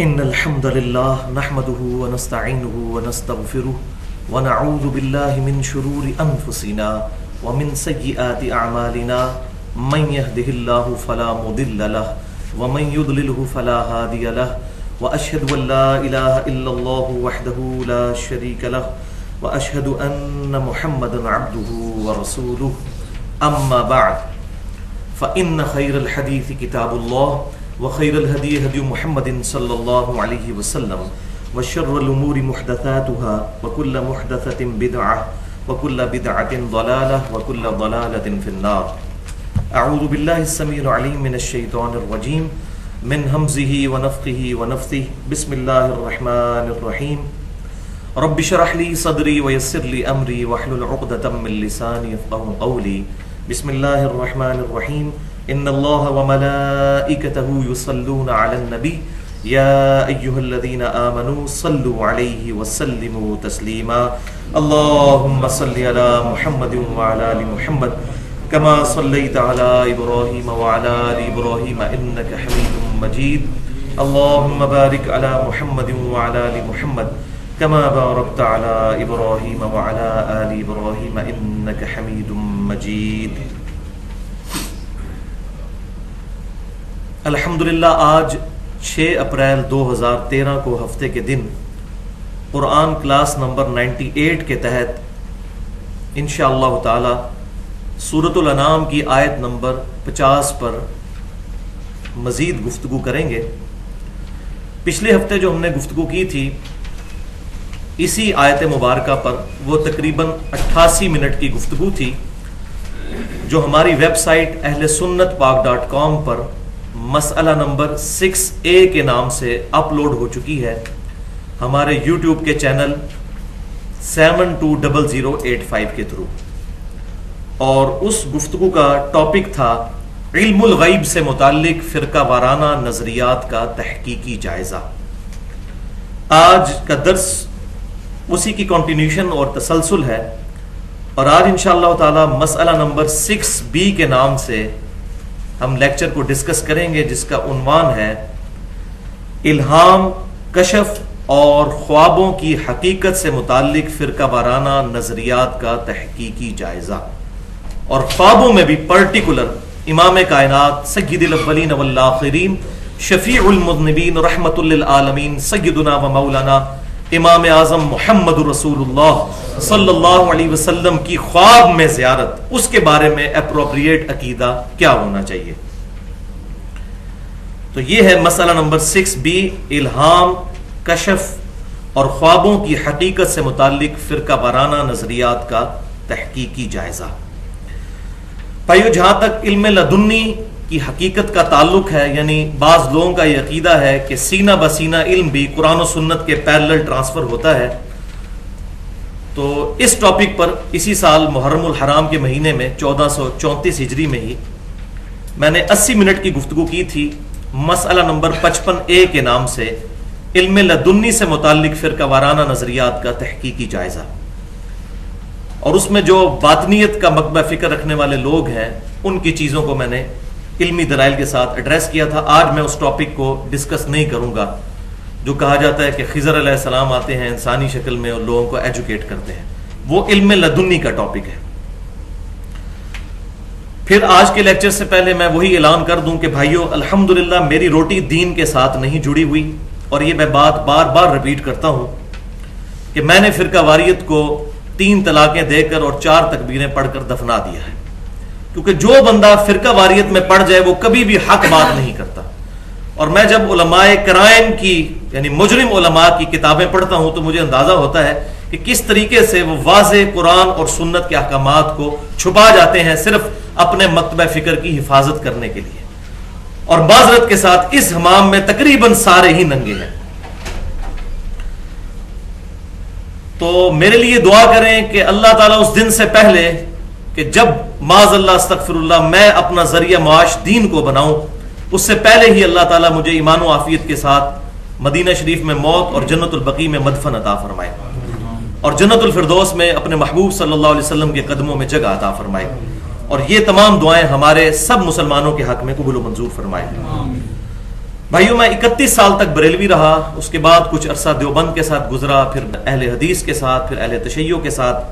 إن الحمد لله نحمده ونستعينه ونستغفره ونعوذ بالله من شرور أنفسنا ومن سيئات أعمالنا من يهده الله فلا مضل له ومن يضلله فلا هادي له وأشهد أن لا إله إلا الله وحده لا شريك له وأشهد أن محمدا عبده ورسوله أما بعد فإن خير الحديث كتاب الله وخير الهدي هدي محمد صلى الله عليه وسلم وشر الأمور محدثاتها وكل محدثة بدعة وكل بدعة ضلالة وكل ضلالة في النار. أعوذ بالله السميع العليم من الشيطان الرجيم من همزه ونفخه ونفثه. بسم الله الرحمن الرحيم. رب اشرح لي صدري ويسر لي أمري واحلل عقدة من لساني يفقهوا قولي. بسم الله الرحمن الرحيم. إن الله وملائكته يصلون على النبي يا أيها الذين آمنوا صلوا عليه وسلموا تسليما. اللهم صل على محمد وعلى آل محمد كما صليت على إبراهيم وعلى آل إبراهيم إنك حميد مجيد. اللهم بارك على محمد وعلى آل محمد كما باركت على إبراهيم وعلى آل إبراهيم إنك حميد مجيد. الحمدللہ آج 6 اپریل 2013 کو ہفتے کے دن قرآن کلاس نمبر 98 کے تحت انشاءاللہ تعالی سورۃ الانعام کی آیت نمبر 50 پر مزید گفتگو کریں گے. پچھلے ہفتے جو ہم نے گفتگو کی تھی اسی آیت مبارکہ پر، وہ تقریباً 88 منٹ کی گفتگو تھی جو ہماری ویب سائٹ اہل سنت پاک.com پر مسئلہ نمبر 6A کے نام سے اپلوڈ ہو چکی ہے ہمارے یوٹیوب کے چینل 720085 کے تھرو. اور اس گفتگو کا ٹاپک تھا علم الغیب سے متعلق فرقہ وارانہ نظریات کا تحقیقی جائزہ. آج کا درس اسی کی کنٹینیوشن اور تسلسل ہے، اور آج انشاءاللہ تعالی مسئلہ نمبر 6B کے نام سے ہم لیکچر کو ڈسکس کریں گے، جس کا عنوان ہے الہام، کشف اور خوابوں کی حقیقت سے متعلق فرقہ وارانہ نظریات کا تحقیقی جائزہ. اور خوابوں میں بھی پرٹیکولر امام کائنات سید الاولین والآخرین شفیع المذنبین رحمت للعالمین سیدنا و مولانا امام اعظم محمد رسول اللہ صلی اللہ علیہ وسلم کی خواب میں زیارت، اس کے بارے میں اپروپریٹ عقیدہ کیا ہونا چاہیے. تو یہ ہے مسئلہ نمبر 6B، الہام، کشف اور خوابوں کی حقیقت سے متعلق فرقہ وارانہ نظریات کا تحقیقی جائزہ. بھائیو، جہاں تک علم لدنی کی حقیقت کا تعلق ہے، یعنی بعض لوگوں کا یہ عقیدہ ہے کہ سینہ بسینہ علم بھی قرآن و سنت کے پیرلل ٹرانسفر ہوتا ہے، تو اس ٹاپک پر اسی سال محرم الحرام کے مہینے میں 1434 ہجری میں ہی میں نے 80 منٹ کی گفتگو کی تھی مسئلہ نمبر 55A کے نام سے علم لدنی سے متعلق فرقہ وارانہ نظریات کا تحقیقی جائزہ. اور اس میں جو باطنیت کا مکتبہ فکر رکھنے والے لوگ ہیں ان کی چیزوں کو میں نے علمی دلائل کے ساتھ ایڈریس کیا تھا. آج میں اس ٹاپک کو ڈسکس نہیں کروں گا جو کہا جاتا ہے کہ خضر علیہ السلام آتے ہیں انسانی شکل میں اور لوگوں کو ایجوکیٹ کرتے ہیں. وہ علم لدنی کا ٹاپک ہے. پھر آج کے لیکچر سے پہلے میں وہی اعلان کر دوں کہ بھائیو، الحمدللہ میری روٹی دین کے ساتھ نہیں جڑی ہوئی، اور یہ میں بات بار بار ریپیٹ کرتا ہوں کہ میں نے فرقہ واریت کو 3 طلاقیں دے کر اور 4 تکبیریں پڑھ کر دفنا دیا ہے. کیونکہ جو بندہ فرقہ واریت میں پڑ جائے وہ کبھی بھی حق بات نہیں کرتا. اور میں جب علماء کرائم کی یعنی مجرم علماء کی کتابیں پڑھتا ہوں تو مجھے اندازہ ہوتا ہے کہ کس طریقے سے وہ واضح قرآن اور سنت کے احکامات کو چھپا جاتے ہیں صرف اپنے مکتبہ فکر کی حفاظت کرنے کے لیے. اور معذرت کے ساتھ اس حمام میں تقریباً سارے ہی ننگے ہیں. تو میرے لیے دعا کریں کہ اللہ تعالیٰ اس دن سے پہلے کہ جب معاذ اللہ استغفر اللہ میں اپنا ذریعہ معاش دین کو بناؤں، اس سے پہلے ہی اللہ تعالیٰ مجھے ایمان و عافیت کے ساتھ مدینہ شریف میں موت اور جنت البقیع میں مدفن عطا فرمائے، اور جنت الفردوس میں اپنے محبوب صلی اللہ علیہ وسلم کے قدموں میں جگہ عطا فرمائے. اور یہ تمام دعائیں ہمارے سب مسلمانوں کے حق میں قبول و منظور فرمائے. بھائیوں میں 31 سال تک بریلوی رہا، اس کے بعد کچھ عرصہ دیوبند کے ساتھ گزرا، پھر اہل حدیث کے ساتھ، پھر اہل تشیع کے ساتھ۔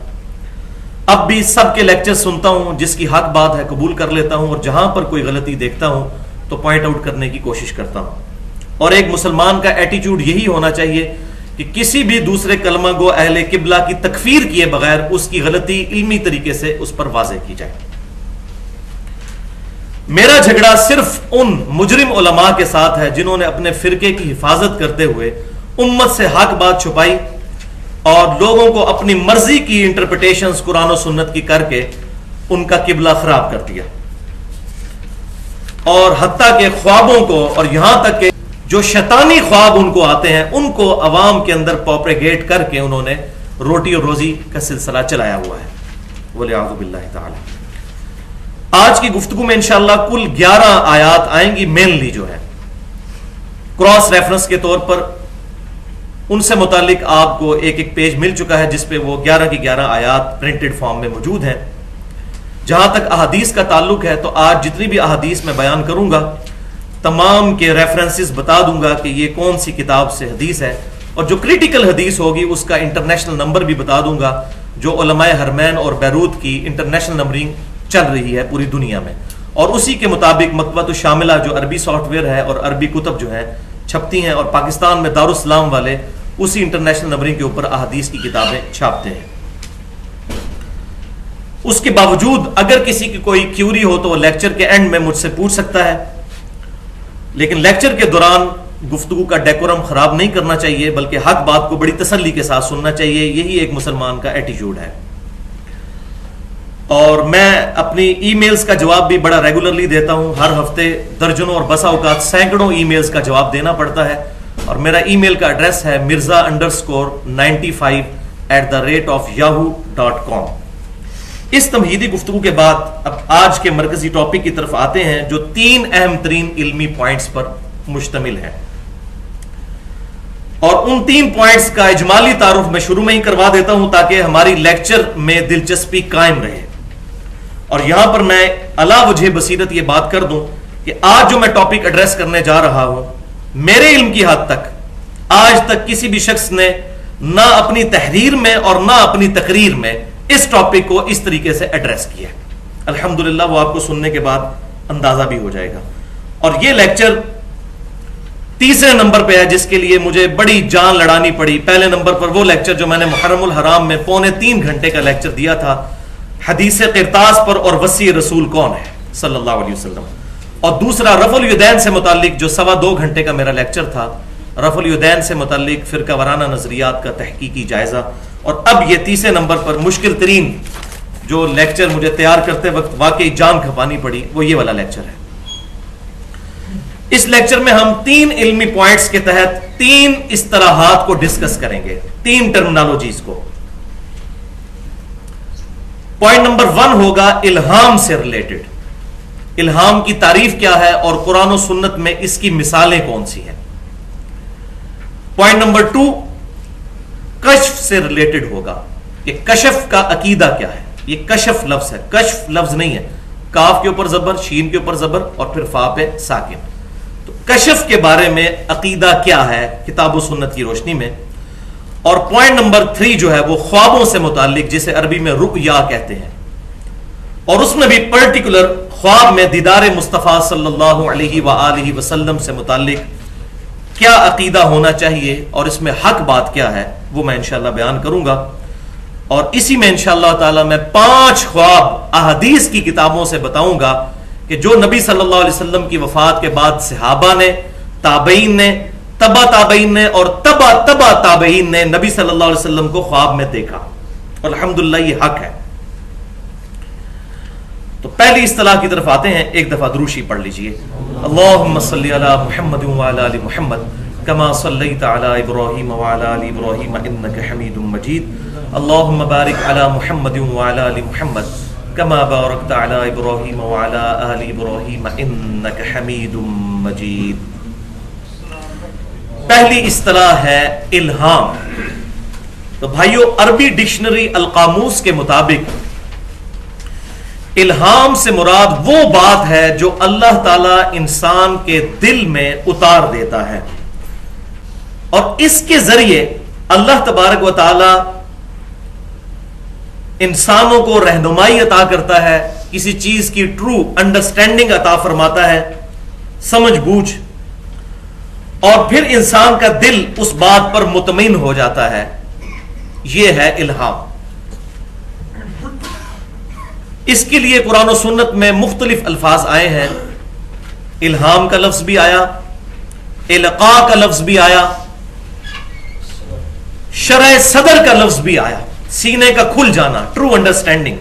اب بھی سب کے لیکچر سنتا ہوں، جس کی حق بات ہے قبول کر لیتا ہوں، اور جہاں پر کوئی غلطی دیکھتا ہوں تو پوائنٹ آؤٹ کرنے کی کوشش کرتا ہوں۔ اور ایک مسلمان کا ایٹیٹیوڈ یہی ہونا چاہیے کہ کسی بھی دوسرے کلمہ گو اہل قبلہ کی تکفیر کیے بغیر اس کی غلطی علمی طریقے سے اس پر واضح کی جائے۔ میرا جھگڑا صرف ان مجرم علماء کے ساتھ ہے جنہوں نے اپنے فرقے کی حفاظت کرتے ہوئے امت سے حق بات چھپائی اور لوگوں کو اپنی مرضی کی انٹرپریٹیشنز قرآن و سنت کی کر کے ان کا قبلہ خراب کر دیا، اور حتیٰ کہ خوابوں کو، اور یہاں تک کہ جو شیطانی خواب ان کو آتے ہیں ان کو عوام کے اندر پروپیگیٹ کر کے انہوں نے روٹی اور روزی کا سلسلہ چلایا ہوا ہے، وَلِعَوْذُ بِاللَّهِ تَعَالَى۔ آج کی گفتگو میں انشاءاللہ کل 11 آیات آئیں گی، مینلی جو ہے کراس ریفرنس کے طور پر۔ ان سے متعلق آپ کو ایک ایک پیج مل چکا ہے جس پہ وہ 11 کی 11 آیات پرنٹڈ فارم میں موجود ہیں۔ جہاں تک احادیث کا تعلق ہے تو آج جتنی بھی احادیث میں بیان کروں گا تمام کے ریفرنسز بتا دوں گا کہ یہ کون سی کتاب سے حدیث ہے، اور جو کریٹیکل حدیث ہوگی اس کا انٹرنیشنل نمبر بھی بتا دوں گا، جو علماء حرمین اور بیروت کی انٹرنیشنل نمبرنگ چل رہی ہے پوری دنیا میں، اور اسی کے مطابق مکتبۃ الشاملہ جو عربی سافٹ ویئر ہے اور عربی کتب جو ہیں چھپتی ہیں، اور پاکستان میں دارالسلام والے اسی انٹرنیشنل نمبرنگ کے اوپر احادیث کی کتابیں چھاپتے ہیں۔ اس کے باوجود اگر کسی کی کوئی کیوری ہو تو وہ لیکچر کے اینڈ میں مجھ سے پوچھ سکتا ہے، لیکن لیکچر کے دوران گفتگو کا ڈیکورم خراب نہیں کرنا چاہیے، بلکہ حق بات کو بڑی تسلی کے ساتھ سننا چاہیے۔ یہی ایک مسلمان کا ایٹیٹیوڈ ہے۔ اور میں اپنی ای میلز کا جواب بھی بڑا ریگولرلی دیتا ہوں، ہر ہفتے درجنوں اور بسا اوقات سینکڑوں ای میلز کا جواب دینا پڑتا ہے، اور میرا ای میل کا ایڈریس ہے mirza_95@yahoo.com۔ اس تمہیدی گفتگو کے بعد اب آج کے مرکزی ٹاپک کی طرف آتے ہیں جو 3 اہم ترین علمی پوائنٹس پر مشتمل ہے، اور ان 3 پوائنٹس کا اجمالی تعارف میں شروع میں ہی کروا دیتا ہوں تاکہ ہماری لیکچر میں دلچسپی قائم رہے۔ اور یہاں پر میں علا وجہ بصیرت یہ بات کر دوں کہ آج جو میں ٹاپک ایڈریس کرنے جا رہا ہوں، میرے علم کی حد تک آج تک کسی بھی شخص نے نہ اپنی تحریر میں اور نہ اپنی تقریر میں اس ٹاپک کو اس طریقے سے ایڈریس کیا۔ الحمدللہ وہ آپ کو سننے کے بعد اندازہ بھی ہو جائے گا۔ اور یہ لیکچر تیسرے نمبر پہ ہے جس کے لیے مجھے بڑی جان لڑانی پڑی۔ پہلے نمبر پر وہ لیکچر جو میں نے محرم الحرام میں 2.25 گھنٹے کا لیکچر دیا تھا، حدیث قرطاس پر اور وسیع رسول کون ہے صلی اللہ علیہ وسلم، اور دوسرا رفع الیدین سے متعلق جو 2.25 گھنٹے کا میرا لیکچر تھا، رفع الیدین سے متعلق فرقہ وارانہ نظریات کا تحقیقی جائزہ۔ اور اب یہ تیسرے نمبر پر مشکل ترین جو لیکچر مجھے تیار کرتے وقت واقعی جان کھپانی پڑی، وہ یہ والا لیکچر ہے۔ اس لیکچر میں ہم 3 علمی پوائنٹس کے تحت 3 اصطلاحات کو ڈسکس کریں گے، 3 ٹرمنالوجیز کو۔ پوائنٹ نمبر 1 ہوگا الہام سے ریلیٹڈ، الہام کی تعریف کیا ہے اور قرآن و سنت میں اس کی مثالیں کون سی ہیں۔ پوائنٹ نمبر 2 کشف سے ریلیٹڈ ہوگا کہ کشف کا عقیدہ کیا ہے۔ یہ کشف لفظ ہے، کشف لفظ نہیں ہے، کاف کے اوپر زبر، شین کے اوپر زبر اور پھر فا پہ ساکن۔ تو کشف کے بارے میں عقیدہ کیا ہے کتاب و سنت کی روشنی میں۔ اور پوائنٹ نمبر 3 جو ہے وہ خوابوں سے متعلق، جسے عربی میں رؤیا کہتے ہیں، اور اس میں بھی پرٹیکولر خواب میں دیدار مصطفیٰ صلی اللہ علیہ وآلہ وسلم سے متعلق کیا عقیدہ ہونا چاہیے اور اس میں حق بات کیا ہے، وہ میں انشاءاللہ بیان کروں گا۔ اور اسی میں انشاءاللہ تعالی میں 5 خواب احادیث کی کتابوں سے بتاؤں گا کہ جو نبی صلی اللہ علیہ وسلم کی وفات کے بعد صحابہ نے، تابعین نے، تبا تابعین نے اور تبا تبا تابعین نے نبی صلی اللہ علیہ وسلم کو خواب میں دیکھا، اور الحمدللہ یہ حق ہے۔ تو پہلی اصطلاح کی طرف آتے ہیں، ایک دفعہ دروشی پڑھ لیجئے۔ اللہم صلی علی محمد وعلی آل محمد کما صلیت علی ابراہیم وعلی آل ابراہیم انک حمید مجید۔ اللہم بارک علی محمد وعلی آل محمد کما بارکت علی ابراہیم وعلی آل ابراہیم انک حمید مجید۔ پہلی اصطلاح ہے الہام۔ تو بھائیو، عربی ڈکشنری القاموس کے مطابق الہام سے مراد وہ بات ہے جو اللہ تعالیٰ انسان کے دل میں اتار دیتا ہے، اور اس کے ذریعے اللہ تبارک و تعالی انسانوں کو رہنمائی عطا کرتا ہے، کسی چیز کی ٹرو انڈرسٹینڈنگ عطا فرماتا ہے، سمجھ بوجھ، اور پھر انسان کا دل اس بات پر مطمئن ہو جاتا ہے۔ یہ ہے الہام۔ اس کے لیے قرآن و سنت میں مختلف الفاظ آئے ہیں۔ الہام کا لفظ بھی آیا، القاء کا لفظ بھی آیا، شرح صدر کا لفظ بھی آیا، سینے کا کھل جانا، ٹرو انڈرسٹینڈنگ،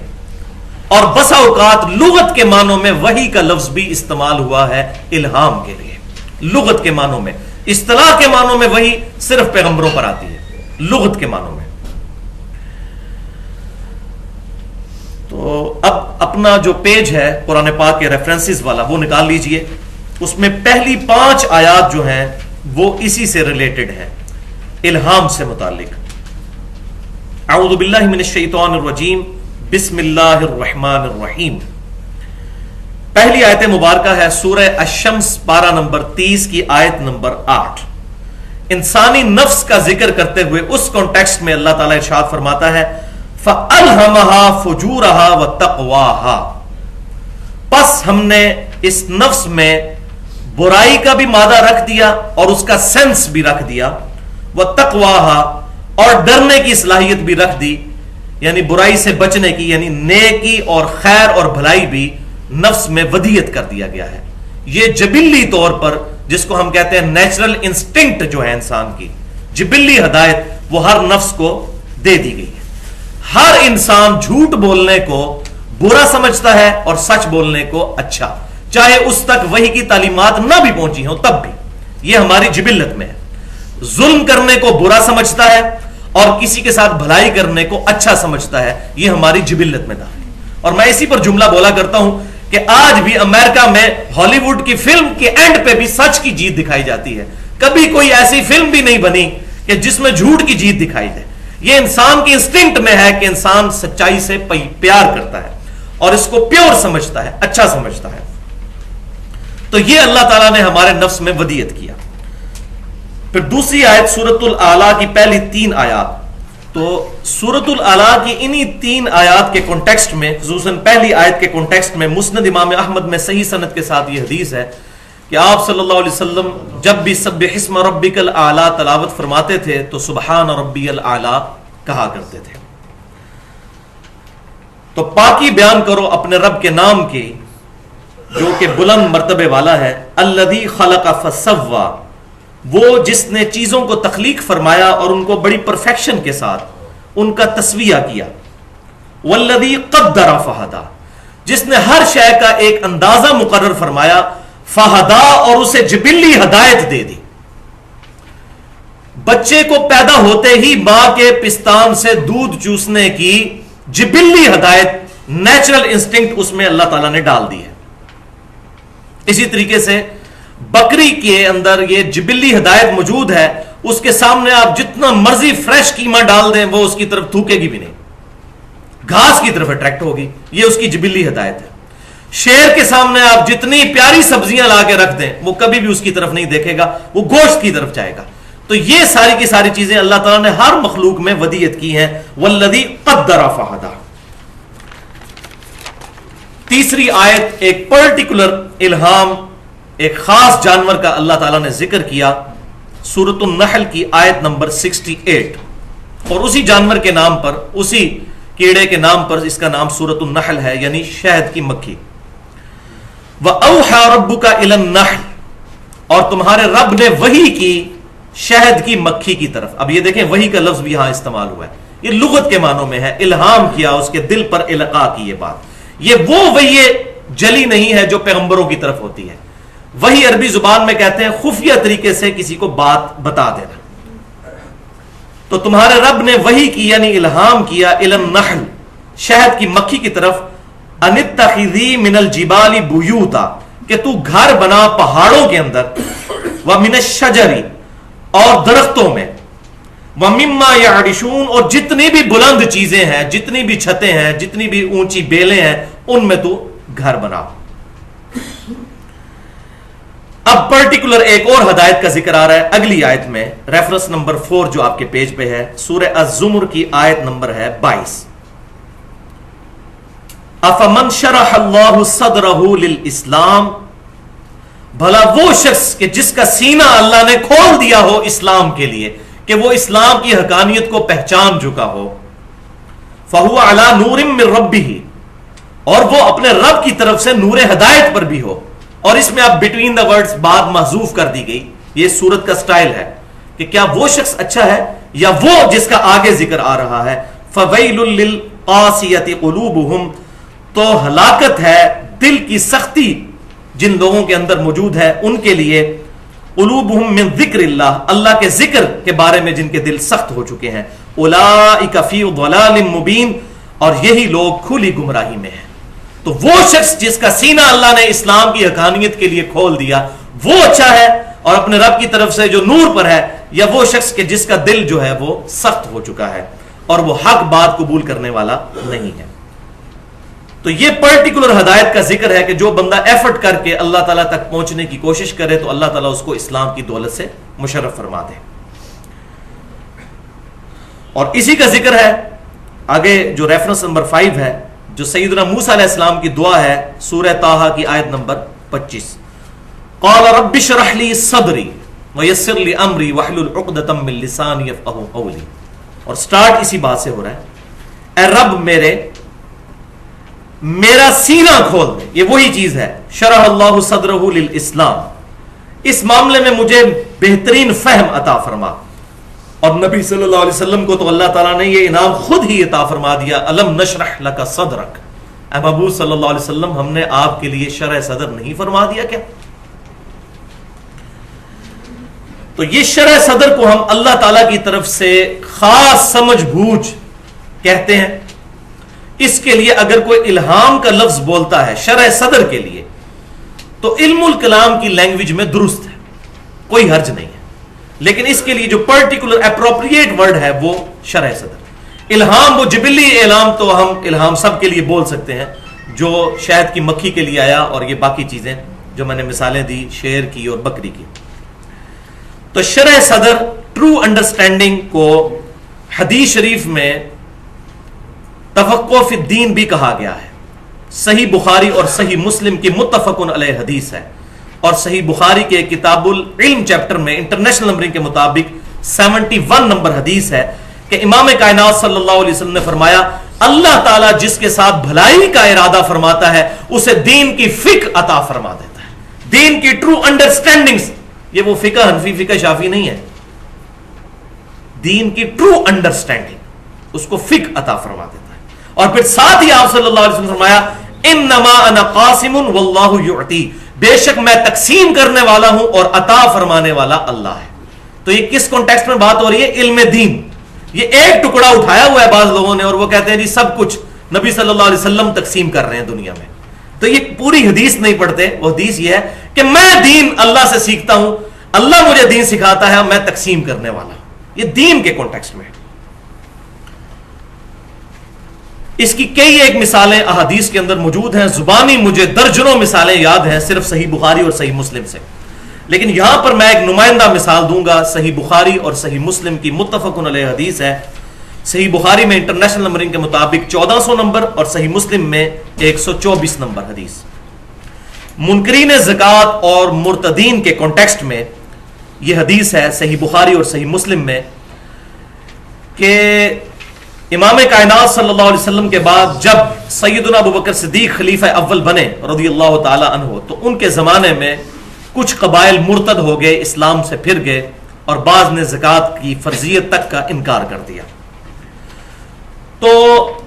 اور بسا اوقات لغت کے معنوں میں وحی کا لفظ بھی استعمال ہوا ہے الہام کے لیے، لغت کے معنوں میں۔ اصطلاح کے معنوں میں وحی صرف پیغمبروں پر آتی ہے، لغت کے معنوں میں۔ تو اب اپنا جو پیج ہے قرآن پاک کے ریفرنسز والا وہ نکال لیجئے، اس میں پہلی 5 آیات جو ہیں وہ اسی سے ریلیٹڈ ہیں، الہام سے متعلق۔ اعوذ باللہ من الشیطان الرجیم، بسم اللہ الرحمن الرحیم۔ پہلی آیت مبارکہ ہے سورہ الشمس پارہ نمبر 30 کی آیت نمبر 8۔ انسانی نفس کا ذکر کرتے ہوئے اس کانٹیکسٹ میں اللہ تعالیٰ ارشاد فرماتا ہے فَأَلْهَمَهَا فُجُورَهَا وَتَقْوَاهَا، پس ہم نے اس نفس میں برائی کا بھی مادہ رکھ دیا اور اس کا سینس بھی رکھ دیا، وَتَقْوَاهَا، اور ڈرنے کی صلاحیت بھی رکھ دی، یعنی برائی سے بچنے کی، یعنی نیکی اور خیر اور بھلائی بھی نفس میں ودیت کر دیا گیا ہے۔ یہ جبلی طور پر، جس کو ہم کہتے ہیں نیچرل انسٹنکٹ جو ہے انسان کی، جبلی ہدایت، وہ ہر نفس کو دے دی گئی ہے۔ ہر انسان جھوٹ بولنے کو برا سمجھتا ہے اور سچ بولنے کو اچھا، چاہے اس تک وحی کی تعلیمات نہ بھی پہنچی ہوں تب بھی، یہ ہماری جبلت میں ہے۔ ظلم کرنے کو برا سمجھتا ہے اور کسی کے ساتھ بھلائی کرنے کو اچھا سمجھتا ہے، یہ ہماری جبلت میں داخل۔ اور میں اسی پر جملہ بولا کرتا ہوں کہ آج بھی امریکہ میں ہالی ووڈ کی فلم کے اینڈ پہ بھی سچ کی جیت دکھائی جاتی ہے، کبھی کوئی ایسی فلم بھی نہیں بنی کہ جس میں جھوٹ کی جیت دکھائی دے۔ یہ انسان کی انسٹنکٹ میں ہے کہ انسان سچائی سے پیار کرتا ہے اور اس کو پیور سمجھتا ہے، اچھا سمجھتا ہے۔ تو یہ اللہ تعالیٰ نے ہمارے نفس میں ودیت کیا۔ پھر دوسری آیت سورۃ الاعلیٰ کی پہلی 3 آیات، تو سورۃ الاعلیٰ کی انہی 3 آیات کے کانٹیکسٹ میں، خصوصاً پہلی آیت کے کانٹیکسٹ میں، مسند امام احمد میں صحیح سند کے ساتھ یہ حدیث ہے کہ آپ صلی اللہ علیہ وسلم جب بھی سبح اسم ربک الاعلیٰ تلاوت فرماتے تھے تو سبحان ربی الاعلیٰ کہا کرتے تھے۔ تو پاکی بیان کرو اپنے رب کے نام کی جو کہ بلند مرتبے والا ہے، الذی خلق فسوی، وہ جس نے چیزوں کو تخلیق فرمایا اور ان کو بڑی پرفیکشن کے ساتھ ان کا تسویہ کیا، والذی قدر فہدی، جس نے ہر شے کا ایک اندازہ مقرر فرمایا، فہدا، اور اسے جبلی ہدایت دے دی۔ بچے کو پیدا ہوتے ہی ماں کے پستان سے دودھ چوسنے کی جبلی ہدایت، نیچرل انسٹنکٹ اس میں اللہ تعالیٰ نے ڈال دی ہے۔ اسی طریقے سے بکری کے اندر یہ جبلی ہدایت موجود ہے، اس کے سامنے آپ جتنا مرضی فریش قیمہ ڈال دیں وہ اس کی طرف تھوکے گی بھی نہیں، گھاس کی طرف اٹریکٹ ہوگی، یہ اس کی جبلی ہدایت ہے۔ شیر کے سامنے آپ جتنی پیاری سبزیاں لا کے رکھ دیں وہ کبھی بھی اس کی طرف نہیں دیکھے گا، وہ گوشت کی طرف جائے گا۔ تو یہ ساری کی ساری چیزیں اللہ تعالیٰ نے ہر مخلوق میں ودیت کی ہیں، والذی قدر فہدی۔ تیسری آیت ایک پرٹیکولر الہام، ایک خاص جانور کا اللہ تعالیٰ نے ذکر کیا، سورۃ النحل کی آیت نمبر 68، اور اسی جانور کے نام پر، اسی کیڑے کے نام پر اس کا نام سورۃ النحل ہے، یعنی شہد کی مکھی۔ وَأَوْحَى رَبُّكَ إِلَى النَّحْلِ، اور تمہارے رب نے وحی کی شہد کی مکھی کی طرف۔ اب یہ دیکھیں وحی کا لفظ بھی یہاں استعمال ہوا ہے، یہ لغت کے معنوں میں ہے، الہام کیا، اس کے دل پر القاء کی۔ یہ بات، یہ وہ وحی جلی نہیں ہے جو پیغمبروں کی طرف ہوتی ہے۔ وحی عربی زبان میں کہتے ہیں خفیہ طریقے سے کسی کو بات بتا دینا۔ تو تمہارے رب نے وحی کی یعنی الہام کیا، الی النحل، شہد کی مکھی کی طرف، ان اتخذی من الجبال بیوتا، کہ تو گھر بنا پہاڑوں کے اندر، ومن الشجر، اور درختوں میں، وَمِمَّا يَعْرِشُونَ، اور جتنی بھی بلند چیزیں ہیں، جتنی بھی چھتیں ہیں، جتنی بھی اونچی بیلیں ہیں، ان میں تو گھر بنا. اب پرٹیکولر ایک اور ہدایت کا ذکر آ رہا ہے اگلی آیت میں، ریفرنس نمبر 4 جو آپ کے پیج پہ ہے، سورہ الزمر کی آیت نمبر ہے 22. افمن شرح اللہ صدرہ للاسلام، بھلا وہ شخص کہ جس کا سینہ اللہ نے کھول دیا ہو اسلام کے لیے، کہ وہ اسلام کی حقانیت کو پہچان چکا ہو، فہو علی نور من ربہ، اور وہ اپنے رب کی طرف سے نور ہدایت پر بھی ہو. اور اس میں اب بٹوین دا ورڈز بات محذوف کر دی گئی. یہ سورت کا سٹائل ہے کہ کیا وہ شخص اچھا ہے یا وہ جس کا آگے ذکر آ رہا ہے. فویل للقاسیۃ قلوبہم، تو ہلاکت ہے دل کی سختی جن لوگوں کے اندر موجود ہے ان کے لیے. قلوبہم من ذکر اللہ، اللہ کے ذکر کے بارے میں جن کے دل سخت ہو چکے ہیں. اولئک فی ضلال مبین، اور یہی لوگ کھلی گمراہی میں ہیں. تو وہ شخص جس کا سینہ اللہ نے اسلام کی حقانیت کے لیے کھول دیا وہ اچھا ہے اور اپنے رب کی طرف سے جو نور پر ہے، یا وہ شخص کہ جس کا دل جو ہے وہ سخت ہو چکا ہے اور وہ حق بات قبول کرنے والا نہیں ہے. تو یہ پرٹیکولر ہدایت کا ذکر ہے کہ جو بندہ ایفرٹ کر کے اللہ تعالیٰ تک پہنچنے کی کوشش کرے تو اللہ تعالیٰ اس کو اسلام کی دولت سے مشرف فرما دے. اور اسی کا ذکر ہے آگے جو ریفرنس نمبر 5 ہے، جو سیدنا موسیٰ علیہ السلام کی دعا ہے، سورہ طٰہٰ کی آیت نمبر 25. قال رب اشرح لي صدری ويسر لي امری واحلل عقدۃ من لسانی یفقهوا قولی. اور سٹارٹ اسی بات سے ہو رہا ہے، اے رب میرا سینہ کھول دے. یہ وہی چیز ہے، شرح اللہ صدرہ للاسلام، اس معاملے میں مجھے بہترین فہم عطا فرما. اور نبی صلی اللہ علیہ وسلم کو تو اللہ تعالیٰ نے یہ انعام خود ہی عطا فرما دیا، الم نشرح لک صدرک. اے محبوب صلی اللہ علیہ وسلم، ہم نے آپ کے لیے شرح صدر نہیں فرما دیا کیا؟ تو یہ شرح صدر کو ہم اللہ تعالیٰ کی طرف سے خاص سمجھ بوجھ کہتے ہیں. اس کے لیے اگر کوئی الہام کا لفظ بولتا ہے شرح صدر کے لیے تو علم الکلام کی لینگویج میں درست ہے، کوئی حرج نہیں ہے. لیکن اس کے لیے جو پرٹیکولر اپروپریٹ ورڈ ہے وہ شرح صدر. الہام، وہ جبلی الہام تو ہم الہام سب کے لیے بول سکتے ہیں، جو شہد کی مکھی کے لیے آیا اور یہ باقی چیزیں جو میں نے مثالیں دی شیر کی اور بکری کی. تو شرح صدر ٹرو انڈرسٹینڈنگ کو حدیث شریف میں تفقہ فی الدین بھی کہا گیا ہے. صحیح بخاری اور صحیح مسلم کی متفق علیہ حدیث ہے، اور صحیح بخاری کے کتاب العلم چیپٹر میں انٹرنیشنل نمبرنگ کے مطابق 71 نمبر حدیث ہے کہ امام کائنات صلی اللہ علیہ وسلم نے فرمایا، اللہ تعالیٰ جس کے ساتھ بھلائی کا ارادہ فرماتا ہے اسے دین کی فقہ عطا فرما دیتا ہے. دین کی ٹرو انڈرسٹینڈنگ، یہ وہ فقہ حنفی فقہ شافی نہیں ہے، دین کی ٹرو انڈرسٹینڈنگ اس کو فقہ عطا فرما دیتا ہے. اور پھر ساتھ ہی آپ صلی اللہ علیہ وسلم نے فرمایا، انما انا قاسم واللہ یعطی، بے شک میں تقسیم کرنے والا ہوں اور عطا فرمانے والا اللہ ہے. تو یہ کس کانٹیکسٹ میں بات ہو رہی ہے؟ علم دین. یہ ایک ٹکڑا اٹھایا ہوا ہے بعض لوگوں نے اور وہ کہتے ہیں جی سب کچھ نبی صلی اللہ علیہ وسلم تقسیم کر رہے ہیں دنیا میں. تو یہ پوری حدیث نہیں پڑھتے. وہ حدیث یہ ہے کہ میں دین اللہ سے سیکھتا ہوں، اللہ مجھے دین سکھاتا ہے، میں تقسیم کرنے والا ہوں. یہ دین کے کانٹیکسٹ میں. اس کی کئی ایک مثالیں احادیث کے اندر موجود ہیں، زبانی مجھے درجنوں مثالیں یاد ہیں صرف صحیح بخاری اور صحیح مسلم سے. لیکن یہاں پر میں ایک نمائندہ مثال دوں گا. صحیح بخاری اور صحیح مسلم کی متفق علیہ حدیث ہے. صحیح بخاری میں انٹرنیشنل نمبرنگ کے مطابق 1400 نمبر اور صحیح مسلم میں 124 نمبر حدیث. منکرین زکوٰۃ اور مرتدین کے کانٹیکسٹ میں یہ حدیث ہے صحیح بخاری اور صحیح مسلم میں کہ امام کائنات صلی اللہ علیہ وسلم کے بعد جب سیدنا ابوبکر صدیق خلیفہ اول بنے رضی اللہ تعالی عنہ، تو ان کے زمانے میں کچھ قبائل مرتد ہو گئے، اسلام سے پھر گئے، اور بعض نے زکوٰۃ کی فرضیت تک کا انکار کر دیا. تو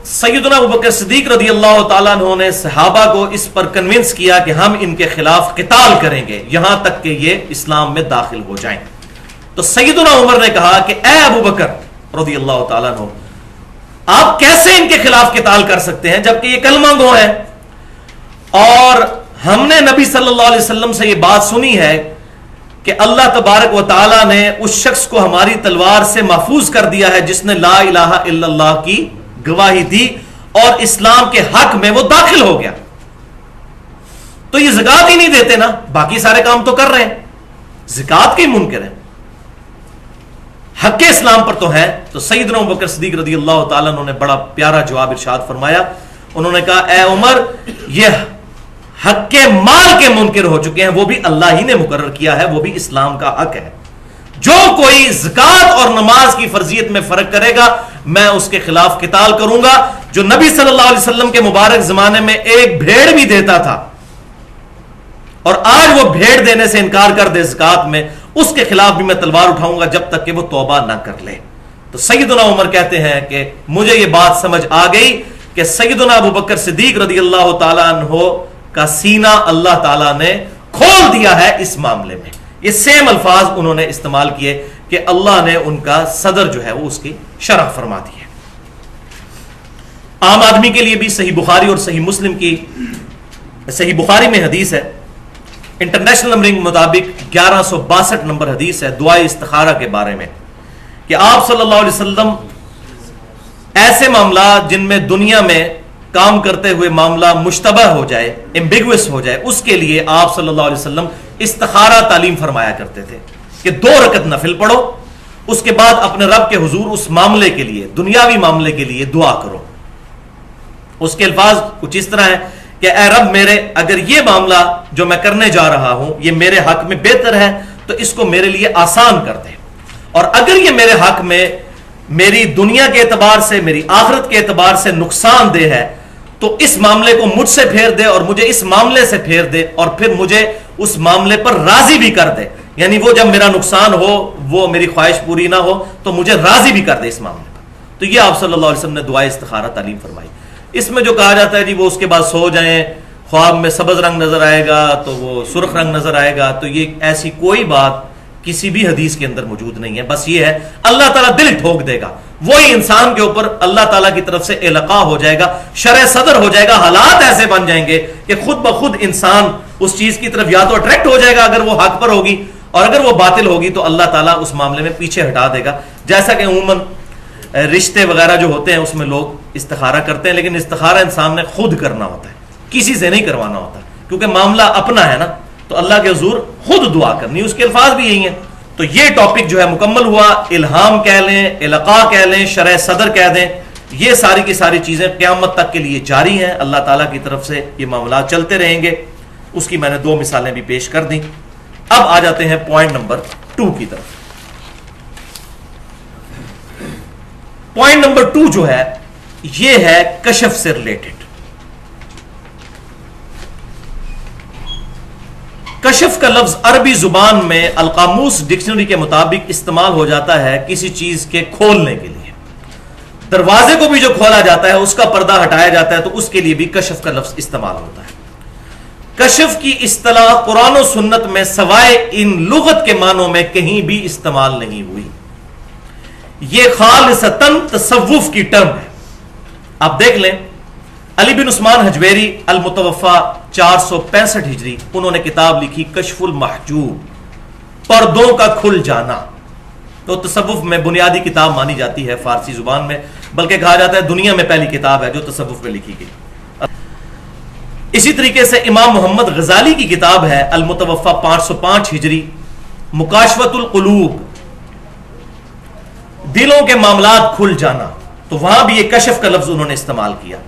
سیدنا ابوبکر صدیق رضی اللہ تعالیٰ عنہ نے صحابہ کو اس پر کنونس کیا کہ ہم ان کے خلاف قتال کریں گے یہاں تک کہ یہ اسلام میں داخل ہو جائیں. تو سیدنا عمر نے کہا کہ اے ابوبکر رضی اللہ تعالیٰ عنہ، آپ کیسے ان کے خلاف قتال کر سکتے ہیں جبکہ یہ کلمہ گو ہیں، اور ہم نے نبی صلی اللہ علیہ وسلم سے یہ بات سنی ہے کہ اللہ تبارک و تعالی نے اس شخص کو ہماری تلوار سے محفوظ کر دیا ہے جس نے لا الہ الا اللہ کی گواہی دی اور اسلام کے حق میں وہ داخل ہو گیا. تو یہ زکات ہی نہیں دیتے نا, باقی سارے کام تو کر رہے ہیں, زکات کے منکر ہیں, حق اسلام پر تو ہے. تو سیدنا ابوبکر صدیق رضی اللہ تعالیٰ عنہ نے بڑا پیارا جواب ارشاد فرمایا. انہوں نے کہا اے عمر, یہ حق کے مال کے منکر ہو چکے ہیں, وہ بھی اللہ ہی نے مقرر کیا ہے, وہ بھی اسلام کا حق ہے. جو کوئی زکات اور نماز کی فرضیت میں فرق کرے گا میں اس کے خلاف قتال کروں گا. جو نبی صلی اللہ علیہ وسلم کے مبارک زمانے میں ایک بھیڑ بھی دیتا تھا اور آج وہ بھیڑ دینے سے انکار کر دے زکات میں, اس کے خلاف بھی میں تلوار اٹھاؤں گا جب تک کہ وہ توبہ نہ کر لے. تو سیدنا عمر کہتے ہیں کہ مجھے یہ بات سمجھ آ گئی کہ سیدنا ابوبکر صدیق رضی اللہ تعالیٰ عنہ کا سینہ اللہ تعالیٰ نے کھول دیا ہے اس معاملے میں. یہ سیم الفاظ انہوں نے استعمال کیے کہ اللہ نے ان کا صدر جو ہے وہ اس کی شرح فرما دی ہے. عام آدمی کے لیے بھی صحیح بخاری اور صحیح مسلم کی, صحیح بخاری میں حدیث ہے, انٹرنیشنل نمبرنگ مطابق 1162 نمبر حدیث ہے دعائے استخارہ کے بارے میں, کہ آپ صلی اللہ علیہ وسلم ایسے معاملات جن میں دنیا میں کام کرتے ہوئے معاملہ مشتبہ ہو جائے, ایمبیگوس ہو جائے, اس کے لیے آپ صلی اللہ علیہ وسلم استخارہ تعلیم فرمایا کرتے تھے کہ 2 رکعت نفل پڑھو, اس کے بعد اپنے رب کے حضور اس معاملے کے لیے, دنیاوی معاملے کے لیے دعا کرو. اس کے الفاظ کچھ اس طرح ہیں کہ اے رب میرے, اگر یہ معاملہ جو میں کرنے جا رہا ہوں یہ میرے حق میں بہتر ہے تو اس کو میرے لیے آسان کر دے, اور اگر یہ میرے حق میں میری دنیا کے اعتبار سے, میری آخرت کے اعتبار سے نقصان دہ ہے تو اس معاملے کو مجھ سے پھیر دے اور مجھے اس معاملے سے پھیر دے, اور پھر مجھے اس معاملے پر راضی بھی کر دے. یعنی وہ جب میرا نقصان ہو, وہ میری خواہش پوری نہ ہو تو مجھے راضی بھی کر دے اس معاملے پر. تو یہ آپ صلی اللہ علیہ وسلم نے دعائے استخارہ تعلیم فرمائی. اس میں جو کہا جاتا ہے جی وہ اس کے بعد سو جائیں, خواب میں سبز رنگ نظر آئے گا تو وہ سرخ رنگ نظر آئے گا, تو یہ ایسی کوئی بات کسی بھی حدیث کے اندر موجود نہیں ہے. بس یہ ہے اللہ تعالیٰ دل ٹھوک دے گا, وہی انسان کے اوپر اللہ تعالیٰ کی طرف سے القاء ہو جائے گا, شرع صدر ہو جائے گا, حالات ایسے بن جائیں گے کہ خود بخود انسان اس چیز کی طرف یا تو اٹریکٹ ہو جائے گا اگر وہ حق پر ہوگی, اور اگر وہ باطل ہوگی تو اللہ تعالیٰ اس معاملے میں پیچھے ہٹا دے گا. جیسا کہ عموماً رشتے وغیرہ جو ہوتے ہیں اس میں لوگ استخارہ کرتے ہیں, لیکن استخارہ انسان نے خود کرنا ہوتا ہے, کسی سے نہیں کروانا ہوتا, کیونکہ معاملہ اپنا ہے نا, تو اللہ کے حضور خود دعا کرنی. اس کے الفاظ بھی یہی ہیں. تو یہ ٹاپک جو ہے مکمل ہوا. الہام کہہ لیں, القاء کہہ لیں, شرع صدر کہہ دیں, یہ ساری کی ساری چیزیں قیامت تک کے لیے جاری ہیں. اللہ تعالیٰ کی طرف سے یہ معاملات چلتے رہیں گے. اس کی میں نے 2 مثالیں بھی پیش کر دیں. اب آ جاتے ہیں پوائنٹ نمبر 2 کی طرف. پوائنٹ نمبر 2 جو ہے یہ ہے کشف سے ریلیٹڈ. کشف کا لفظ عربی زبان میں القاموس ڈکشنری کے مطابق استعمال ہو جاتا ہے کسی چیز کے کھولنے کے لیے. دروازے کو بھی جو کھولا جاتا ہے, اس کا پردہ ہٹایا جاتا ہے, تو اس کے لیے بھی کشف کا لفظ استعمال ہوتا ہے. کشف کی اصطلاح قرآن و سنت میں سوائے ان لغت کے معنوں میں کہیں بھی استعمال نہیں ہوئی. یہ خالصتاً تصوف کی ٹرم ہے. آپ دیکھ لیں, علی بن عثمان حجویری المتوفا 465 ہجری, انہوں نے کتاب لکھی کشف المحجوب, پردوں کا کھل جانا. تو تصوف میں بنیادی کتاب مانی جاتی ہے فارسی زبان میں, بلکہ کہا جاتا ہے دنیا میں پہلی کتاب ہے جو تصوف میں لکھی گئی. اسی طریقے سے امام محمد غزالی کی کتاب ہے المتوفا 505 ہجری, مکاشفت القلوب, دلوں کے معاملات کھل جانا. تو وہاں بھی یہ کشف کا لفظ انہوں نے استعمال کیا.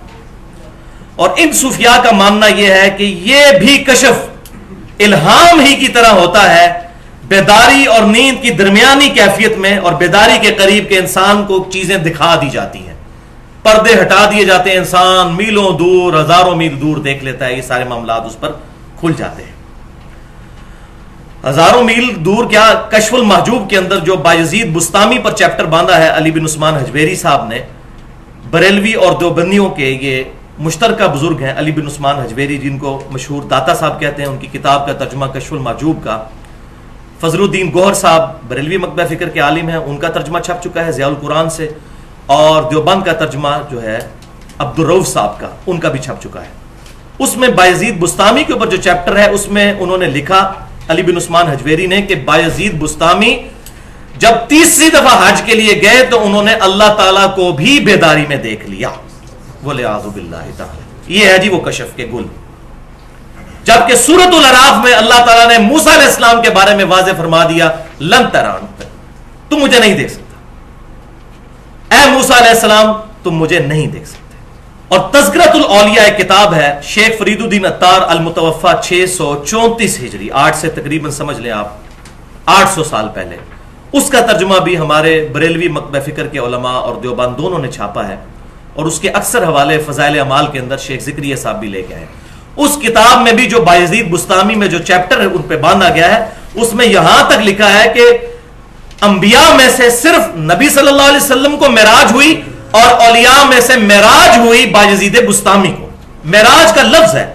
اور ان صوفیاء کا ماننا یہ ہے کہ یہ بھی کشف الہام ہی کی طرح ہوتا ہے, بیداری اور نیند کی درمیانی کیفیت میں, اور بیداری کے قریب کے انسان کو چیزیں دکھا دی جاتی ہیں, پردے ہٹا دیے جاتے ہیں, انسان میلوں دور, ہزاروں میل دور دیکھ لیتا ہے, یہ سارے معاملات اس پر کھل جاتے ہیں. ہزاروں میل دور کیا, کشف المحجوب کے اندر جو بایزید بستامی پر چیپٹر باندھا ہے علی بن عثمان حجویری صاحب نے, بریلوی اور دیوبندیوں کے یہ مشترکہ بزرگ ہیں علی بن عثمان حجویری, جن کو مشہور داتا صاحب کہتے ہیں. ان کی کتاب کا ترجمہ کشف المحجوب کا فضل الدین گوہر صاحب بریلوی مکتبہ فکر کے عالم ہیں, ان کا ترجمہ چھپ چکا ہے ضیاء القرآن سے, اور دیوبند کا ترجمہ جو ہے عبدالرؤف صاحب کا, ان کا بھی چھپ چکا ہے. اس میں بایزید بستامی کے اوپر جو چیپٹر ہے اس میں انہوں نے لکھا علی بن عثمان حجویری نے کہ بایزید بستامی جب تیسری دفعہ حج کے لیے گئے تو انہوں نے اللہ تعالیٰ کو بھی بیداری میں دیکھ لیا. وَلِعَاذُ بِاللَّهِ تعالی. یہ ہے جی وہ کشف کے گل. جبکہ سورۃ الاعراف میں اللہ تعالیٰ نے موسیٰ علیہ السلام کے بارے میں واضح فرما دیا لن تران، تم مجھے نہیں دیکھ سکتا. اے موسیٰ علیہ السلام تم مجھے نہیں دیکھ سکتے. اور تذکرۃ الاولیاء ایک کتاب ہے شیخ فرید الدین عطار المتوفا 634 ہجری، 8 سے تقریباً سمجھ لیں آپ 800 سال پہلے. اس کا ترجمہ بھی ہمارے بریلوی مکتبہ فکر کے علماء اور دیوبند دونوں نے چھاپا ہے، اور اس کے اکثر حوالے فضائل اعمال کے اندر شیخ ذکریہ صاحب بھی لے کے آئے. اس کتاب میں بھی جو بایزید بستامی میں جو چیپٹر ہے ان پہ باندھا گیا ہے، اس میں یہاں تک لکھا ہے کہ انبیاء میں سے صرف نبی صلی اللہ علیہ وسلم کو معراج ہوئی، اور اولیاء میں سے معراج ہوئی بایزید بستامی کو. معراج کا لفظ ہے،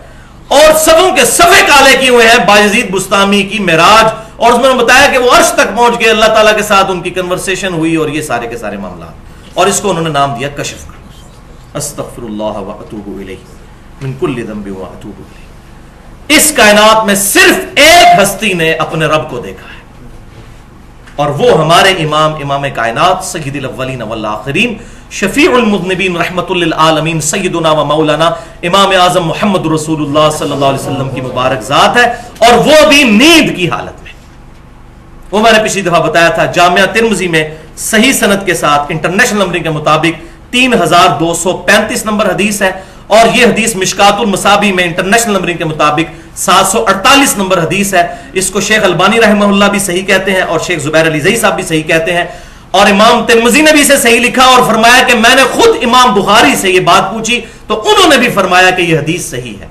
اور سبوں کے صفے کالے کیے ہوئے ہیں بایزید بستامی کی معراج. اور اس میں بتایا کہ وہ عرش تک پہنچ گئے، اللہ تعالیٰ کے ساتھ ان کی کنورسیشن ہوئی، اور یہ سارے کے سارے معاملات. اور اس کو انہوں نے نام دیا کشف کا. استغفر اللہ واتوب الیہ من کل ذنب واتوب الیہ. اس کائنات میں صرف ایک ہستی نے اپنے رب کو دیکھا ہے، اور وہ ہمارے امام کائنات سید الاولین والآخرین شفیع المذنبین رحمت للعالمین سیدنا و مولانا امام اعظم محمد رسول اللہ صلی اللہ علیہ وسلم کی مبارک ذات ہے، اور وہ بھی نیند کی حالت میں. وہ میں نے پچھلی دفعہ بتایا تھا جامعہ ترمذی میں صحیح سند کے ساتھ انٹرنیشنل نمبرنگ کے مطابق 3235 نمبر حدیث ہے، اور یہ حدیث مشکات المصابیح میں انٹرنیشنل نمبرنگ کے مطابق 748 نمبر حدیث ہے. اس کو شیخ البانی رحمہ اللہ بھی صحیح کہتے ہیں، اور شیخ زبیر علی زئی صاحب بھی صحیح کہتے ہیں، اور امام ترمذی نے بھی اسے صحیح لکھا اور فرمایا کہ میں نے خود امام بخاری سے یہ بات پوچھی تو انہوں نے بھی فرمایا کہ یہ حدیث صحیح ہے.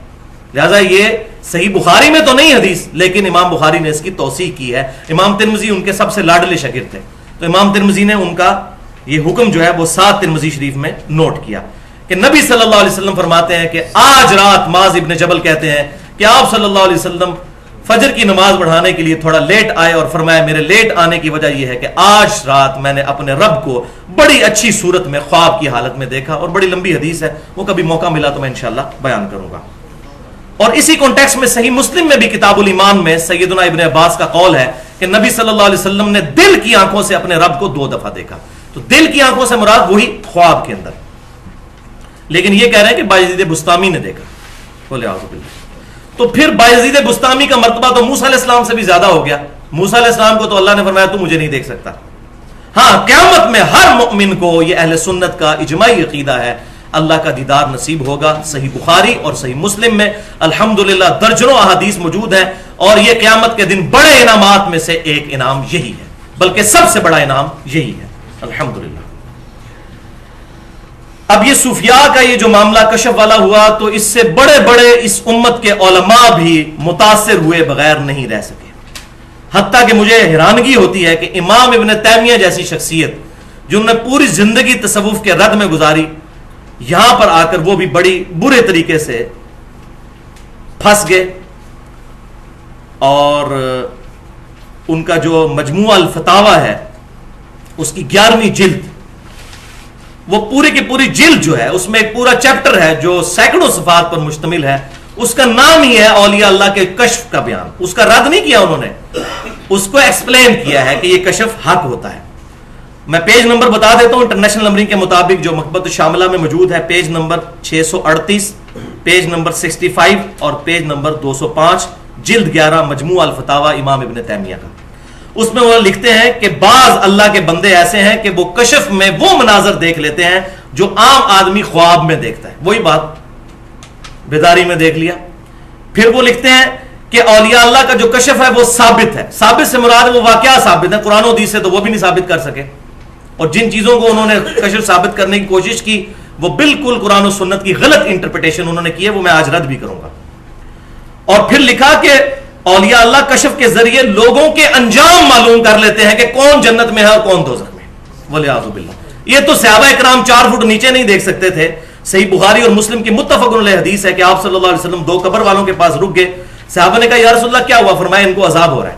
لہذا یہ صحیح بخاری میں تو نہیں حدیث، لیکن امام بخاری نے اس کی توثیق کی ہے. امام ترمذی ان کے سب سے لاڈلے شاگرد تھے، تو امام ترمذی نے ان کا یہ حکم جو ہے وہ 7 ترمذی شریف میں نوٹ کیا کہ نبی صلی اللہ علیہ وسلم فرماتے ہیں کہ آج رات معاذ ابن جبل کہتے ہیں کہ آپ صلی اللہ علیہ وسلم فجر کی نماز پڑھانے کے لیے تھوڑا لیٹ آئے، اور فرمایا میرے لیٹ آنے کی وجہ یہ ہے کہ آج رات میں نے اپنے رب کو بڑی اچھی صورت میں خواب کی حالت میں دیکھا. اور بڑی لمبی حدیث ہے، وہ کبھی موقع ملا تو میں انشاءاللہ بیان کروں گا. اور اسی کانٹیکسٹ میں صحیح مسلم میں بھی کتاب الایمان میں سیدنا ابن عباس کا قول ہے کہ نبی صلی اللہ علیہ وسلم نے دل کی آنکھوں سے اپنے رب کو 2 دفعہ دیکھا. تو دل کی آنکھوں سے مراد وہی خواب کے اندر، لیکن یہ کہہ رہے ہیں کہ بایزید بستامی نے دیکھا. بولے اعوذ باللہ. تو پھر بایزید بستامی کا مرتبہ تو موسیٰ علیہ السلام سے بھی زیادہ ہو گیا. موسیٰ علیہ السلام کو تو اللہ نے فرمایا تو مجھے نہیں دیکھ سکتا. ہاں قیامت میں ہر مؤمن کو، یہ اہل سنت کا اجماعی عقیدہ ہے، اللہ کا دیدار نصیب ہوگا. صحیح بخاری اور صحیح مسلم میں الحمدللہ درجنوں احادیث موجود ہیں، اور یہ قیامت کے دن بڑے انعامات میں سے ایک انعام یہی ہے، بلکہ سب سے بڑا انعام یہی ہے الحمدللہ. اب یہ صوفیاء کا یہ جو معاملہ کشف والا ہوا تو اس سے بڑے بڑے اس امت کے علماء بھی متاثر ہوئے بغیر نہیں رہ سکے. حتیٰ کہ مجھے حیرانگی ہوتی ہے کہ امام ابن تیمیہ جیسی شخصیت جنہوں نے پوری زندگی تصوف کے رد میں گزاری، یہاں پر آ کر وہ بھی بڑی برے طریقے سے پھنس گئے. اور ان کا جو مجموعہ الفتاوی ہے اس کی 11ویں جلد، وہ پوری کی پوری جلد جو ہے اس میں ایک پورا چیپٹر ہے جو سینکڑوں صفات پر مشتمل ہے. اس کا نام ہی ہے اولیاء اللہ کے کشف کا بیان. اس کا رد نہیں کیا انہوں نے، اس کو ایکسپلین کیا ہے کہ یہ کشف حق ہوتا ہے. میں پیج نمبر بتا دیتا ہوں انٹرنیشنل نمبرنگ کے مطابق جو مکتبۃ الشاملہ میں موجود ہے. پیج نمبر 638، پیج نمبر 65 اور پیج نمبر 205، جلد 11 مجموعہ الفتاوی امام ابن تیمیہ کا. اس میں وہ لکھتے ہیں کہ بعض اللہ کے بندے ایسے ہیں کہ وہ کشف میں وہ مناظر دیکھ لیتے ہیں جو عام آدمی خواب میں دیکھتا ہے. وہی بات بیداری میں دیکھ لیا. پھر وہ لکھتے ہیں کہ اولیاء اللہ کا جو کشف ہے وہ ثابت ہے. ثابت سے مراد وہ واقعہ ثابت ہے، قرآن و حدیث سے تو وہ بھی نہیں ثابت کر سکے. اور جن چیزوں کو انہوں نے کشف ثابت کرنے کی کوشش کی وہ بالکل قرآن و سنت کی غلط انٹرپریٹیشن انہوں نے کی ہے، وہ میں آج رد بھی کروں گا. اور پھر لکھا کہ اولیاء اللہ کشف کے ذریعے لوگوں کے انجام معلوم کر لیتے ہیں کہ کون جنت میں ہے اور کون دوزخ میں. وَلِعَاذُ بِاللَّهِ. یہ تو صحابہ اکرام 4 فٹ نیچے نہیں دیکھ سکتے تھے. صحیح بخاری اور مسلم کی متفق علیہ حدیث ہے کہ آپ صلی اللہ علیہ وسلم 2 قبر والوں کے پاس رک گئے. صحابہ نے کہا یا رسول اللہ کیا ہوا؟ فرمایا ان کو عذاب ہو رہا ہے.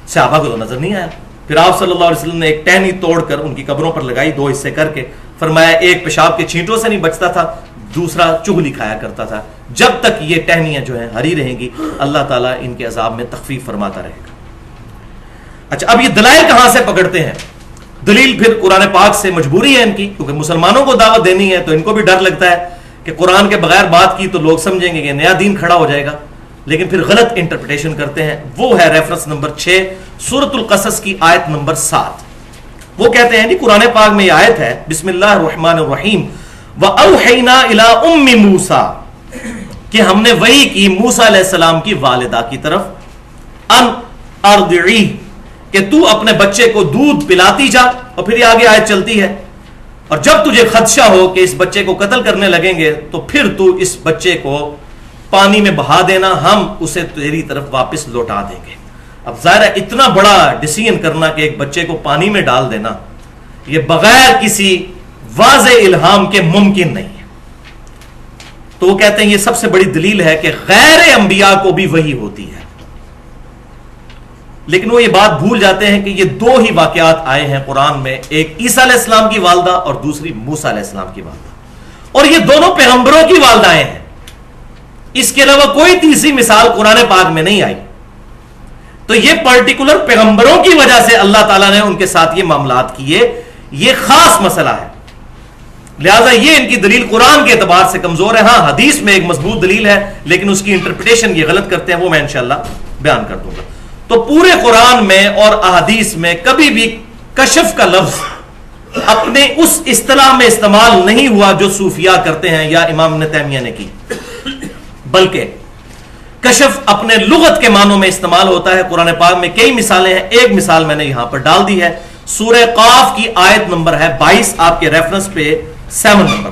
صحابہ کو تو نظر نہیں آیا. پھر آپ صلی اللہ علیہ وسلم نے ایک ٹہنی توڑ کر ان کی قبروں پر لگائی 2 حصے کر کے. فرمایا ایک پیشاب کے چھینٹوں سے نہیں بچتا تھا، دوسرا چغلی کھایا کرتا تھا. جب تک یہ ٹہنیاں جو ہیں ہری رہیں گی اللہ تعالیٰ ان کے عذاب میں تخفیف فرماتا رہے گا. اچھا اب یہ دلائل کہاں سے پکڑتے ہیں؟ دلیل پھر قرآن پاک سے مجبوری ہے ان کی، کیونکہ مسلمانوں کو دعوت دینی ہے تو ان کو بھی ڈر لگتا ہے کہ قرآن کے بغیر بات کی تو لوگ سمجھیں گے کہ نیا دین کھڑا ہو جائے گا، لیکن پھر غلط انٹرپریٹیشن کرتے ہیں. وہ ہے ریفرنس نمبر 6 سورۃ القصص کی آیت نمبر 7. وہ کہتے ہیں جی قرآن پاک میں یہ آیت ہے بسم اللہ الرحمن الرحیم وَأَوْحَيْنَا إِلَىٰ أُمِّ مُوسَىٰ کہ ہم نے وحی کی موسیٰ علیہ السلام کی والدہ کی طرف ان ارضعیہ کہ تو اپنے بچے کو دودھ پلاتی جا. اور پھر یہ آگے آیت چلتی ہے اور جب تجھے خدشہ ہو کہ اس بچے کو قتل کرنے لگیں گے تو پھر تو اس بچے کو پانی میں بہا دینا، ہم اسے تیری طرف واپس لوٹا دیں گے. اب ظاہر ہے اتنا بڑا ڈیسیژن کرنا کہ ایک بچے کو پانی میں ڈال دینا یہ بغیر کسی واضح الہام کے ممکن نہیں ہے. تو وہ کہتے ہیں یہ سب سے بڑی دلیل ہے کہ غیر انبیاء کو بھی وحی ہوتی ہے. لیکن وہ یہ بات بھول جاتے ہیں کہ یہ دو ہی واقعات آئے ہیں قرآن میں، ایک عیسیٰ علیہ السلام کی والدہ اور دوسری موسیٰ علیہ السلام کی والدہ، اور یہ دونوں پیغمبروں کی والدائیں ہیں. اس کے علاوہ کوئی تیسری مثال قرآن پاک میں نہیں آئی. تو یہ پرٹیکولر پیغمبروں کی وجہ سے اللہ تعالیٰ نے ان کے ساتھ یہ معاملات کیے، یہ خاص مسئلہ ہے. لہٰذا یہ ان کی دلیل قرآن کے اعتبار سے کمزور ہے. ہاں حدیث میں ایک مضبوط دلیل ہے لیکن اس کی انٹرپریٹیشن یہ غلط کرتے ہیں، وہ میں انشاءاللہ بیان کر دوں گا. تو پورے قرآن میں اور احادیث میں کبھی بھی کشف کا لفظ اپنے اس اصطلاح میں استعمال نہیں ہوا جو صوفیاء کرتے ہیں یا امام ابن تیمیہ نے کی، بلکہ کشف اپنے لغت کے معنوں میں استعمال ہوتا ہے. قرآن پاک میں کئی مثالیں ہیں، ایک مثال میں نے یہاں پر ڈال دی ہے. سورہ قاف کی آیت نمبر ہے 22 آپ کے ریفرنس پہ 7 نمبر.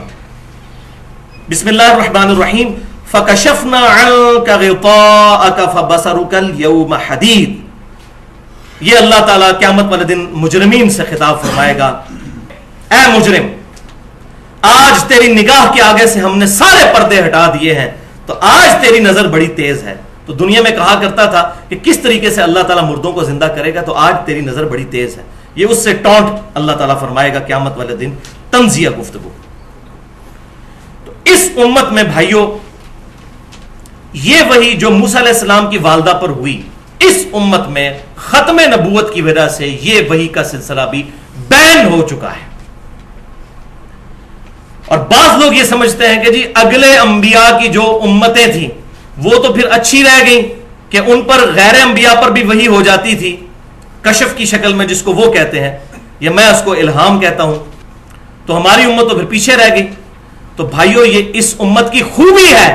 بسم اللہ الرحمن الرحیم فَكَشَفْنَا عَنْكَ غِطَاءَكَ فَبَصَرُكَ الْيَوْمَ حَدِيدٌ. یہ اللہ تعالیٰ قیامت والے دن مجرمین سے خطاب فرمائے گا، اے مجرم آج تیری نگاہ کے آگے سے ہم نے سارے پردے ہٹا دیے ہیں تو آج تیری نظر بڑی تیز ہے. تو دنیا میں کہا کرتا تھا کہ کس طریقے سے اللہ تعالیٰ مردوں کو زندہ کرے گا، تو آج تیری نظر بڑی تیز ہے. یہ اس سے ٹونٹ اللہ تعالیٰ فرمائے گا قیامت والے دن، تنزیہ گفتگو. تو اس امت میں بھائیوں یہ وہی جو موسیٰ علیہ السلام کی والدہ پر ہوئی، اس امت میں ختم نبوت کی وجہ سے یہ وحی کا سلسلہ بھی بین ہو چکا ہے. اور بعض لوگ یہ سمجھتے ہیں کہ جی اگلے انبیاء کی جو امتیں تھیں وہ تو پھر اچھی رہ گئیں کہ ان پر غیر انبیاء پر بھی وحی ہو جاتی تھی کشف کی شکل میں، جس کو وہ کہتے ہیں یا میں اس کو الہام کہتا ہوں، تو ہماری امت تو پھر پیچھے رہ گئی. تو بھائیو یہ اس امت کی خوبی ہے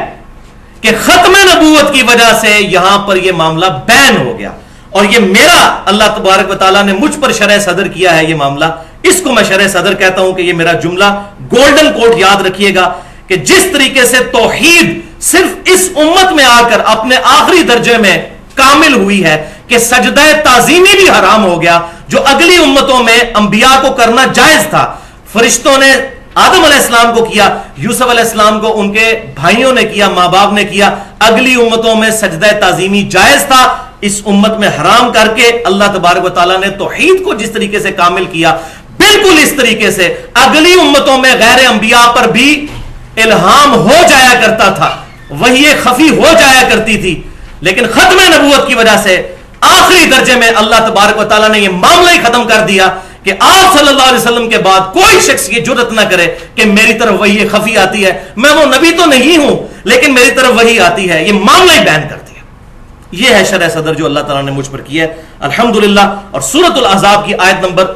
کہ ختم نبوت کی وجہ سے یہاں پر یہ معاملہ بین ہو گیا. اور یہ میرا اللہ تبارک و تعالیٰ نے مجھ پر شرح صدر کیا ہے یہ معاملہ، اس کو میں شرح صدر کہتا ہوں کہ یہ میرا جملہ گولڈن کوٹ یاد رکھیے گا کہ جس طریقے سے توحید صرف اس امت میں آ کر اپنے آخری درجے میں کامل ہوئی ہے کہ سجدہ تعظیمی بھی حرام ہو گیا، جو اگلی امتوں میں انبیاء کو کرنا جائز تھا. فرشتوں نے آدم علیہ السلام کو کیا، یوسف علیہ السلام کو ان کے بھائیوں نے کیا، ماں باپ نے کیا. اگلی امتوں میں سجدہ تعظیمی جائز تھا، اس امت میں حرام کر کے اللہ تبارک و تعالیٰ نے توحید کو جس طریقے سے کامل کیا، بالکل اس طریقے سے اگلی امتوں میں غیر انبیاء پر بھی الہام ہو جایا کرتا تھا، وحی خفی ہو جایا کرتی تھی. لیکن ختم نبوت کی وجہ سے آخری درجے میں اللہ تبارک و تعالیٰ نے یہ معاملہ ہی ختم کر دیا کہ آپ صلی اللہ علیہ وسلم کے بعد کوئی شخص یہ جرت نہ کرے کہ میری طرف وحی خفی آتی ہے، میں وہ نبی تو نہیں ہوں لیکن میری طرف وحی آتی ہے. یہ معاملہ ہی بیان کر دیا. یہ ہے شرح صدر جو اللہ تعالیٰ نے مجھ پر کیا ہے الحمدللہ. اور سورۃ الاحزاب کی آیت نمبر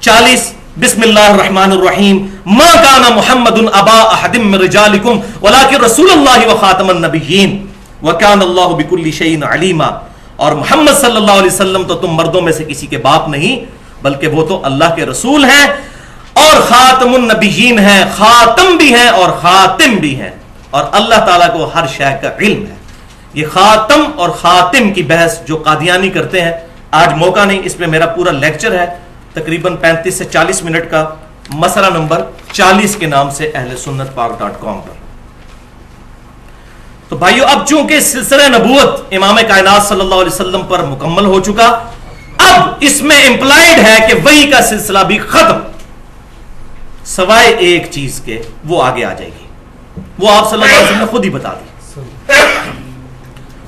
40 بسم اللہ الرحمن الرحیم ما کان محمد ابا احد من رجالکم ولکن رسول اللہ وخاتم النبیین وکان اللہ بکل شیء علیما. اور محمد صلی اللہ علیہ وسلم تو تم مردوں میں سے کسی کے باپ نہیں بلکہ وہ تو اللہ کے رسول ہیں اور خاتم النبیین ہیں، خاتم بھی ہیں اور خاتم بھی ہیں، اور اللہ تعالیٰ کو ہر شے کا علم ہے. یہ خاتم اور خاتم کی بحث جو قادیانی کرتے ہیں، آج موقع نہیں، اس پہ میرا پورا لیکچر ہے تقریباً 35 سے 40 منٹ کا، مسئلہ نمبر 40 کے نام سے اہل سنت پاک.com پر. تو بھائیو اب چونکہ سلسلہ نبوت امام کائنات صلی اللہ علیہ وسلم پر مکمل ہو چکا، اب اس میں امپلائڈ ہے کہ وحی کا سلسلہ بھی ختم، سوائے ایک چیز کے، وہ آگے آ جائے گی. وہ آپ صلی اللہ علیہ وسلم نے خود ہی بتا دی.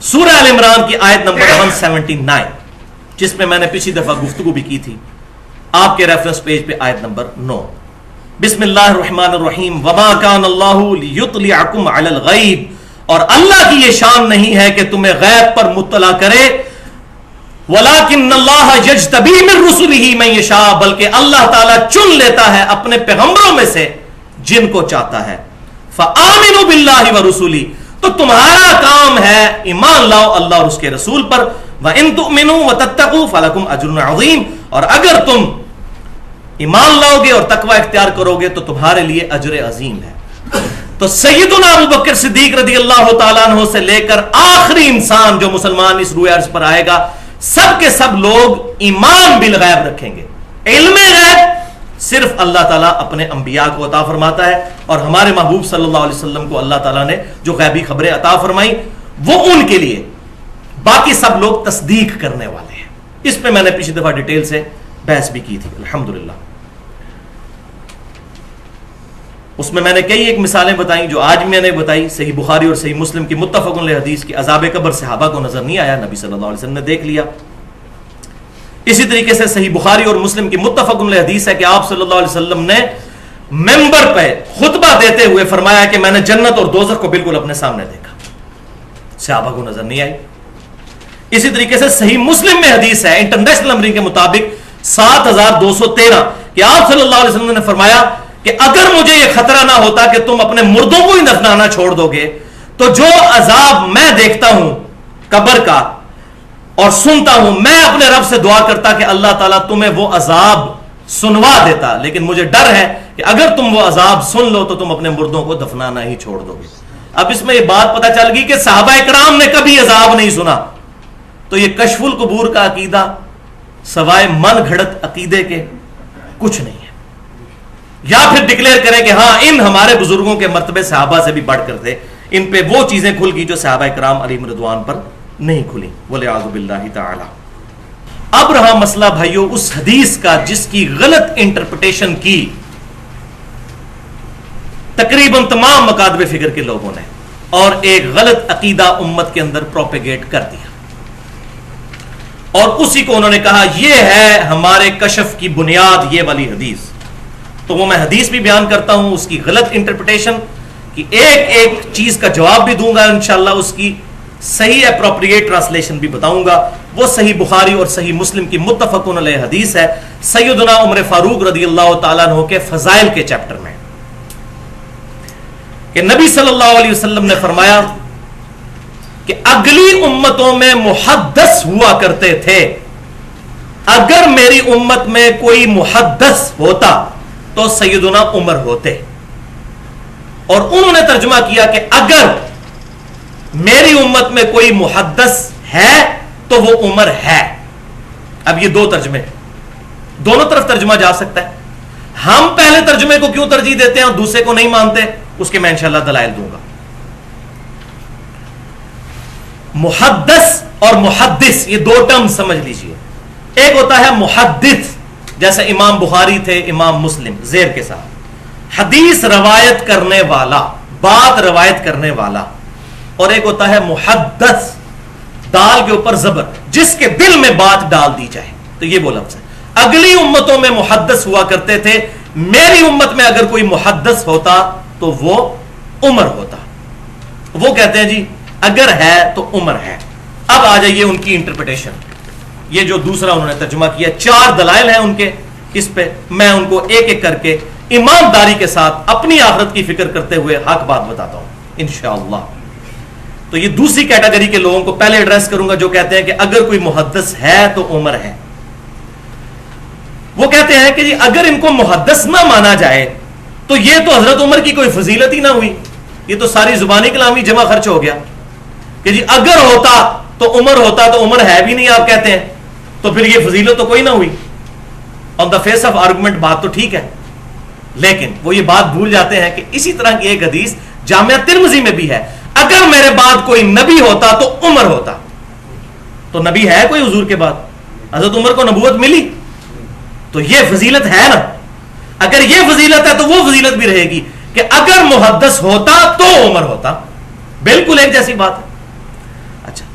سورہ ال عمران کی آیت نمبر 179 جس پہ میں نے پچھلی دفعہ گفتگو بھی کی تھی, آپ کے ریفرنس پیج پہ آیت نمبر 9. بسم اللہ الرحمن الرحیم. وما کان اللہ لیطلعکم علی الغیب, اور اللہ کی یہ شان نہیں ہے کہ تمہیں غیب پر مطلع کرے. ولیکن اللہ یجتبی من رسلہ من یشاء, بلکہ اللہ تعالیٰ چن لیتا ہے اپنے پیغمبروں میں سے جن کو چاہتا ہے. فآمنوا باللہ ورسولہ, تو تمہارا کام ہے ایمان لاؤ اللہ اور اس کے رسول پر. وَإِن تُؤْمِنُوا وَتَتَّقُوا فَلَكُمْ أَجْرٌ عَظِيمٌ, اور اگر تم ایمان لاؤ گے اور تقوی اختیار کرو گے تو تمہارے لیے اجر عظیم ہے. تو سیدنا ابو بکر صدیق رضی اللہ تعالیٰ عنہ سے لے کر آخری انسان جو مسلمان اس روئے عرض پر آئے گا, سب کے سب لوگ ایمان بالغیب رکھیں گے. علم غیب صرف اللہ تعالیٰ اپنے انبیاء کو عطا فرماتا ہے, اور ہمارے محبوب صلی اللہ علیہ وسلم کو اللہ تعالیٰ نے جو غیبی خبریں عطا فرمائی وہ ان کے لیے, باقی سب لوگ تصدیق کرنے والے ہیں. اس پہ میں نے پچھلی دفعہ ڈیٹیل سے بحث بھی کی تھی الحمدللہ. اس میں نے کئی ایک مثالیں بتائیں جو آج میں نے بتائی. صحیح بخاری اور صحیح مسلم کی متفق علیہ حدیث کی عذاب قبر صحابہ کو نظر نہیں آیا, نبی صلی اللہ علیہ وسلم نے دیکھ لیا. اسی طریقے سے صحیح بخاری اور مسلم کی متفق علیہ حدیث ہے کہ آپ صلی اللہ علیہ وسلم نے منبر پہ خطبہ دیتے ہوئے فرمایا کہ میں نے جنت اور دوزخ کو بالکل اپنے سامنے دیکھا, صحابہ کو نظر نہیں آئی. اسی طریقے سے صحیح مسلم میں حدیث ہے انٹرنیشنل نمبرنگ کے مطابق 7213 کہ آپ صلی اللہ علیہ وسلم نے فرمایا کہ اگر مجھے یہ خطرہ نہ ہوتا کہ تم اپنے مردوں کو ہی دفنانا چھوڑ دو گے تو جو عذاب میں دیکھتا ہوں قبر کا اور سنتا ہوں, میں اپنے رب سے دعا کرتا کہ اللہ تعالیٰ تمہیں وہ عذاب سنوا دیتا, لیکن مجھے ڈر ہے کہ اگر تم وہ عذاب سن لو تو تم اپنے مردوں کو دفنانا ہی چھوڑ دو گے. اب اس میں یہ بات پتہ چل گئی کہ صحابہ کرام نے کبھی عذاب نہیں سنا, تو یہ کشف القبور کا عقیدہ سوائے من گھڑت عقیدے کے کچھ نہیں ہے. یا پھر ڈکلیئر کریں کہ ہاں ان ہمارے بزرگوں کے مرتبے صحابہ سے بھی بڑھ کر تھے, ان پہ وہ چیزیں کھل گئی جو صحابہ کرام علیہم رضوان پر نہیں کھلی, والعیاذ باللہ تعالی. اب رہا مسئلہ بھائیو اس حدیث کا جس کی غلط انٹرپریٹیشن کی تقریباً تمام مکاتب فکر کے لوگوں نے, اور ایک غلط عقیدہ امت کے اندر پروپیگیٹ کر دیا, اور اسی کو انہوں نے کہا یہ ہے ہمارے کشف کی بنیاد یہ والی حدیث. تو وہ میں حدیث بھی بیان کرتا ہوں, اس کی غلط انٹرپریٹیشن کی ایک ایک چیز کا جواب بھی دوں گا انشاءاللہ, اس کی صحیح اپروپریٹ ٹرانسلیشن بھی بتاؤں گا. وہ صحیح بخاری اور صحیح مسلم کی متفق علیہ حدیث ہے سیدنا عمر فاروق رضی اللہ تعالیٰ عنہ کے فضائل کے چیپٹر میں, کہ نبی صلی اللہ علیہ وسلم نے فرمایا کہ اگلی امتوں میں محدث ہوا کرتے تھے, اگر میری امت میں کوئی محدث ہوتا تو سیدنا عمر ہوتے. اور انہوں نے ترجمہ کیا کہ اگر میری امت میں کوئی محدث ہے تو وہ عمر ہے. اب یہ دو ترجمے, دونوں طرف ترجمہ جا سکتا ہے. ہم پہلے ترجمے کو کیوں ترجیح دیتے ہیں اور دوسرے کو نہیں مانتے, اس کے میں انشاءاللہ دلائل دوں گا. محدث اور محدث یہ دو ٹرم سمجھ لیجئے. ایک ہوتا ہے محدث جیسے امام بخاری تھے, امام مسلم زیر کے ساتھ حدیث روایت کرنے والا, بات روایت کرنے والا. اور ایک ہوتا ہے محدث, دال کے اوپر زبر, جس کے دل میں بات ڈال دی جائے, تو یہ وہ لفظ ہے. اگلی امتوں میں محدث ہوا کرتے تھے, میری امت میں اگر کوئی محدث ہوتا تو وہ عمر ہوتا. وہ کہتے ہیں جی اگر ہے تو عمر ہے. اب آ جائیے ان کی انٹرپریٹیشن. یہ جو دوسرا انہوں نے ترجمہ کیا, 4 دلائل ہیں ان کے, اس پہ میں ان کو ایک ایک کر کے ایمانداری کے ساتھ اپنی آخرت کی فکر کرتے ہوئے حق بات بتاتا ہوں انشاءاللہ. تو یہ دوسری کیٹیگری کے لوگوں کو پہلے ایڈریس کروں گا جو کہتے ہیں کہ اگر کوئی محدث ہے تو عمر ہے. وہ کہتے ہیں کہ جی اگر ان کو محدث نہ مانا جائے تو یہ تو حضرت عمر کی کوئی فضیلت ہی نہ ہوئی, یہ تو ساری زبانی کلامی جمع خرچ ہو گیا کہ جی اگر ہوتا تو عمر ہوتا, تو عمر ہے بھی نہیں آپ کہتے ہیں, تو پھر یہ فضیلت تو کوئی نہ ہوئی. آن دا فیس آف آرگومنٹ بات تو ٹھیک ہے, لیکن وہ یہ بات بھول جاتے ہیں کہ اسی طرح کی ایک حدیث جامعہ ترمذی میں بھی ہے, اگر میرے بعد کوئی نبی ہوتا تو عمر ہوتا. تو نبی ہے کوئی حضور کے بعد, حضرت عمر کو نبوت ملی, تو یہ فضیلت ہے نا. اگر یہ فضیلت ہے تو وہ فضیلت بھی رہے گی. کہ اگر محدث ہوتا تو عمر ہوتا. بالکل ایک جیسی بات ہے. اچھا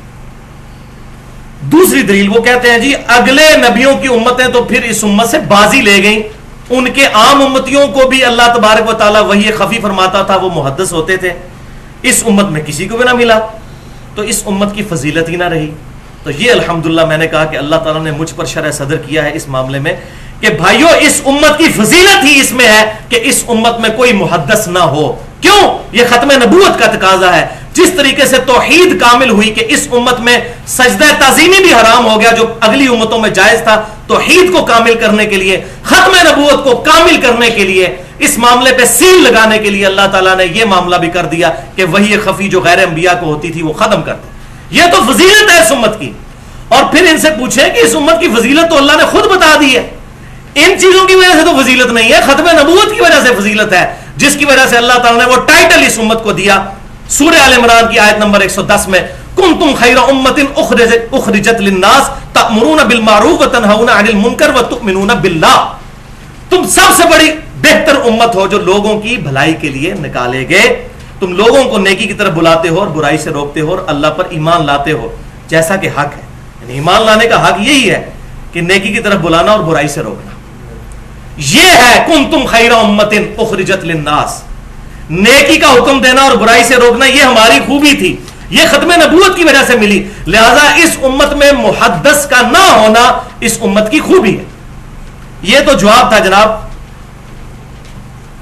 دوسری دلیل وہ کہتے ہیں جی اگلے نبیوں کی امتیں تو پھر اس امت سے بازی لے گئیں, ان کے عام امتیوں کو بھی اللہ تبارک و تعالیٰ وحی خفی فرماتا تھا, وہ محدث ہوتے تھے, اس امت میں کسی کو بھی نہ ملا, تو اس امت کی فضیلت ہی نہ رہی. تو یہ الحمدللہ میں نے کہا کہ اللہ تعالیٰ نے مجھ پر شرح صدر کیا ہے اس معاملے میں کہ بھائیو اس امت کی فضیلت ہی اس میں ہے کہ اس امت میں کوئی محدث نہ ہو. کیوں؟ یہ ختم نبوت کا تقاضا ہے. جس طریقے سے توحید کامل ہوئی کہ اس امت میں سجدہ تعظیمی بھی حرام ہو گیا جو اگلی امتوں میں جائز تھا, توحید کو کامل کرنے کے لیے, ختم نبوت کو کامل کرنے کے لیے, اس معاملے پہ سیل لگانے کے لیے اللہ تعالیٰ نے یہ معاملہ بھی کر دیا کہ وحی خفی جو غیر انبیاء کو ہوتی تھی وہ ختم کر دی. یہ تو فضیلت ہے اس امت کی. اور پھر ان سے پوچھیں کہ اس امت کی فضیلت تو اللہ نے خود بتا دی ہے, ان چیزوں کی وجہ سے تو فضیلت نہیں ہے, ختم نبوت کی وجہ سے فضیلت ہے, جس کی وجہ سے اللہ تعالیٰ نے وہ ٹائٹل اس امت کو دیا. سورہ آل عمران کی آیت نمبر 110 میں کنتم خیر امت اخرجت للناس تأمرون بالمعروف وتنہون عن المنکر وتؤمنون باللہ, تم سب سے بڑی بہتر امت ہو جو لوگوں کی بھلائی کے لیے نکالے گئے, تم لوگوں کو نیکی کی طرف بلاتے ہو اور برائی سے روکتے ہو اور اللہ پر ایمان لاتے ہو جیسا کہ حق ہے. یعنی ایمان لانے کا حق یہی ہے کہ نیکی کی طرف بلانا اور برائی سے روکنا. یہ ہے کنتم خیر امت اخرجت للناس, نیکی کا حکم دینا اور برائی سے روکنا یہ ہماری خوبی تھی, یہ ختم نبوت کی وجہ سے ملی. لہذا اس امت میں محدث کا نہ ہونا اس امت کی خوبی ہے. یہ تو جواب تھا جناب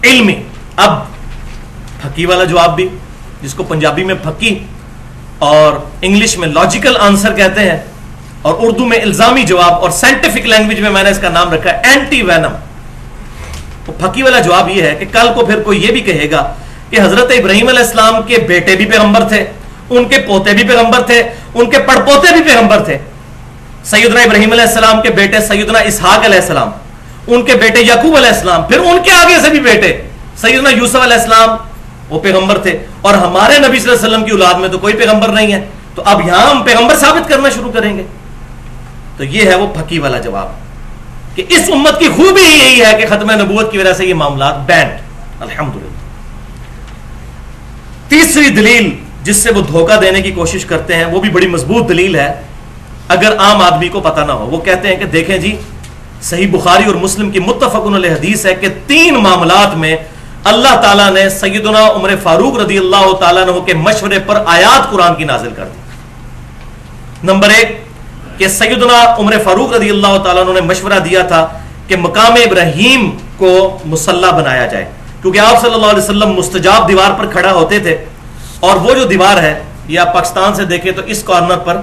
علمی. اب پھکی والا جواب بھی, جس کو پنجابی میں پھکی اور انگلش میں لاجیکل آنسر کہتے ہیں, اور اردو میں الزامی جواب, اور سائنٹیفک لینگویج میں میں نے اس کا نام رکھا ہے اینٹی وینم. تو پھکی والا جواب یہ ہے کہ کل کو پھر کوئی یہ بھی کہے گا کہ حضرت ابراہیم علیہ السلام کے بیٹے بھی پیغمبر تھے, ان کے پوتے بھی پیغمبر تھے, ان کے پڑپوتے بھی پیغمبر تھے. سیدنا ابراہیم علیہ السلام کے بیٹے سیدنا اسحاق علیہ السلام, ان کے بیٹے یعقوب علیہ السلام, پھر ان کے آگے سے بھی بیٹے سیدنا یوسف علیہ السلام, وہ پیغمبر تھے. اور ہمارے نبی صلی اللہ علیہ وسلم کی اولاد میں تو کوئی پیغمبر نہیں ہے, تو اب یہاں ہم پیغمبر ثابت کرنا شروع کریں گے. تو یہ ہے وہ پھکی والا جواب کہ اس امت کی خوبی یہی ہے کہ ختم نبوت کی وجہ سے یہ معاملات بینڈ. الحمدللہ. تیسری دلیل جس سے وہ دھوکہ دینے کی کوشش کرتے ہیں وہ بھی بڑی مضبوط دلیل ہے اگر عام آدمی کو پتہ نہ ہو. وہ کہتے ہیں کہ دیکھیں جی صحیح بخاری اور مسلم کی متفق علیہ حدیث ہے کہ 3 معاملات میں اللہ تعالیٰ نے سیدنا عمر فاروق رضی اللہ تعالیٰ عنہ کے مشورے پر آیات قرآن کی نازل کر دی. نمبر 1 کہ سیدنا عمر فاروق رضی اللہ تعالیٰ عنہ نے مشورہ دیا تھا کہ مقام ابراہیم کو مصلی بنایا جائے, کیونکہ آپ صلی اللہ علیہ وسلم مستجاب دیوار پر کھڑا ہوتے تھے, اور وہ جو دیوار ہے یہ آپ پاکستان سے دیکھیں تو اس کارنر پر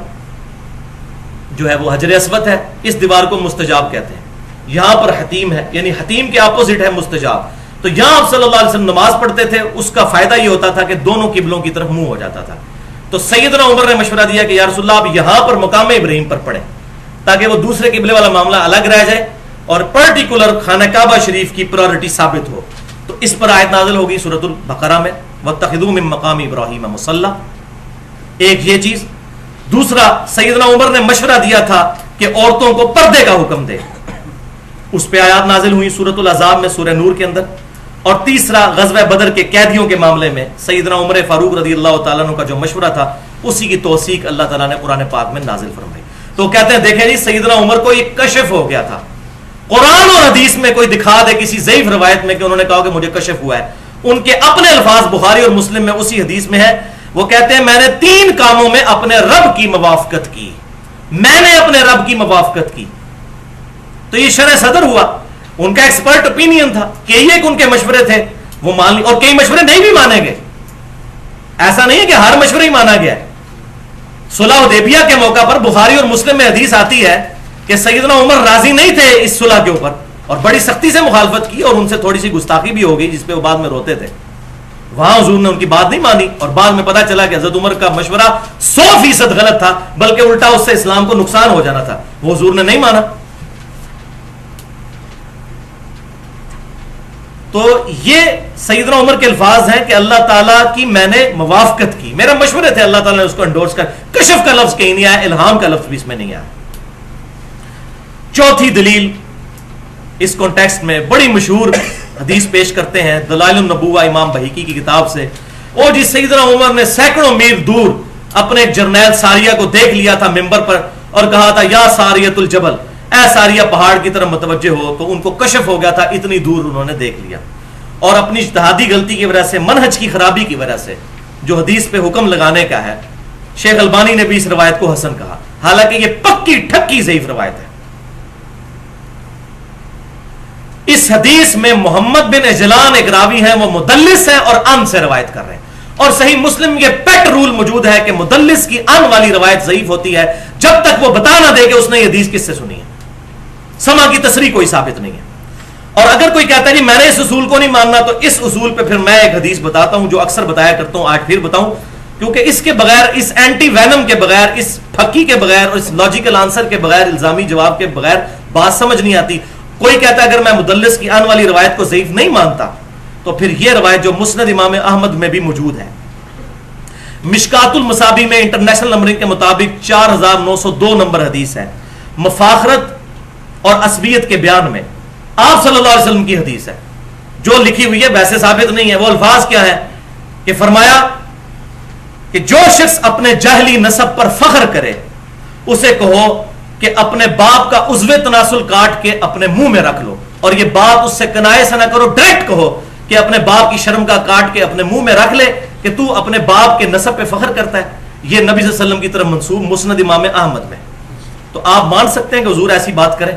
جو ہے وہ حجر اسود ہے, اس دیوار کو مستجاب کہتے ہیں. یہاں پر حتیم ہے, یعنی حتیم کے اپوزٹ ہے مستجاب. تو یہاں آپ صلی اللہ علیہ وسلم نماز پڑھتے تھے, اس کا فائدہ یہ ہوتا تھا کہ دونوں قبلوں کی طرف منہ ہو جاتا تھا. تو سیدنا عمر نے مشورہ دیا کہ یا رسول اللہ آپ یہاں پر مقام ابراہیم پر پڑھیں تاکہ وہ دوسرے قبلے والا معاملہ الگ رہ جائے اور پرٹیکولر خانہ کعبہ شریف کی پرائورٹی ثابت ہو. تو اس پر آیت نازل ہوگی سورۃ البقرہ میں وَاتَّخِذُوا مِن مَّقَامِ إِبْرَاهِيمَ مُصَلًّى. ایک یہ چیز. دوسرا سیدنا عمر نے مشورہ دیا تھا کہ عورتوں کو پردے کا حکم دے, اس پہ آیات نازل ہوئی سورۃ الاحزاب میں سورہ نور کے اندر. اور تیسرا غزوہ بدر کے قیدیوں کے معاملے میں سیدنا عمر فاروق رضی اللہ تعالیٰ عنہ کا جو مشورہ تھا اسی کی توثیق اللہ تعالیٰ نے قرآن پاک میں نازل فرمائی. تو کہتے ہیں دیکھیں جی سیدنا عمر کو ایک کشف ہو گیا تھا. قرآن اور حدیث میں کوئی دکھا دے کسی ضعیف روایت میں کہ انہوں نے کہا کہ مجھے کشف ہوا ہے, ان کے اپنے الفاظ بخاری اور مسلم میں اسی حدیث میں ہے. وہ کہتے ہیں میں نے 3 کاموں میں اپنے رب کی موافقت کی, میں نے اپنے رب کی موافقت کی. تو یہ شرح صدر ہوا, ان کا ایکسپرٹ اوپینین تھا کہ یہ ان کے مشورے تھے وہ مان لی, اور کئی مشورے نہیں بھی مانے گئے. ایسا نہیں ہے کہ ہر مشورہ ہی مانا گیا ہے. صلح حدیبیہ کے موقع پر بخاری اور مسلم میں حدیث آتی ہے کہ سیدنا عمر راضی نہیں تھے اس صلح کے اوپر اور بڑی سختی سے مخالفت کی, اور ان سے تھوڑی سی گستاخی بھی ہو گئی جس پہ وہ بعد میں روتے تھے. وہاں حضور نے ان کی بات نہیں مانی, اور بعد میں پتا چلا کہ حضرت عمر کا مشورہ 100% غلط تھا, بلکہ الٹا اس سے اسلام کو نقصان ہو جانا تھا. وہ حضور نے نہیں مانا. تو یہ سیدنا عمر کے الفاظ ہیں کہ اللہ تعالیٰ کی میں نے موافقت کی, میرا مشورے تھے, اللہ تعالیٰ نے اس کو انڈورس کر. کشف کا لفظ کہیں نہیں آیا, الہام کا لفظ بھی اس میں نہیں آیا. چوتھی دلیل اس کانٹیکسٹ میں بڑی مشہور حدیث پیش کرتے ہیں دلائل النبوہ امام بہیقی کی کتاب سے، او جی سیدنا عمر نے سینکڑوں میل دور اپنے ایک جرنیل ساریہ کو دیکھ لیا تھا ممبر پر اور کہا تھا یا ساریۃ الجبل، اے ساریہ پہاڑ کی طرف متوجہ ہو، تو ان کو کشف ہو گیا تھا، اتنی دور انہوں نے دیکھ لیا. اور اپنی اجتہادی غلطی کی وجہ سے، منہج کی خرابی کی وجہ سے جو حدیث پہ حکم لگانے کا ہے، شیخ البانی نے بھی اس روایت کو حسن کہا، حالانکہ یہ پکی ٹھکی ضعیف روایت ہے. اس حدیث میں محمد بن اجلان ایک راوی ہیں، وہ مدلس ہیں اور ان سے روایت کر رہے ہیں، اور صحیح مسلم یہ پیٹ رول موجود ہے کہ مدلس کی ان والی روایت ضعیف ہوتی ہے جب تک وہ بتا نہ دے کہ اس نے یہ حدیث کس سے سنی ہے. سما کی تصریح کوئی ثابت نہیں ہے. اور اگر کوئی کہتا ہے جی میں نے اس اصول کو نہیں ماننا، تو اس اصول پہ پھر میں ایک حدیث بتاتا ہوں جو اکثر بتایا کرتا ہوں، آج پھر بتاؤں، کیونکہ اس کے بغیر، اس اینٹی وینم کے بغیر، اس پھکی کے بغیر اور اس لاجیکل آنسر کے بغیر، الزامی جواب کے بغیر بات سمجھ نہیں آتی. کوئی کہتا ہے اگر میں مدلس کی ان والی روایت کو ضعیف نہیں مانتا تو پھر یہ روایت جو مسند امام احمد میں بھی موجود ہے، مشکات المصابیح میں انٹرنیشنل نمبرنگ کے مطابق 4902 نمبر حدیث ہے، مفاخرت اور عصبیت کے بیان میں آپ صلی اللہ علیہ وسلم کی حدیث ہے، جو لکھی ہوئی ہے ویسے ثابت نہیں ہے. وہ الفاظ کیا ہے کہ فرمایا کہ جو شخص اپنے جاہلی نسب پر فخر کرے اسے کہو کہ اپنے باپ کا عضو تناسل کاٹ کے اپنے منہ میں رکھ لو، اور یہ بات اس سے کنائے سے نہ کرو، ڈائریکٹ کہو کہ اپنے باپ کی شرم کا کاٹ کے اپنے منہ میں رکھ لے کہ تو اپنے باپ کے نسب پہ فخر کرتا ہے. یہ نبی صلی اللہ علیہ وسلم کی طرف منسوب مسند امام احمد میں. تو آپ مان سکتے ہیں کہ حضور ایسی بات کریں؟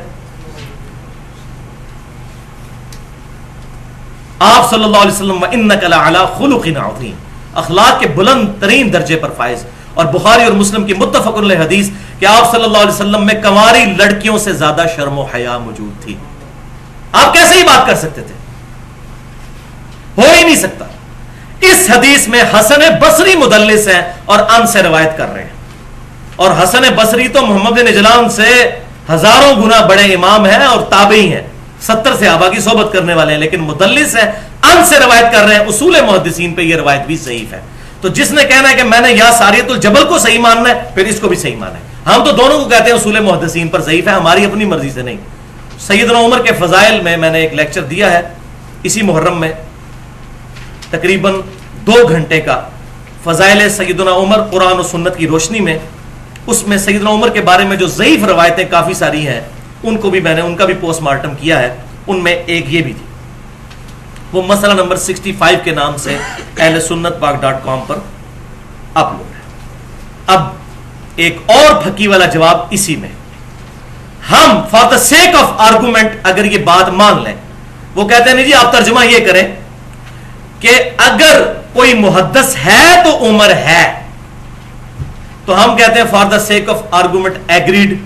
آپ صلی اللہ علیہ وسلم وَإِنَّكَ لَعَلَىٰ خُلُقٍ عَظِيمٍ، اخلاق کے بلند ترین درجے پر فائز. اور بخاری اور مسلم کی متفق علیہ حدیث کہ آپ صلی اللہ علیہ وسلم میں کنواری لڑکیوں سے زیادہ شرم و حیا موجود تھی. آپ کیسے ہی بات کر سکتے تھے؟ ہو ہی نہیں سکتا. اس حدیث میں حسن بصری مدلس ہیں اور ان سے روایت کر رہے ہیں، اور حسن بصری تو محمد بن اجلان سے ہزاروں گنا بڑے امام ہیں اور تابعی ہیں، 70 صحابہ کی صحبت کرنے والے ہیں، لیکن مدلس ہیں، ان سے روایت کر رہے ہیں. اصول محدثین پہ یہ روایت بھی ضعیف ہے. تو جس نے کہنا ہے کہ میں نے یا ساریۃ الجبل کو صحیح ماننا ہے، پھر اس کو بھی صحیح ماننا ہے. ہم تو دونوں کو کہتے ہیں اصول محدثین پر ضعیف ہے، ہماری اپنی مرضی سے نہیں. سیدنا عمر کے فضائل میں نے ایک لیکچر دیا ہے اسی محرم میں، تقریباً 2 گھنٹے کا، فضائل سیدنا عمر قرآن و سنت کی روشنی میں. اس میں سیدنا عمر کے بارے میں جو ضعیف روایتیں کافی ساری ہیں ان کو بھی میں نے ان کا بھی پوسٹ مارٹم کیا ہے. ان میں ایک یہ بھی تھی، وہ مسئلہ نمبر 65 کے نام سے اہل سنت پاک.com پر اپلوڈ ہے. اب ایک اور پھکی والا جواب اسی میں. ہم for the sake of argument اگر یہ بات مان لیں، وہ کہتے ہیں نہیں جی آپ ترجمہ یہ کریں کہ اگر کوئی محدث ہے تو عمر ہے، تو ہم کہتے ہیں for the sake of argument agreed.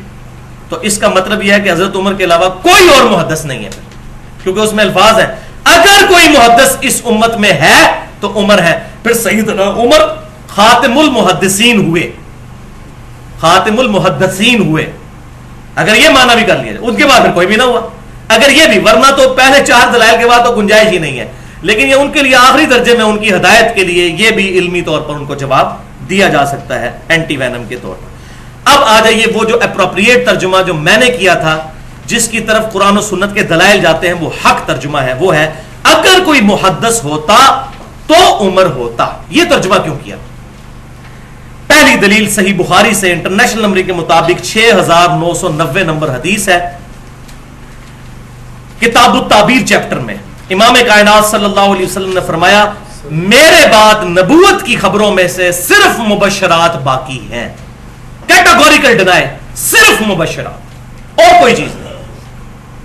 تو اس کا مطلب یہ ہے کہ حضرت عمر کے علاوہ کوئی اور محدث نہیں ہے، کیونکہ اس میں الفاظ ہیں اگر کوئی محدث اس امت میں ہے تو عمر ہے. پھر سیدنا عمر خاتم المحدثین ہوئے، خاتم المحدثین ہوئے. اگر یہ معنی بھی کر لیا جائے، ان کے بعد پھر کوئی بھی نہ ہوا. اگر یہ بھی، ورنہ تو پہلے 4 دلائل کے بعد تو گنجائش ہی نہیں ہے. لیکن یہ ان کے لیے آخری درجے میں ان کی ہدایت کے لیے یہ بھی علمی طور پر ان کو جواب دیا جا سکتا ہے اینٹی وینم کے طور پر. اب آ جائیے وہ جو اپروپریٹ ترجمہ جو میں نے کیا تھا، جس کی طرف قرآن و سنت کے دلائل جاتے ہیں، وہ حق ترجمہ ہے. وہ ہے اگر کوئی محدث ہوتا تو عمر ہوتا. یہ ترجمہ کیوں کیا؟ پہلی دلیل صحیح بخاری سے انٹرنیشنل نمبر کے مطابق 6990 نمبر حدیث ہے، کتاب التعبیر چیپٹر میں امام کائنات صلی اللہ علیہ وسلم نے فرمایا میرے بعد نبوت کی خبروں میں سے صرف مبشرات باقی ہیں. کیٹاگوریکل ڈینائی، صرف مبشرات اور کوئی چیز نہیں.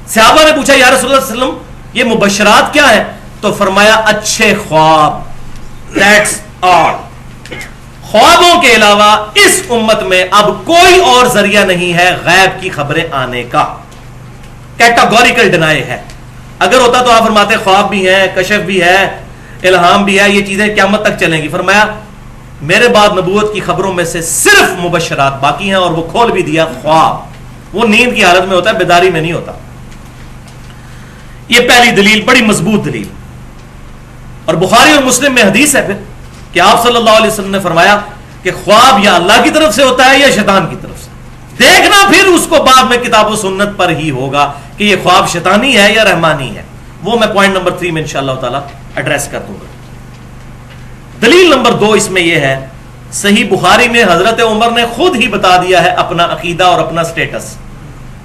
صحابہ نے پوچھا یا رسول اللہ صلی اللہ علیہ وسلم یہ مبشرات کیا ہیں؟ تو فرمایا اچھے خواب، دیٹس آل. خوابوں کے علاوہ اس امت میں اب کوئی اور ذریعہ نہیں ہے غیب کی خبریں آنے کا. کیٹاگوریکل ڈینائی ہے. اگر ہوتا تو آپ فرماتے خواب بھی ہیں، کشف بھی ہے، الہام بھی ہے، یہ چیزیں قیامت تک چلیں گی. فرمایا میرے بعد نبوت کی خبروں میں سے صرف مبشرات باقی ہیں، اور وہ کھول بھی دیا خواب وہ نیند کی حالت میں ہوتا ہے، بیداری میں نہیں ہوتا. یہ پہلی دلیل، بڑی مضبوط دلیل. اور بخاری اور مسلم میں حدیث ہے پھر کہ آپ صلی اللہ علیہ وسلم نے فرمایا کہ خواب یا اللہ کی طرف سے ہوتا ہے یا شیطان کی طرف سے. دیکھنا پھر اس کو بعد میں کتاب و سنت پر ہی ہوگا کہ یہ خواب شیطانی ہے یا رحمانی ہے. وہ میں پوائنٹ نمبر 3 میں انشاءاللہ تعالی ایڈریس کر دوں گا. دلیل نمبر 2 اس میں یہ ہے، صحیح بخاری میں حضرت عمر نے خود ہی بتا دیا ہے اپنا عقیدہ اور اپنا سٹیٹس.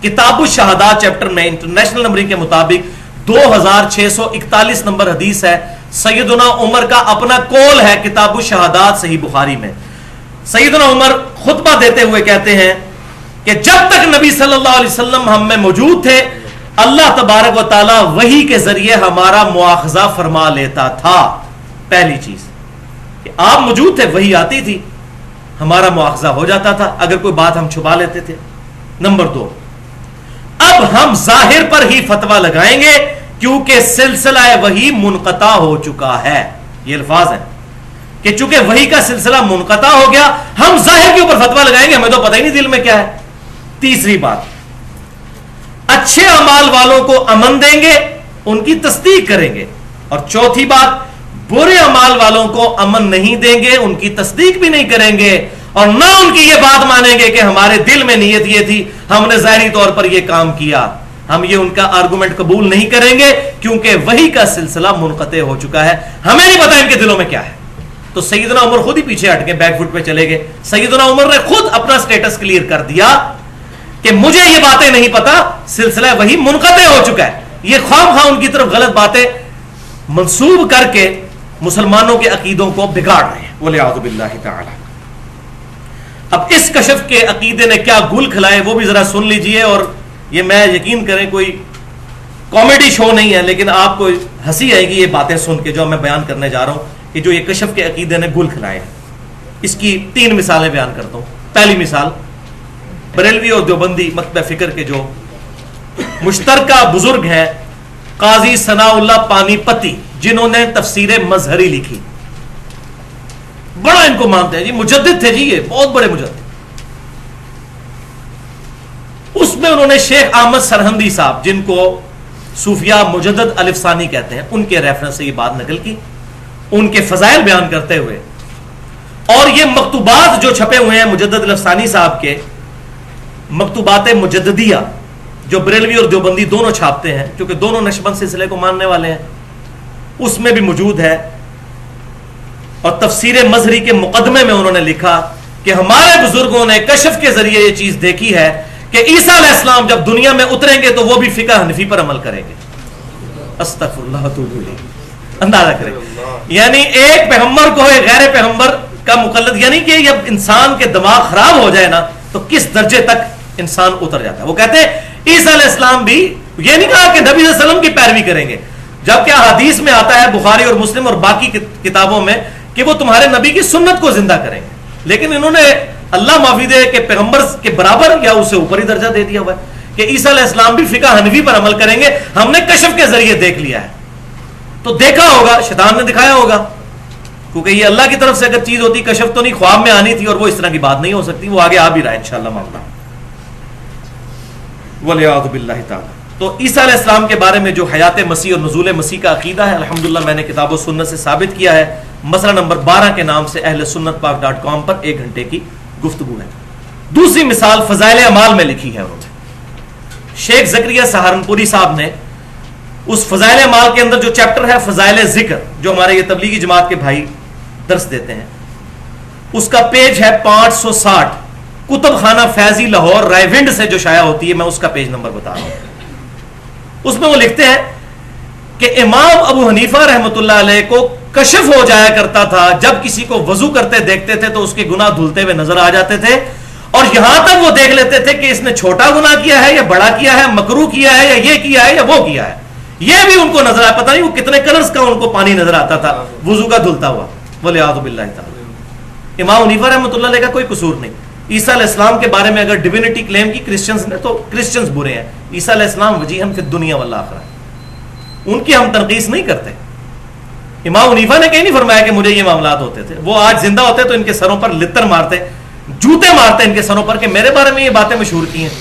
کتاب الشہادات چیپٹر میں انٹرنیشنل نمبرنگ کے مطابق 2641 نمبر حدیث ہے. سیدنا عمر کا اپنا قول ہے کتاب الشہادات صحیح بخاری میں. سیدنا عمر خطبہ دیتے ہوئے کہتے ہیں کہ جب تک نبی صلی اللہ علیہ وسلم ہم میں موجود تھے، اللہ تبارک و تعالی وحی کے ذریعے ہمارا مواخذہ فرما لیتا تھا. پہلی چیز کہ آپ موجود تھے، وحی آتی تھی، ہمارا مواخذہ ہو جاتا تھا اگر کوئی بات ہم چھپا لیتے تھے. نمبر 2، اب ہم ظاہر پر ہی فتویٰ لگائیں گے کیونکہ سلسلہ وحی منقطع ہو چکا ہے. یہ الفاظ ہیں کہ چونکہ وحی کا سلسلہ منقطع ہو گیا، ہم ظاہر کے اوپر فتویٰ لگائیں گے، ہمیں تو پتہ ہی نہیں دل میں کیا ہے. تیسری بات، اچھے اعمال والوں کو امن دیں گے، ان کی تصدیق کریں گے. اور چوتھی بات، برے اعمال والوں کو امن نہیں دیں گے، ان کی تصدیق بھی نہیں کریں گے، اور نہ ان کی یہ بات مانیں گے کہ ہمارے دل میں نیت یہ تھی، ہم نے ظاہری طور پر یہ کام کیا. ہم یہ ان کا آرگومنٹ قبول نہیں کریں گے کیونکہ وحی کا سلسلہ منقطع ہو چکا ہے، ہمیں نہیں پتا ان کے دلوں میں کیا ہے. تو سیدنا عمر خود ہی پیچھے ہٹ کے بیک فٹ پہ چلے گئے. سیدنا عمر نے خود اپنا سٹیٹس کلیئر کر دیا کہ مجھے یہ باتیں نہیں پتا، سلسلہ وحی منقطع ہو چکا ہے. یہ خواہ خواہ ان کی طرف غلط باتیں منسوب کر کے مسلمانوں کے عقیدوں کو بگاڑ رہے ہیں. وَلِعَوْذُ بِاللَّهِ تَعَالَى. اب اس کشف کے عقیدے نے کیا گل کھلائے وہ بھی ذرا سن لیجئے. اور یہ میں یقین کریں کوئی کامیڈی شو نہیں ہے، لیکن آپ کو ہنسی آئے گی یہ باتیں سن کے جو میں بیان کرنے جا رہا ہوں کہ جو یہ کشف کے عقیدے نے گل کھلائے. اس کی 3 مثالیں بیان کرتا ہوں. پہلی مثال، بریلوی اور دیوبندی مکتبہ فکر کے جو مشترکہ بزرگ ہیں قاضی ثناء اللہ پانی پتی، جنہوں نے تفسیر مظہری لکھی، بڑا ان کو مانتے ہیں جی، مجدد تھے جی، یہ بہت بڑے مجدد. اس میں انہوں نے شیخ احمد سرہندی صاحب، جن کو صوفیہ مجدد الف ثانی کہتے ہیں، ان کے ریفرنس سے یہ بات نقل کی، ان کے فضائل بیان کرتے ہوئے. اور یہ مکتوبات جو چھپے ہوئے ہیں مجدد الف ثانی صاحب کے، مکتوبات مجددیہ جو بریلوی اور دیوبندی دونوں چھاپتے ہیں، کیونکہ دونوں نقشبند سلسلے کو ماننے والے ہیں، اس میں بھی موجود ہے. اور تفسیر مظہری کے مقدمے میں انہوں نے لکھا کہ ہمارے بزرگوں نے کشف کے ذریعے یہ چیز دیکھی ہے کہ عیسیٰ علیہ السلام جب دنیا میں اتریں گے تو وہ بھی فقہ حنفی پر عمل کریں گے. استغفر اللہ توبہ الیہ. اندازہ کریں، یعنی ایک پیغمبر کو ایک غیر پیغمبر کا مقلد، یعنی کہ جب انسان کے دماغ خراب ہو جائے نا تو کس درجے تک انسان اتر جاتا ہے. وہ کہتے ہیں عیسیٰ علیہ السلام بھی، یہ نہیں کہا کہ نبی صلی اللہ علیہ وسلم کی پیروی کریں گے، جبکہ حدیث میں آتا ہے بخاری اور مسلم اور باقی کتابوں میں کہ وہ تمہارے نبی کی سنت کو زندہ کریں گے. لیکن انہوں نے اللہ معافی دے کہ پیغمبر کے برابر یا اس سے اوپر ہی درجہ دے دیا ہوا ہے کہ عیسیٰ علیہ السلام بھی فقہ حنفی پر عمل کریں گے. ہم نے کشف کے ذریعے دیکھ لیا ہے. تو دیکھا ہوگا، شیطان نے دکھایا ہوگا، کیونکہ یہ اللہ کی طرف سے اگر چیز ہوتی، کشف تو نہیں، خواب میں آنی تھی، اور وہ اس طرح کی بات نہیں ہو سکتی. وہ آگے آ بھی رہا ہے انشاءاللہ معاملہ. وَلِعَوْذُ بِاللَّهِ تَعَالَى. تو عیسیٰ علیہ السلام کے بارے میں جو حیات مسیح اور نزول مسیح کا عقیدہ ہے، الحمدللہ میں نے کتاب و سنت سے ثابت کیا ہے. مسئلہ نمبر 12 کے نام سے اہل سنت پاک .com پر 1 گھنٹے کی گفتگو ہے. دوسری مثال فضائل اعمال میں لکھی ہے انہوں نے. شیخ زکریا سہارنپوری صاحب نے اس فضائل اعمال کے اندر جو چیپٹر ہے فضائل ذکر، جو ہمارے یہ تبلیغی جماعت کے بھائی درس دیتے ہیں، اس کا پیج ہے 560. کتب خانہ فیضی لاہور رائے ونڈ سے جو شائع ہوتی ہے، میں اس کا پیج نمبر بتا رہا ہوں. اس میں وہ لکھتے ہیں کہ امام ابو حنیفہ رحمۃ اللہ علیہ کو کشف ہو جایا کرتا تھا، جب کسی کو وضو کرتے دیکھتے تھے تو اس کے گناہ دھلتے ہوئے نظر آ جاتے تھے، اور یہاں تک وہ دیکھ لیتے تھے کہ اس نے چھوٹا گناہ کیا ہے یا بڑا کیا ہے، مکروہ کیا ہے یا یہ کیا ہے یا وہ کیا ہے. یہ بھی ان کو نظر آیا، پتہ نہیں وہ کتنے کلرز کا ان کو پانی نظر آتا تھا وضو کا دھلتا ہوا. وَلِعَوْذُ بِاللَّهِ تَعَالَى. امام حنیفہ رحمۃ اللہ علیہ کا کوئی قصور نہیں. عیسیٰ علیہ السلام کے بارے میں اگر ڈیوینٹی کلیم کی کرسچنز نے تو کرسچنز برے ہیں. عیسیٰ علیہ السلام وجیہاً فی الدنیا والآخرہ، ان کی ہم تنقیص نہیں کرتے. امام حنیفہ نے کہیں نہیں فرمایا کہ مجھے یہ معاملات ہوتے تھے. وہ آج زندہ ہوتے تو ان کے سروں پر لتر مارتے، جوتے مارتے ان کے سروں پر کہ میرے بارے میں یہ باتیں مشہور کی ہیں.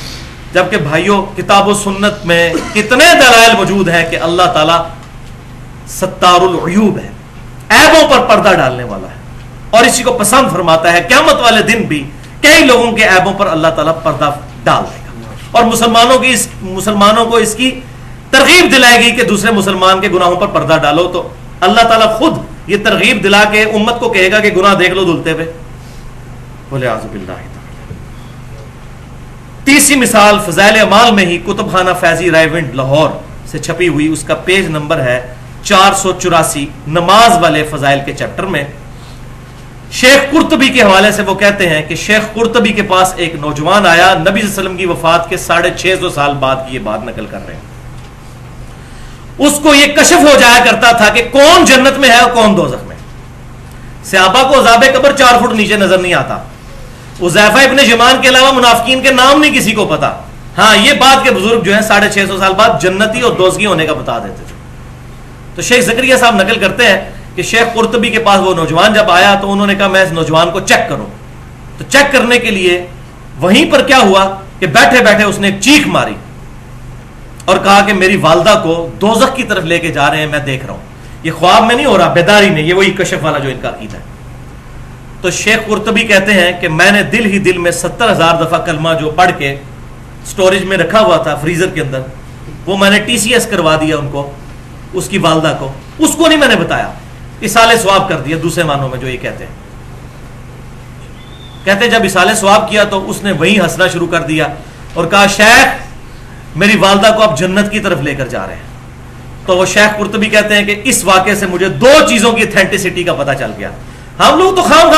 جبکہ بھائیوں کتاب و سنت میں کتنے دلائل موجود ہیں کہ اللہ تعالیٰ ستار العیوب ہے، عیبوں پر پردہ ڈالنے والا ہے، اور اسی کو پسند فرماتا ہے. قیامت والے دن بھی کئی لوگوں کے عیبوں پر اللہ تعالیٰ پردہ ڈال دے گا، اور مسلمانوں کو اس کی ترغیب دلائے گی کہ دوسرے مسلمان کے گناہوں پر پردہ ڈالو، تو اللہ تعالیٰ خود یہ ترغیب دلا کے امت کو کہے گا کہ گناہ دیکھ لو دھلتے ہوئے. بولے اعوذ باللہ تعالی. تیسری مثال فضائل اعمال میں ہی کتب خانہ فیضی رائے ونڈ لاہور سے چھپی ہوئی، اس کا پیج نمبر ہے 484، نماز والے فضائل کے چیپٹر میں شیخ قرطبی کے حوالے سے وہ کہتے ہیں کہ شیخ قرطبی کے پاس ایک نوجوان آیا، نبی صلی اللہ علیہ وسلم کی وفات کے 650 سال بعد کی یہ بات نقل کر رہے ہیں. اس کو یہ کشف ہو جایا کرتا تھا کہ کون جنت میں ہے اور کون دوزخ میں. صحابہ کو عذاب قبر 4 فٹ نیچے نظر نہیں آتا. حذیفہ ابن یمان کے علاوہ منافقین کے نام نہیں کسی کو پتا. ہاں یہ بات کے بزرگ جو ہیں 650 سال بعد جنتی اور دوزخی ہونے کا بتا دیتے تھے. تو شیخ زکریا صاحب نقل کرتے ہیں کہ شیخ قرطبی کے پاس وہ نوجوان جب آیا تو انہوں نے کہا میں اس نوجوان کو چیک کروں. تو چیک کرنے کے لیے وہیں پر کیا ہوا کہ بیٹھے بیٹھے اس نے ایک چیخ ماری اور کہا کہ میری والدہ کو دوزخ کی طرف لے کے جا رہے ہیں، میں دیکھ رہا ہوں. یہ خواب میں نہیں ہو رہا، بیداری میں. یہ وہی کشف والا جو ان کا عقیدہ ہے. تو شیخ قرطبی کہتے ہیں کہ میں نے دل ہی دل میں 70,000 دفعہ کلمہ جو پڑھ کے سٹوریج میں رکھا ہوا تھا فریزر کے اندر، وہ میں نے TCS کروا دیا ان کو، اس کی والدہ کو. اس کو نہیں میں نے بتایا، اصالہ ثواب کر دیا دوسرے معنوں میں جو یہ کہتے ہیں. کہتے ہیں جب اصالہ ثواب کیا تو اس نے وہیں ہنسنا شروع کر دیا اور کہا شیخ میری والدہ کو آپ جنت کی طرف لے کر جا رہے ہیں. تو وہ شیخ قرطبی کہتے ہیں کہ اس واقعے سے مجھے 2 چیزوں کی اتھینٹسٹی کا پتہ چل گیا. ہم لوگ تو خام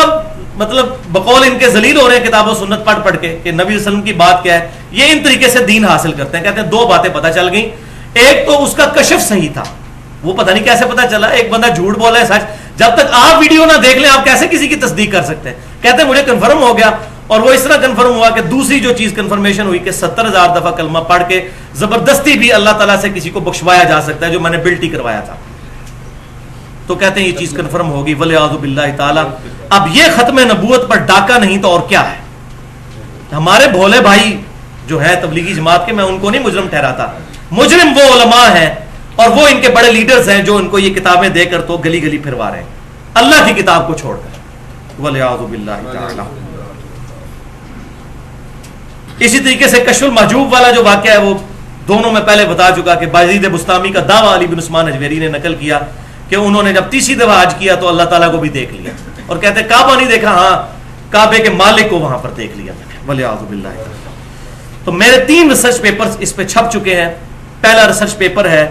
مطلب بقول ان کے ذلیل ہو رہے ہیں کتاب و سنت پڑھ پڑھ کے کہ نبی صلی اللہ علیہ وسلم کی بات کیا ہے. یہ ان طریقے سے دین حاصل کرتے ہیں. کہتے ہیں 2 باتیں پتہ چل گئیں. ایک تو اس کا کشف صحیح تھا، وہ پتہ نہیں کیسے پتہ چلا. ایک بندہ جھوٹ بولا ہے سچ، جب تک آپ ویڈیو نہ دیکھ لیں آپ کیسے کسی کی تصدیق کر سکتے ہیں. کہتے ہیں مجھے کنفرم ہو گیا. اور وہ اس طرح کنفرم ہوا کہ دوسری جو چیز کنفرمیشن ہوئی کہ 70,000 دفعہ کلمہ پڑھ کے زبردستی بھی اللہ تعالیٰ سے کسی کو بخشوایا جا سکتا ہے، جو میں نے بلٹی کروایا تھا. تو کہتے ہیں یہ چیز کنفرم ہوگی ولیعوذ باللہ تعالی. اب یہ ختم نبوت پر ڈاکہ نہیں تو اور کیا ہے. ہمارے بھولے بھائی جو ہے تبلیغی جماعت کے، میں ان کو نہیں مجرم ٹھہراتا. مجرم وہ علماء ہیں اور وہ ان کے بڑے لیڈرز ہیں جو ان کو یہ کتابیں دے کر تو گلی گلی پھروا رہے ہیں اللہ کی کتاب کو چھوڑ کر. ولیعوذ باللہ تعالی. اسی طریقے سے کشف المحجوب والا جو واقعہ ہے وہ دونوں میں پہلے بتا چکا کہ بازید بستامی کا دعویٰ علی بن عثمان اجویری نے نقل کیا کہ انہوں نے جب تیسری دفعہ حج کیا تو اللہ تعالیٰ کو بھی دیکھ لیا. اور کہتے ہیں کعبہ نہیں دیکھا، ہاں کعبے کے مالک کو وہاں پر دیکھ لیا. ولیعوذ باللہ. تو میرے 3 ریسرچ پیپرز اس پہ چھپ چکے ہیں. پہلا ریسرچ پیپر ہے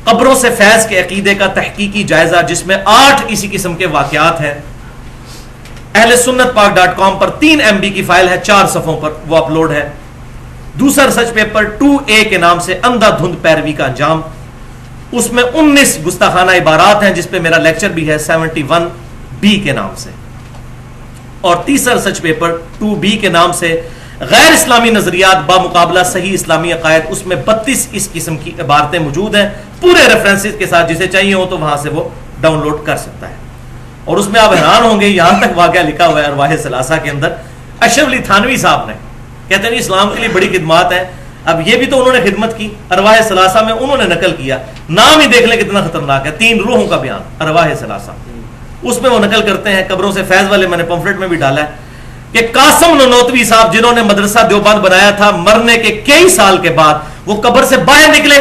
قبروں سے فیض کے عقیدے کا تحقیقی جائزہ، جس میں 8 اسی قسم کے واقعات ہیں. اہل سنت پاک.com پر 3 MB کی فائل ہے، 4 صفحوں پر وہ اپلوڈ ہے. دوسرا ریسرچ پیپر 2A کے نام سے اندھا دھند پیروی کا انجام، اس میں 19 گستاخانہ عبارات ہیں جس پہ میرا لیکچر بھی ہے 71B کے نام سے. اور تیسرا ریسرچ پیپر 2B کے نام سے غیر اسلامی نظریات بامقابلہ صحیح اسلامی عقائد، اس میں 32 اس قسم کی عبارتیں موجود ہیں پورے ریفرنسز کے ساتھ. جسے چاہیے ہو تو وہاں سے وہ ڈاؤن لوڈ کر سکتا ہے. اور اس میں آپ حیران ہوں گے، یہاں تک واقعہ لکھا ہوا ہے ارواح ثلاثہ کے اندر. اشرف علی تھانوی صاحب نے کہتے ہیں اسلام کے لیے بڑی خدمات ہیں. اب یہ بھی تو انہوں نے خدمت کی. ارواح ثلاثہ میں انہوں نے نقل کیا، نام ہی دیکھ لیں کتنا خطرناک ہے، 3 روحوں کا بیان ارواح ثلاثہ. اس میں وہ نقل کرتے ہیں قبروں سے فیض والے، میں نے پمفلٹ میں بھی ڈالا ہے کہ قاسم ننوتوی صاحب جنہوں نے مدرسہ دیوبند بنایا تھا، مرنے کے کئی سال کے بعد وہ قبر سے باہر نکلے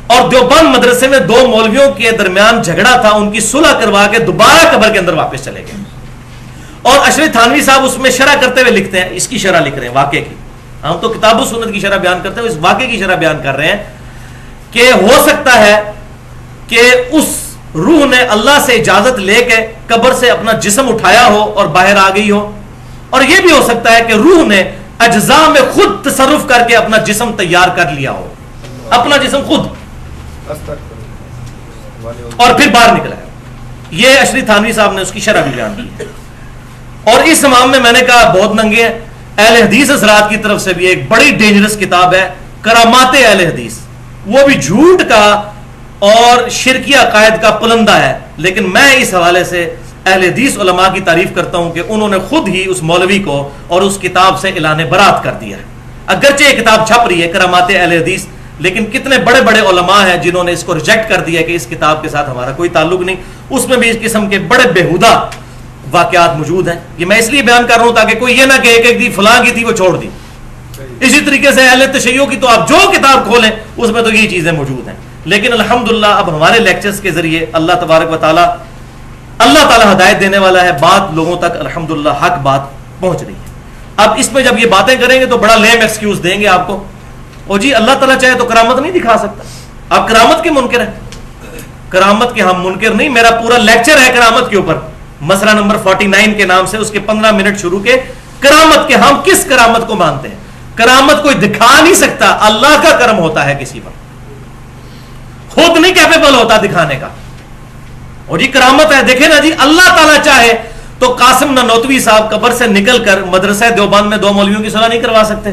اور دیوبند مدرسے میں 2 مولویوں کے درمیان جھگڑا تھا، ان کی صلح کروا کے دوبارہ قبر کے اندر واپس چلے گئے. اور اشرف تھانوی صاحب اس میں شرح کرتے ہوئے لکھتے ہیں، اس کی شرح لکھ رہے ہیں واقعے کی. ہم تو کتاب و سنت کی شرح بیان کرتے ہیں، اس واقعے کی شرح بیان کر رہے ہیں کہ ہو سکتا ہے کہ اس روح نے اللہ سے اجازت لے کے قبر سے اپنا جسم اٹھایا ہو اور باہر آ گئی ہو. اور یہ بھی ہو سکتا ہے کہ روح نے اجزاء میں خود تصرف کر کے اپنا جسم تیار کر لیا ہو، اپنا جسم خود، اور پھر باہر نکلا ہے. یہ اشرف تھانوی صاحب نے اس کی شرح بھی بیان کی ہے. اور اس امام میں نے کہا بہت ننگے ہیں. اہل حدیث حضرات کی طرف سے بھی ایک بڑی ڈینجرس کتاب ہے کرامات اہل حدیث. وہ بھی جھوٹ کا اور شرکی عقائد کا پلندہ ہے. لیکن میں اس حوالے سے اہل حدیث علماء کی تعریف کرتا ہوں کہ انہوں نے خود ہی اس مولوی کو اور اس کتاب سے اعلان برات کر دیا ہے. اگرچہ یہ کتاب چھپ رہی ہے کرامات اہل حدیث، لیکن کتنے بڑے بڑے علماء ہیں جنہوں نے اس کو ریجیکٹ کر دیا کہ اس کتاب کے ساتھ ہمارا کوئی تعلق نہیں. اس میں بھی اس قسم کے بڑے بےہودہ واقعات موجود ہیں. یہ میں اس لیے بیان کر رہا ہوں تاکہ کوئی یہ نہ کہے کہ فلاں کی تھی وہ چھوڑ دی. اسی طریقے سے اہل تشیع کی تو آپ جو کتاب کھولیں اس میں تو یہ چیزیں موجود ہیں. لیکن الحمدللہ اب ہمارے لیکچرز کے ذریعے اللہ تبارک و تعالی ہدایت دینے والا ہے, بات لوگوں تک الحمدللہ حق بات پہنچ رہی ہے. اب اس میں جب یہ باتیں کریں گے تو بڑا لیم ایکسکیوز دیں گے آپ کو, اور جی اللہ تعالیٰ چاہے تو کرامت نہیں دکھا سکتا, آپ کرامت کے منکر ہیں. کرامت کے ہم منکر نہیں, میرا پورا لیکچر ہے کرامت کے اوپر, مسئلہ نمبر 49 کے نام سے, اس کے 15 منٹ شروع کے کرامت کے. ہم کس کرامت کو مانتے ہیں؟ کرامت کوئی دکھا نہیں سکتا, اللہ کا کرم ہوتا ہے کسی پر, خود نہیں کیپیبل ہوتا دکھانے کا. اور یہ کرامت ہے, دیکھیں نا جی, اللہ تعالیٰ چاہے تو قاسم نانوتوی صاحب قبر سے نکل کر مدرسہ دیوبند میں 2 مولویوں کی صلاح نہیں کروا سکتے.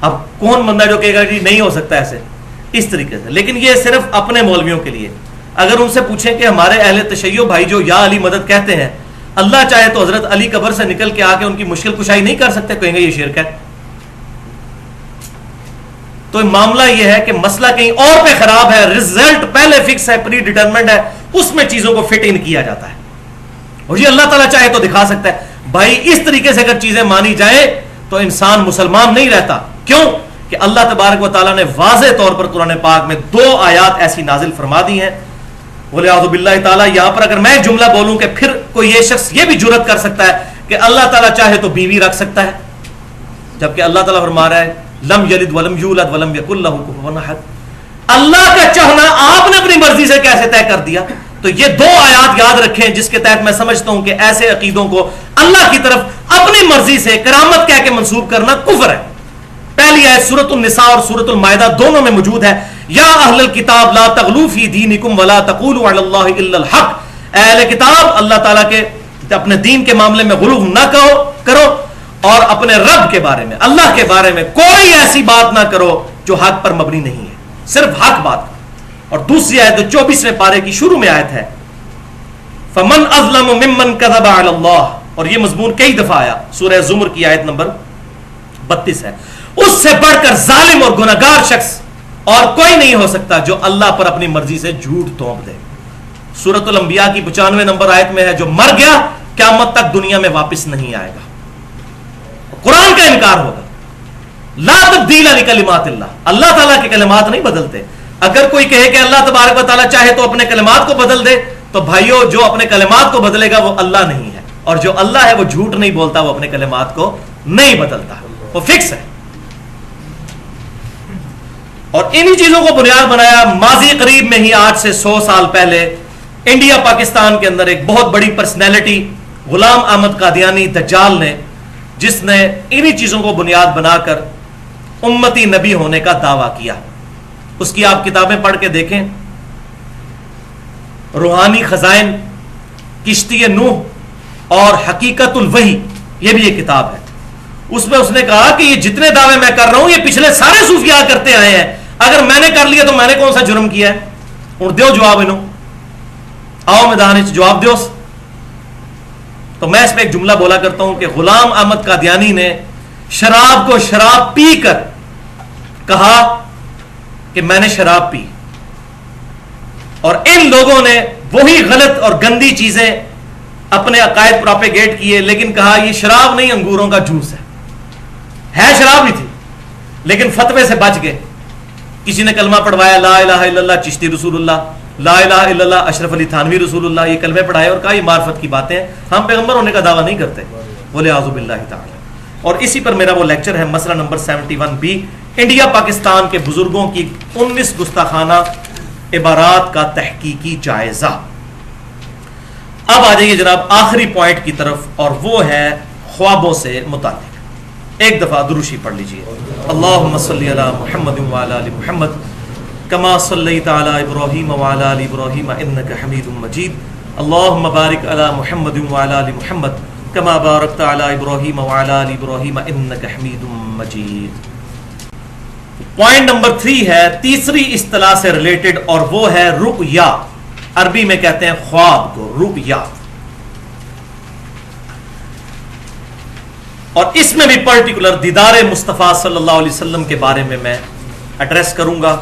اب کون بندہ جو کہے گا جی نہیں ہو سکتا ایسے, اس طریقے سے. لیکن یہ صرف اپنے مولویوں کے لیے. اگر ان سے پوچھیں کہ ہمارے اہل تشیع بھائی جو یا علی مدد کہتے ہیں, اللہ چاہے تو حضرت علی قبر سے نکل کے آ کے ان کی مشکل کشائی نہیں کر سکتے, کہیں گے یہ شرک ہے. تو معاملہ یہ ہے کہ مسئلہ کہیں اور پہ خراب ہے, رزلٹ پہلے فکس ہے, پری ڈیٹرمنڈ ہے, اس میں چیزوں کو فٹ ان کیا جاتا ہے. اور یہ اللہ تعالیٰ چاہے تو دکھا سکتا ہے. بھائی اس طریقے سے اگر چیزیں مانی جائیں تو انسان مسلمان نہیں رہتا. کیوں کہ اللہ تبارک و تعالیٰ نے واضح طور پر قرآن پاک میں 2 آیات ایسی نازل فرما دی ہیں. وَلِعَوْذُ بِاللَّهِ تعالیٰ, یہاں پر اگر میں جملہ بولوں کہ پھر کوئی یہ شخص یہ بھی جرات کر سکتا ہے کہ اللہ تعالیٰ چاہے تو بیوی رکھ سکتا ہے, جبکہ اللہ تعالیٰ فرما رہا ہے لم یلد ولم یولد ولم یکن لہ کفوا احد. اللہ کا چاہنا آپ نے اپنی مرضی سے کیسے طے کر دیا؟ تو یہ 2 آیات یاد رکھیں جس کے تحت میں سمجھتا ہوں کہ ایسے عقیدوں کو اللہ کی طرف اپنی مرضی سے کرامت کہہ کے منسوب کرنا کفر ہے. پہلی آیت سورۃ النساء اور سورۃ المائدہ دونوں میں موجود ہے, یا اہل الکتاب لا تغلوا فی دینکم ولا تقولوا علی اللہ الا الحق. اہل کتاب, اللہ تعالیٰ کے اپنے دین کے معاملے میں غلو نہ کرو, اور اپنے رب کے بارے میں, اللہ کے بارے میں کوئی ایسی بات نہ کرو جو حق پر مبنی نہیں ہے, صرف حق بات کرو. اور دوسری آیت جو 24ویں پارے کی شروع میں آیت ہے, فمن اظلم ممن کذب علی اللہ, اور یہ مضمون کئی دفعہ آیا, سورہ زمر کی آیت نمبر 32 ہے. اس سے بڑھ کر ظالم اور گناہگار شخص اور کوئی نہیں ہو سکتا جو اللہ پر اپنی مرضی سے جھوٹ تھوپ دے. سورۃ الانبیاء کی 95 نمبر آیت میں ہے, جو مر گیا قیامت تک دنیا میں واپس نہیں آئے گا. قرآن کا انکار ہوگا. لا تبدیل لکلمات اللہ, اللہ تعالیٰ کے کلمات نہیں بدلتے. اگر کوئی کہے کہ اللہ تبارک و تعالیٰ چاہے تو اپنے کلمات کو بدل دے, تو بھائیو جو اپنے کلمات کو بدلے گا وہ اللہ نہیں ہے, اور جو اللہ ہے وہ جھوٹ نہیں بولتا, وہ اپنے کلمات کو نہیں بدلتا, وہ فکس ہے. اور انہی چیزوں کو بنیاد بنایا ماضی قریب میں ہی, آج سے 100 سال پہلے انڈیا پاکستان کے اندر ایک بہت بڑی پرسنالٹی غلام احمد قادیانی دجال نے, جس نے انہی چیزوں کو بنیاد بنا کر امتی نبی ہونے کا دعویٰ کیا. اس کی آپ کتابیں پڑھ کے دیکھیں, روحانی خزائن, کشتی نوح اور حقیقت الوحی, یہ بھی ایک کتاب ہے. اس میں اس نے کہا کہ یہ جتنے دعوے میں کر رہا ہوں یہ پچھلے سارے صوفیاء کرتے آئے ہیں, اگر میں نے کر لیا تو میں نے کون سا جرم کیا ہے؟ اور دیو جواب انہوں, آؤ میدان جواب دیو. تو میں اس میں ایک جملہ بولا کرتا ہوں کہ غلام احمد قادیانی نے شراب کو شراب پی کر کہا کہ میں نے شراب پی, اور ان لوگوں نے وہی غلط اور گندی چیزیں اپنے عقائد پروپیگیٹ کیے, لیکن کہا یہ شراب نہیں انگوروں کا جوس ہے شراب ہی تھی, لیکن فتوے سے بچ گئے. کسی نے کلمہ پڑھوایا لا الہ الا اللہ چشتی رسول اللہ, لا الہ الا اللہ اشرف علی تھانوی رسول اللہ, یہ کلمے پڑھائے اور کہا یہ معرفت کی باتیں ہیں, ہم پیغمبر ہونے کا دعویٰ نہیں کرتے. بولے اعوذ باللہ تعالی. اور اسی پر میرا وہ لیکچر ہے, مسئلہ نمبر 71B, انڈیا پاکستان کے بزرگوں کی 19 گستاخانہ عبارات کا تحقیقی جائزہ. اب آ جائیے جناب آخری پوائنٹ کی طرف, اور وہ ہے خوابوں سے متعلق. ایک دفعہ دروشی پڑھ لیجئے. اللہم صلی علی محمد وعلی آل محمد کما صلیت علی ابراہیم وعلی آل ابراہیم انک حمید مجید. اللہم بارک علی محمد وعلی آل محمد کما بارکت علی ابراہیم وعلی آل ابراہیم انک حمید مجید. پوائنٹ نمبر 3 ہے تیسری اصطلاح سے ریلیٹڈ, اور وہ ہے رؤیا. عربی میں کہتے ہیں خواب کو رؤیا, اور اس میں بھی پرٹیکولر دیدار مصطفیٰ صلی اللہ علیہ وسلم کے بارے میں ایڈریس کروں گا.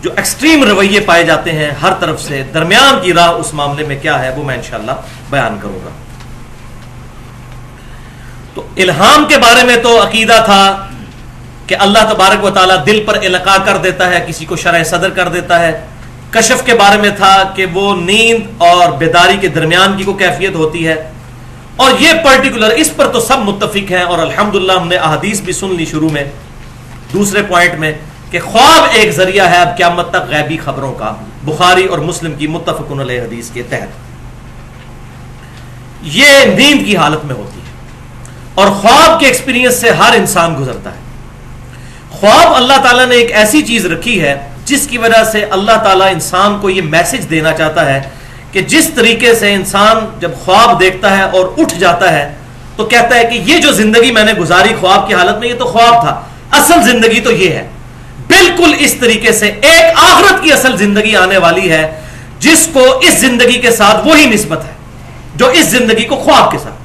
جو ایکسٹریم رویے پائے جاتے ہیں ہر طرف سے, درمیان کی راہ اس معاملے میں کیا ہے وہ میں انشاءاللہ بیان کروں گا. تو الہام کے بارے میں تو عقیدہ تھا کہ اللہ تبارک و تعالیٰ دل پر القاء کر دیتا ہے، کسی کو شرح صدر کر دیتا ہے. کشف کے بارے میں تھا کہ وہ نیند اور بیداری کے درمیان کی کوئی کیفیت ہوتی ہے. اور یہ پرٹیکولر اس پر تو سب متفق ہیں، اور الحمدللہ ہم نے احادیث بھی سن لی شروع میں دوسرے پوائنٹ میں کہ خواب ایک ذریعہ ہے اب قیامت تک غیبی خبروں کا، بخاری اور مسلم کی متفق علیہ حدیث کے تحت. یہ نیند کی حالت میں ہوتی ہے اور خواب کے ایکسپیرینس سے ہر انسان گزرتا ہے. خواب اللہ تعالیٰ نے ایک ایسی چیز رکھی ہے جس کی وجہ سے اللہ تعالیٰ انسان کو یہ میسج دینا چاہتا ہے کہ جس طریقے سے انسان جب خواب دیکھتا ہے اور اٹھ جاتا ہے تو کہتا ہے کہ یہ جو زندگی میں نے گزاری خواب کی حالت میں یہ تو خواب تھا، اصل زندگی تو یہ ہے. بالکل اس طریقے سے ایک آخرت کی اصل زندگی آنے والی ہے جس کو اس زندگی کے ساتھ وہی نسبت ہے جو اس زندگی کو خواب کے ساتھ،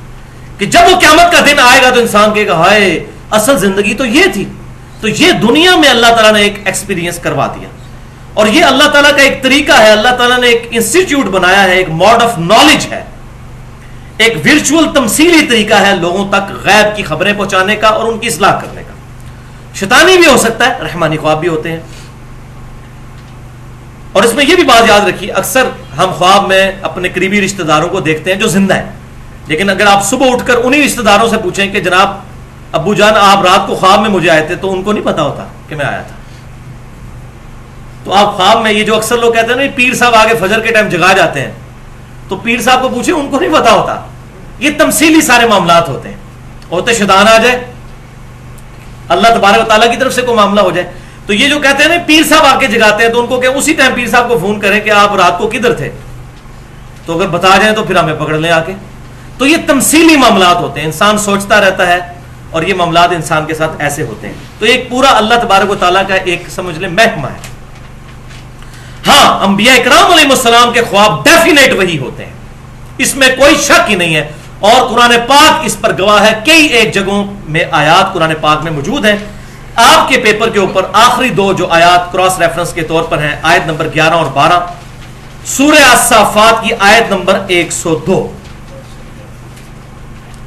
کہ جب وہ قیامت کا دن آئے گا تو انسان کہے گا ہائے اصل زندگی تو یہ تھی. تو یہ دنیا میں اللہ تعالیٰ نے ایک ایکسپیرینس کروا دیا، اور یہ اللہ تعالیٰ کا ایک طریقہ ہے. اللہ تعالیٰ نے ایک انسٹیٹیوٹ بنایا ہے، ایک موڈ آف نالج ہے، ایک ورچوئل تمثیلی طریقہ ہے لوگوں تک غیب کی خبریں پہنچانے کا اور ان کی اصلاح کرنے کا. شیطانی بھی ہو سکتا ہے، رحمانی خواب بھی ہوتے ہیں. اور اس میں یہ بھی بات یاد رکھیے، اکثر ہم خواب میں اپنے قریبی رشتہ داروں کو دیکھتے ہیں جو زندہ ہیں، لیکن اگر آپ صبح اٹھ کر انہی رشتہ داروں سے پوچھیں کہ جناب ابو جان آپ رات کو خواب میں مجھے آئے تھے، تو ان کو نہیں پتا ہوتا کہ میں آیا تھا. تو آپ خواب میں یہ جو اکثر لوگ کہتے ہیں نا پیر صاحب آگے فجر کے ٹائم جگا جاتے ہیں، تو پیر صاحب کو پوچھیں ان کو نہیں پتا ہوتا. یہ تمثیلی سارے معاملات ہوتے ہیں. ہوتے شیطان آ جائے، اللہ تبارک و تعالیٰ کی طرف سے کوئی معاملہ ہو جائے. تو یہ جو کہتے ہیں نا پیر صاحب آ کے جگاتے ہیں، تو ان کو کہ اسی ٹائم پیر صاحب کو فون کریں کہ آپ رات کو کدھر تھے، تو اگر بتا جائیں تو پھر ہمیں پکڑ لیں آ کے. تو یہ تمثیلی معاملات ہوتے ہیں، انسان سوچتا رہتا ہے اور یہ معاملات انسان کے ساتھ ایسے ہوتے ہیں. تو ایک پورا اللہ تبارک و تعالیٰ کا ایک سمجھ لیں محکمہ ہے. ہاں انبیاء اکرام علیہ السلام کے خواب ڈیفینیٹ وہی ہوتے ہیں، اس میں کوئی شک ہی نہیں ہے، اور قرآن پاک اس پر گواہ ہے. کئی ایک جگہوں میں آیات قرآن پاک میں موجود ہیں. آپ کے پیپر کے اوپر آخری دو جو آیات کراس ریفرنس کے طور پر ہیں، آیت نمبر 11 اور 12 سورہ الصافات کی آیت نمبر 102.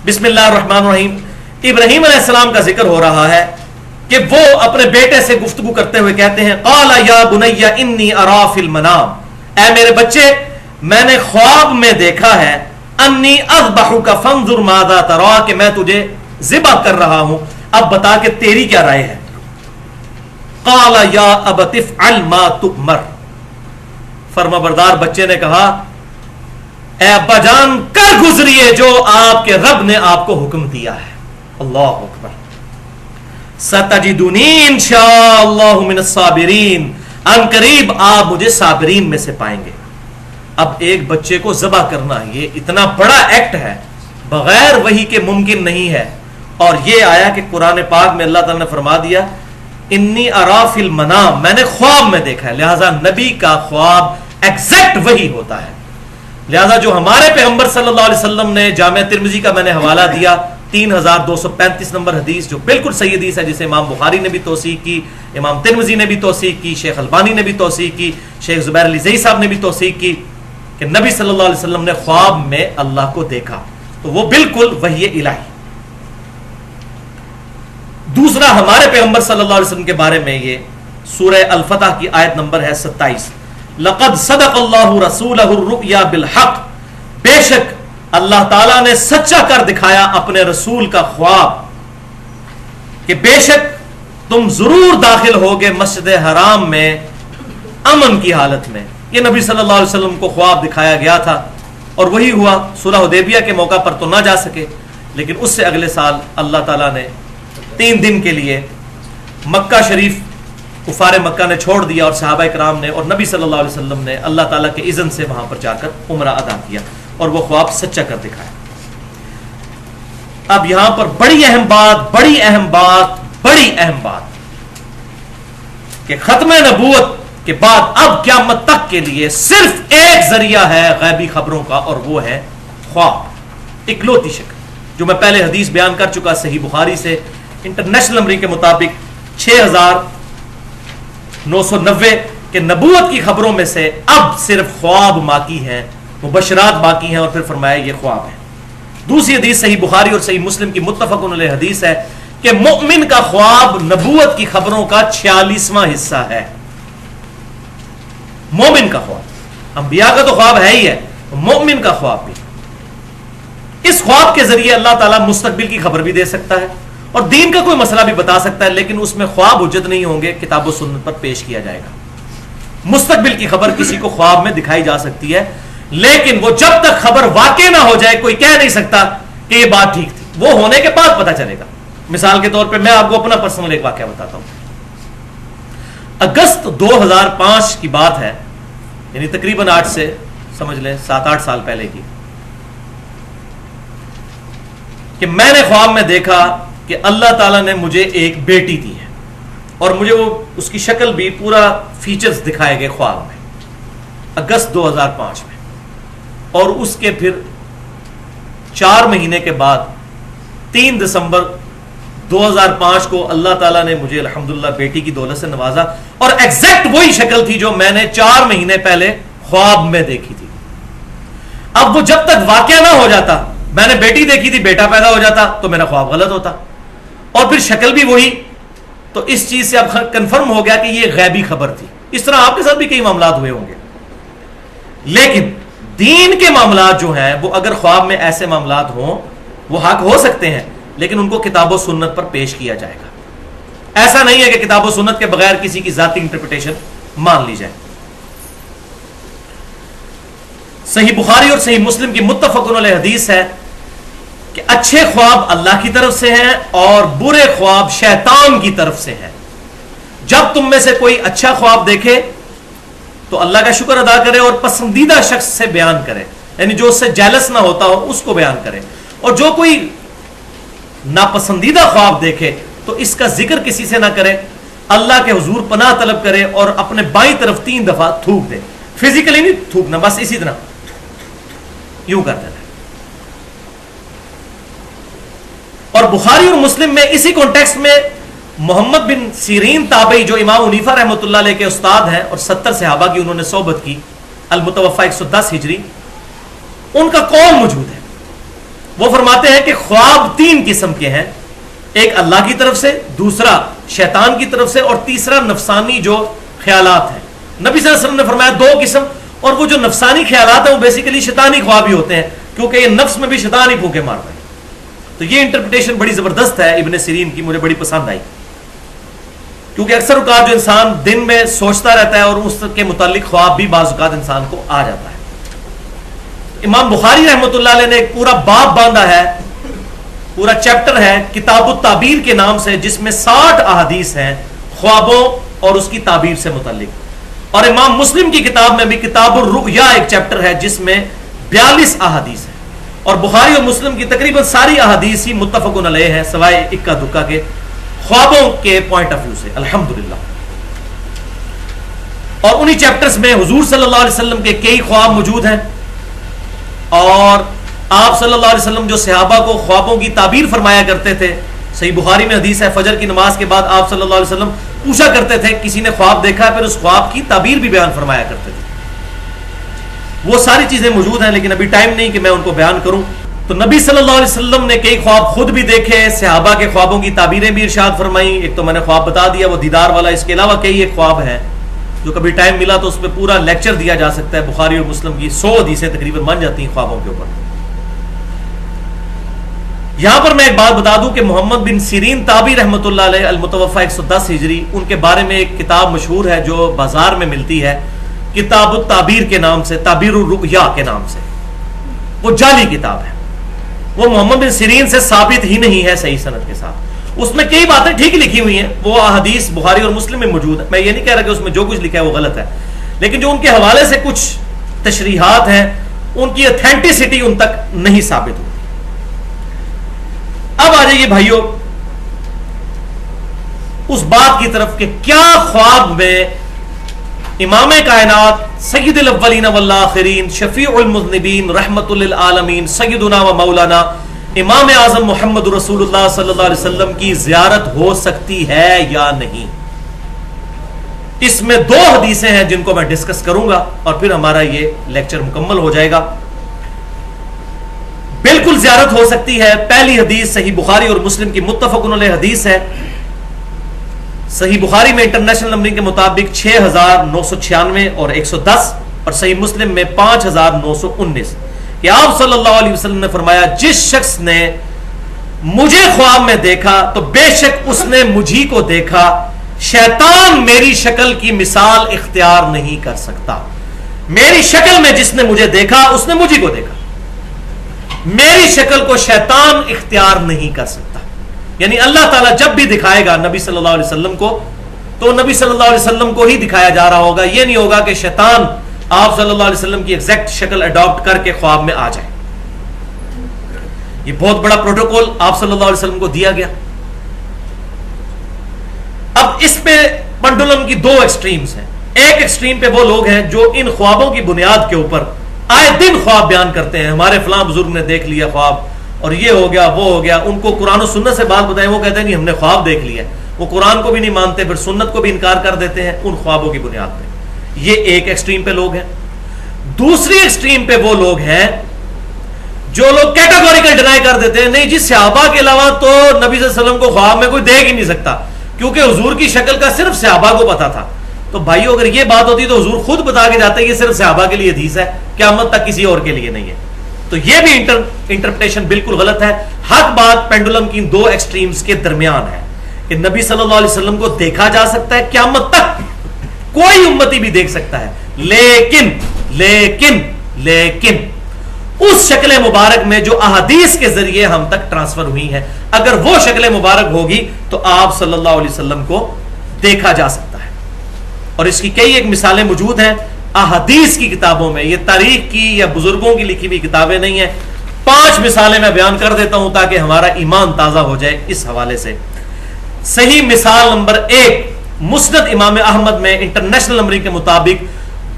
بسم اللہ الرحمن الرحیم. ابراہیم علیہ السلام کا ذکر ہو رہا ہے کہ وہ اپنے بیٹے سے گفتگو کرتے ہوئے کہتے ہیں قال یا بنی انی ارا فی المنام، اے میرے بچے میں نے خواب میں دیکھا ہے انی اذبحک فانظر ماذا ترى، کہ میں تجھے ذبح کر رہا ہوں، اب بتا کہ تیری کیا رائے ہے. قال یا ابت افعل ما تؤمر، فرما بردار بچے نے کہا اے ابا جان کر گزریے جو آپ کے رب نے آپ کو حکم دیا ہے. اللہ اکبر. ستجدنی انشاءاللہ من الصابرین، ان قریب آپ مجھے صابرین میں سے پائیں گے. اب ایک بچے کو ذبح کرنا یہ اتنا بڑا ایکٹ ہے، بغیر وحی کے ممکن نہیں ہے. اور یہ آیا کہ قرآن پاک میں اللہ تعالیٰ نے فرما دیا انی ارا فی المنام، میں نے خواب میں دیکھا ہے. لہذا نبی کا خواب ایگزیکٹ وہی ہوتا ہے. لہذا جو ہمارے پیغمبر صلی اللہ علیہ وسلم نے جامع ترمذی کا میں نے حوالہ دیا 3235 نمبر حدیث جو بالکل صحیح حدیث ہے، جسے امام بخاری نے بھی توثیق کی، امام ترمذی نے بھی توثیق کی، شیخ البانی نے بھی توثیق کی، شیخ زبیر علی زئی صاحب نے بھی توثیق کی کہ نبی صلی اللہ علیہ وسلم نے خواب میں اللہ کو دیکھا. تو وہ بالکل وحی الہی. دوسرا ہمارے پیغمبر صلی اللہ علیہ وسلم کے بارے میں یہ سورہ الفتح کی آیت نمبر ہے 27. لقد صدق اللہ رسولہ الرؤیا بالحق، بے شک اللہ تعالیٰ نے سچا کر دکھایا اپنے رسول کا خواب کہ بے شک تم ضرور داخل ہوگے مسجد حرام میں امن کی حالت میں. یہ نبی صلی اللہ علیہ وسلم کو خواب دکھایا گیا تھا اور وہی ہوا. صلح حدیبیہ کے موقع پر تو نہ جا سکے، لیکن اس سے اگلے سال اللہ تعالیٰ نے 3 دن کے لیے مکہ شریف کفار مکہ نے چھوڑ دیا اور صحابہ کرام نے اور نبی صلی اللہ علیہ وسلم نے اللہ تعالیٰ کے اذن سے وہاں پر جا کر عمرہ ادا کیا اور وہ خواب سچا کر دکھایا. اب یہاں پر بڑی اہم بات کہ ختم نبوت کے بعد اب قیامت تک کے لیے صرف ایک ذریعہ ہے غیبی خبروں کا، اور وہ ہے خواب. اکلوتی شکل جو میں پہلے حدیث بیان کر چکا صحیح بخاری سے، انٹرنیشنل نمبر کے مطابق 6990 کہ نبوت کی خبروں میں سے اب صرف خواب باقی ہیں، مبشرات باقی ہیں، اور پھر فرمایا یہ خواب ہے. دوسری حدیث صحیح بخاری اور صحیح مسلم کی متفق علیہ حدیث ہے کہ مومن کا خواب نبوت کی خبروں کا 46واں حصہ ہے. مومن کا خواب، انبیاء کا تو خواب ہے ہی ہے، مومن کا خواب بھی. اس خواب کے ذریعے اللہ تعالیٰ مستقبل کی خبر بھی دے سکتا ہے اور دین کا کوئی مسئلہ بھی بتا سکتا ہے، لیکن اس میں خواب حجت نہیں ہوں گے، کتاب و سنت پر پیش کیا جائے گا. مستقبل کی خبر کسی کو خواب میں دکھائی جا سکتی ہے، لیکن وہ جب تک خبر واقع نہ ہو جائے کوئی کہہ نہیں سکتا کہ یہ بات ٹھیک تھی. وہ ہونے کے بعد پتہ چلے گا. مثال کے طور پہ میں آپ کو اپنا پرسنل ایک واقعہ بتاتا ہوں. اگست 2005 کی بات ہے، یعنی تقریباً 8 سے سمجھ لیں 7-8 سال پہلے کی، کہ میں نے خواب میں دیکھا کہ اللہ تعالیٰ نے مجھے ایک بیٹی دی ہے اور مجھے وہ اس کی شکل بھی پورا فیچرز دکھائے گئے خواب میں، اگست 2005 میں. اور اس کے پھر 4 مہینے کے بعد 3 دسمبر 2005 کو اللہ تعالیٰ نے مجھے الحمدللہ بیٹی کی دولت سے نوازا، اور ایگزیکٹ وہی شکل تھی جو میں نے 4 مہینے پہلے خواب میں دیکھی تھی. اب وہ جب تک واقعہ نہ ہو جاتا، میں نے بیٹی دیکھی تھی، بیٹا پیدا ہو جاتا تو میرا خواب غلط ہوتا، اور پھر شکل بھی وہی. تو اس چیز سے اب کنفرم ہو گیا کہ یہ غیبی خبر تھی. اس طرح آپ کے ساتھ بھی کئی معاملات ہوئے ہوں گے. لیکن دین کے معاملات جو ہیں وہ اگر خواب میں ایسے معاملات ہوں وہ حق ہو سکتے ہیں، لیکن ان کو کتاب و سنت پر پیش کیا جائے گا. ایسا نہیں ہے کہ کتاب و سنت کے بغیر کسی کی ذاتی انٹرپریٹیشن مان لی جائے. صحیح بخاری اور صحیح مسلم کی متفق علیہ حدیث ہے کہ اچھے خواب اللہ کی طرف سے ہیں اور برے خواب شیطان کی طرف سے ہیں. جب تم میں سے کوئی اچھا خواب دیکھے تو اللہ کا شکر ادا کرے اور پسندیدہ شخص سے بیان کرے، یعنی جو اس سے جیلس نہ ہوتا ہو اس کو بیان کرے. اور جو کوئی ناپسندیدہ خواب دیکھے تو اس کا ذکر کسی سے نہ کرے، اللہ کے حضور پناہ طلب کرے اور اپنے بائیں طرف 3 دفعہ تھوک دے. فزیکلی نہیں تھوکنا، بس اسی طرح یوں کرتے رہے. اور بخاری اور مسلم میں اسی کانٹیکسٹ میں محمد بن سیرین تابعی جو امام حنیفہ رحمۃ اللہ علیہ کے استاد ہیں اور 70 صحابہ کی انہوں نے صحبت کی، المتوفی 110 ہجری، ان کا قول موجود ہے. وہ فرماتے ہیں کہ خواب 3 قسم کے ہیں، ایک اللہ کی طرف سے، دوسرا شیطان کی طرف سے، اور تیسرا نفسانی جو خیالات ہیں. نبی صلی اللہ علیہ وسلم نے فرمایا 2 قسم، اور وہ جو نفسانی خیالات ہیں وہ بیسیکلی شیطانی خواب ہی ہوتے ہیں، کیونکہ یہ نفس میں بھی شیطان ہی پھونکے مارتا ہے. تو یہ انٹرپریٹیشن بڑی زبردست ہے ابن سیرین کی، مجھے بڑی پسند آئی، کیونکہ اکثر اوقات جو انسان دن میں سوچتا رہتا ہے اور اس کے متعلق خواب بھی بعض اوقات انسان کو آ جاتا ہے. امام بخاری رحمۃ اللہ علیہ نے ایک پورا باب باندھا ہے، پورا چیپٹر ہے کتاب التعبیر کے نام سے، جس میں 60 احادیث ہیں خوابوں اور اس کی تعبیر سے متعلق. اور امام مسلم کی کتاب میں بھی کتاب الرؤیا ایک چیپٹر ہے جس میں 42 احادیث ہیں. اور بخاری اور مسلم کی تقریباً ساری احادیث ہی متفق علیہ ہیں سوائے اکا دکا کے، خوابوں کے پوائنٹ آف ویو سے الحمدللہ. اور انہی چیپٹرز میں حضور صلی اللہ علیہ وسلم کے کئی خواب موجود ہیں، اور آپ صلی اللہ علیہ وسلم جو صحابہ کو خوابوں کی تعبیر فرمایا کرتے تھے. صحیح بخاری میں حدیث ہے فجر کی نماز کے بعد آپ صلی اللہ علیہ وسلم پوچھا کرتے تھے، کسی نے خواب دیکھا، پھر اس خواب کی تعبیر بھی بیان فرمایا کرتے تھے. وہ ساری چیزیں موجود ہیں لیکن ابھی ٹائم نہیں کہ میں ان کو بیان کروں. تو نبی صلی اللہ علیہ وسلم نے کئی خواب خود بھی دیکھے، صحابہ کے خوابوں کی تعبیریں بھی ارشاد فرمائیں. ایک تو میں نے خواب بتا دیا وہ دیدار والا، اس کے علاوہ کئی ایک خواب ہیں جو کبھی ٹائم ملا تو اس پہ پورا لیکچر دیا جا سکتا ہے. بخاری اور مسلم کی 100 حدیثیں تقریباً بن جاتی ہیں خوابوں کے اوپر. یہاں پر میں ایک بات بتا دوں کہ محمد بن سیرین تابعی رحمۃ اللہ علیہ المتوفی 110 ہجری، ان کے بارے میں ایک کتاب مشہور ہے جو بازار میں ملتی ہے، کتاب التعبیر کے نام سے، تعبیر الرؤیا کے نام سے. وہ جعلی کتاب ہے، وہ محمد بن سیرین سے ثابت ہی نہیں ہے صحیح سند کے ساتھ. اس میں کئی باتیں ٹھیک لکھی ہوئی ہیں، وہ احادیث بخاری اور مسلم میں موجود ہے. میں یہ نہیں کہہ رہا کہ اس میں جو کچھ لکھا ہے وہ غلط ہے، لیکن جو ان کے حوالے سے کچھ تشریحات ہیں ان کی اتھینٹسٹی ان تک نہیں ثابت ہوتی. اب آ جائیے بھائیوں اس بات کی طرف کہ کیا خواب میں امام کائنات سید الاولین والآخرین شفیع المذنبین رحمت للعالمین سیدنا و مولانا امام اعظم محمد رسول اللہ صلی اللہ علیہ وسلم کی زیارت ہو سکتی ہے یا نہیں؟ اس میں 2 حدیثیں ہیں جن کو میں ڈسکس کروں گا اور پھر ہمارا یہ لیکچر مکمل ہو جائے گا. بالکل بالکل زیارت ہو سکتی ہے. پہلی حدیث صحیح بخاری اور مسلم کی متفق علیہ حدیث ہے. صحیح بخاری میں انٹرنیشنل نمبرنگ کے مطابق 6996 اور 110 اور صحیح مسلم میں 5919 کہ آپ صلی اللہ علیہ وسلم نے فرمایا جس شخص نے مجھے خواب میں دیکھا تو بے شک اس نے مجھی کو دیکھا. شیطان میری شکل کی مثال اختیار نہیں کر سکتا. میری شکل میں جس نے مجھے دیکھا اس نے مجھی کو دیکھا. میری شکل کو شیطان اختیار نہیں کر سکتا. یعنی اللہ تعالیٰ جب بھی دکھائے گا نبی صلی اللہ علیہ وسلم کو تو نبی صلی اللہ علیہ وسلم کو ہی دکھایا جا رہا ہوگا. یہ نہیں ہوگا کہ شیطان آپ صلی اللہ علیہ وسلم کی ایگزیکٹ شکل اڈاپٹ کر کے خواب میں آ جائے. یہ بہت بڑا پروٹوکول آپ صلی اللہ علیہ وسلم کو دیا گیا. اب اس پہ پنڈولم کی دو ایکسٹریمز ہیں. ایک ایکسٹریم پہ وہ لوگ ہیں جو ان خوابوں کی بنیاد کے اوپر آئے دن خواب بیان کرتے ہیں. ہمارے فلاں بزرگ نے دیکھ لیا خواب اور یہ ہو گیا وہ ہو گیا. ان کو قرآن و سنت سے بات بتائیں وہ کہتے ہیں نہیں ہم نے خواب دیکھ لیا. وہ قرآن کو بھی نہیں مانتے پھر سنت کو بھی انکار کر دیتے ہیں ان خوابوں کی بنیاد پہ. یہ ایک ایکسٹریم پہ لوگ ہیں. دوسری ایکسٹریم پہ وہ لوگ ہیں جو لوگ کیٹاگوریکل ڈینائی کر دیتے ہیں نہیں جی صحابہ کے علاوہ تو نبی صلی اللہ علیہ وسلم کو خواب میں کوئی دیکھ ہی نہیں سکتا کیونکہ حضور کی شکل کا صرف صحابہ کو پتا تھا. تو بھائیو اگر یہ بات ہوتی تو حضور خود بتا کے جاتے ہیں یہ صرف صحابہ کے لیے حدیث ہے قیامت تک کسی اور کے لیے نہیں ہے. تو یہ بھی انٹرپریٹیشن بالکل غلط ہے. حق بات پینڈولم کی دو ایکسٹریمز کے درمیان ہے کہ نبی صلی اللہ علیہ وسلم کو دیکھا جا سکتا ہے قیامت تک کوئی امتی بھی دیکھ سکتا ہے لیکن لیکن لیکن اس شکل مبارک میں جو احادیث کے ذریعے ہم تک ٹرانسفر ہوئی ہیں اگر وہ شکل مبارک ہوگی تو آپ صلی اللہ علیہ وسلم کو دیکھا جا سکتا ہے. اور اس کی کئی ایک مثالیں موجود ہیں احادیث کی کتابوں میں. یہ تاریخ کی یا بزرگوں کی لکھی ہوئی کتابیں نہیں ہیں. 5 مثالیں میں بیان کر دیتا ہوں تاکہ ہمارا ایمان تازہ ہو جائے اس حوالے سے. صحیح مثال نمبر 1 مسند امام احمد میں انٹرنیشنل نمبرنگ کے مطابق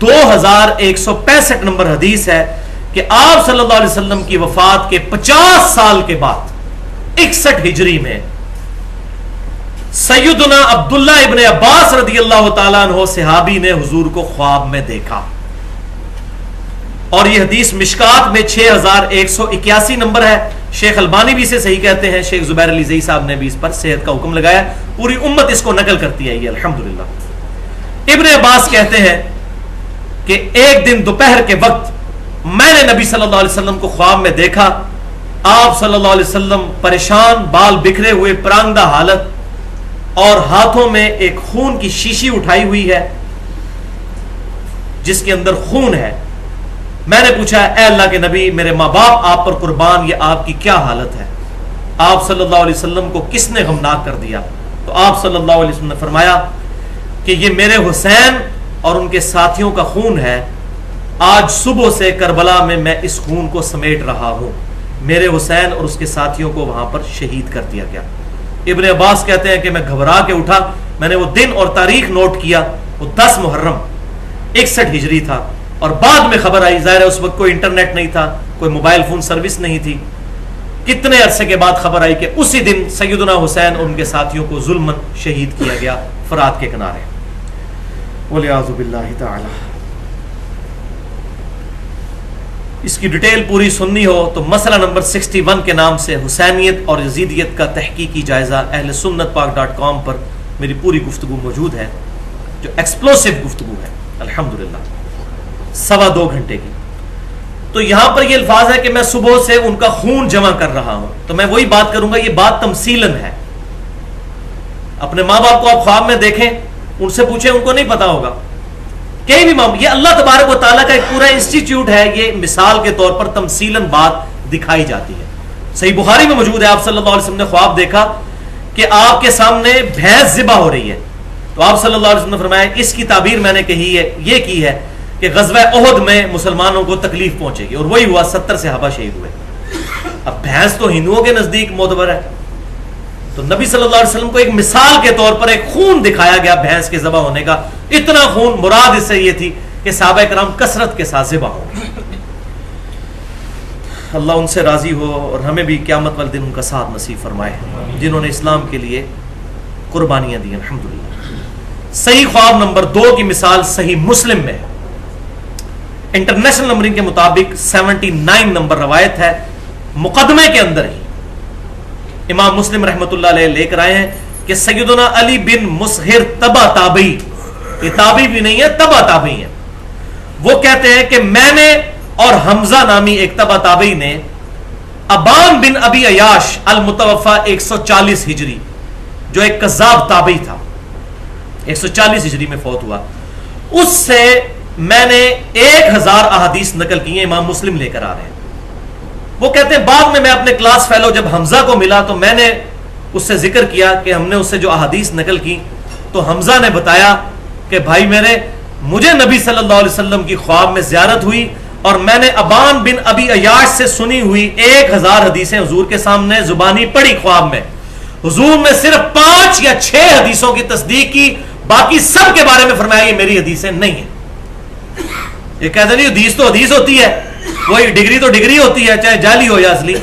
2165 نمبر حدیث ہے کہ آپ صلی اللہ علیہ وسلم کی وفات کے 50 سال کے بعد 61 ہجری میں سیدنا عبداللہ ابن عباس رضی اللہ تعالیٰ عنہ صحابی نے حضور کو خواب میں دیکھا. اور یہ حدیث مشکات میں 6181 نمبر ہے. شیخ البانی بھی اسے صحیح کہتے ہیں. شیخ زبیر علی زئی صاحب نے بھی اس پر صحت کا حکم لگایا. پوری امت اس کو نقل کرتی ہے یہ الحمدللہ. ابن عباس کہتے ہیں کہ ایک دن دوپہر کے وقت میں نے نبی صلی اللہ علیہ وسلم کو خواب میں دیکھا. آپ صلی اللہ علیہ وسلم پریشان بال بکھرے ہوئے پرانگدہ حالت اور ہاتھوں میں ایک خون کی شیشی اٹھائی ہوئی ہے جس کے اندر خون ہے. میں نے پوچھا اے اللہ کے نبی میرے ماں باپ آپ پر قربان یہ آپ کی کیا حالت ہے. آپ صلی اللہ علیہ وسلم کو کس نے غمناک کر دیا؟ تو آپ صلی اللہ علیہ وسلم نے فرمایا کہ یہ میرے حسین اور ان کے ساتھیوں کا خون ہے. آج صبح سے کربلا میں اس خون کو سمیٹ رہا ہوں. میرے حسین اور اس کے ساتھیوں کو وہاں پر شہید کر دیا گیا. ابن عباس کہتے ہیں کہ میں گھبرا کے اٹھا. میں نے وہ دن اور تاریخ نوٹ کیا. وہ 10 محرم 61 ہجری تھا. اور بعد میں خبر آئی ظاہر ہے اس وقت کوئی انٹرنیٹ نہیں تھا کوئی موبائل فون سروس نہیں تھی. کتنے عرصے کے بعد خبر آئی کہ اسی دن سیدنا حسین اور ان کے ساتھیوں کو ظلماً شہید کیا گیا فرات کے کنارے. وَلِعَاذُ بِاللَّهِ تَعَالَى. اس کی ڈیٹیل پوری سننی ہو تو مسئلہ نمبر 61 کے نام سے حسینیت اور یزیدیت کا تحقیقی جائزہ اہل سنت پاک.com پر میری پوری گفتگو موجود ہے جو ایکسپلوسیو گفتگو ہے الحمدللہ 2.25 گھنٹے کی. تو یہاں پر یہ الفاظ ہے کہ میں صبح سے ان کا خون جمع کر رہا ہوں. تو میں وہی بات کروں گا. یہ بات تمثیلاً ہے. اپنے ماں باپ کو آپ خواب میں دیکھیں ان سے پوچھیں ان کو نہیں پتا ہوگا. کہیں بھی یہ اللہ تبارک و تعالیٰ کا ایک پورا انسٹیٹیوٹ ہے. یہ مثال کے طور پر تمثیلاً بات دکھائی جاتی ہے. صحیح بخاری میں موجود ہے آپ صلی اللہ علیہ وسلم نے خواب دیکھا کہ آپ کے سامنے بھینس ذبح ہو رہی ہے. تو آپ صلی اللہ علیہ وسلم نے فرمایا اس کی تعبیر میں نے کہی ہے یہ کی ہے کہ غزوہ احد میں مسلمانوں کو تکلیف پہنچے گی. اور وہی ہوا 70 صحابہ شہید ہوئے. اب بھینس تو ہندوؤں کے نزدیک معتبر ہے. تو نبی صلی اللہ علیہ وسلم کو ایک مثال کے طور پر ایک خون دکھایا گیا بھینس کے ذبح ہونے کا. اتنا خون مراد اس سے یہ تھی کہ صحابہ کرام کثرت کے ساتھ ذبح ہوں. اللہ ان سے راضی ہو اور ہمیں بھی قیامت والے دن ان کا ساتھ نصیب فرمائے جنہوں نے اسلام کے لیے قربانیاں دی الحمدللہ. صحیح خواب نمبر 2 کی مثال صحیح مسلم میں انٹرنیشنل نمبرنگ کے مطابق 79 نمبر روایت ہے. مقدمے کے اندر ہی امام مسلم رحمۃ اللہ علیہ لے کر آئے ہیں کہ سیدنا علی بن مسہر تبع تابعی، یہ تابعی بھی نہیں ہے، تبع تابعی ہے، وہ کہتے ہیں کہ میں نے اور حمزہ نامی ایک تبع تابعی نے ابان بن ابی عیاش المتوفا 140 ہجری، جو ایک کذاب تابعی تھا، 140 ہجری میں فوت ہوا، اس سے میں نے 1000 احادیث نقل کی ہیں، امام مسلم لے کر آ رہے ہیں۔ وہ کہتے ہیں بعد میں اپنے کلاس فیلو جب حمزہ کو ملا تو میں نے اس سے ذکر کیا کہ ہم نے اس سے جو احادیث نقل کی، تو حمزہ نے بتایا کہ بھائی میرے، مجھے نبی صلی اللہ علیہ وسلم کی خواب میں زیارت ہوئی اور میں نے ابان بن ابی عیاش سے سنی ہوئی 1000 حدیثیں حضور کے سامنے زبانی پڑھی خواب میں، حضور نے صرف 5 یا 6 حدیثوں کی تصدیق کی، باقی سب کے بارے میں فرمایا یہ میری حدیثیں نہیں ہیں۔ یہ کہتے نہیں حدیث تو حدیث ہوتی ہے، وہی ڈگری تو ڈگری ہوتی ہے، چاہے جعلی ہو یا اصلی،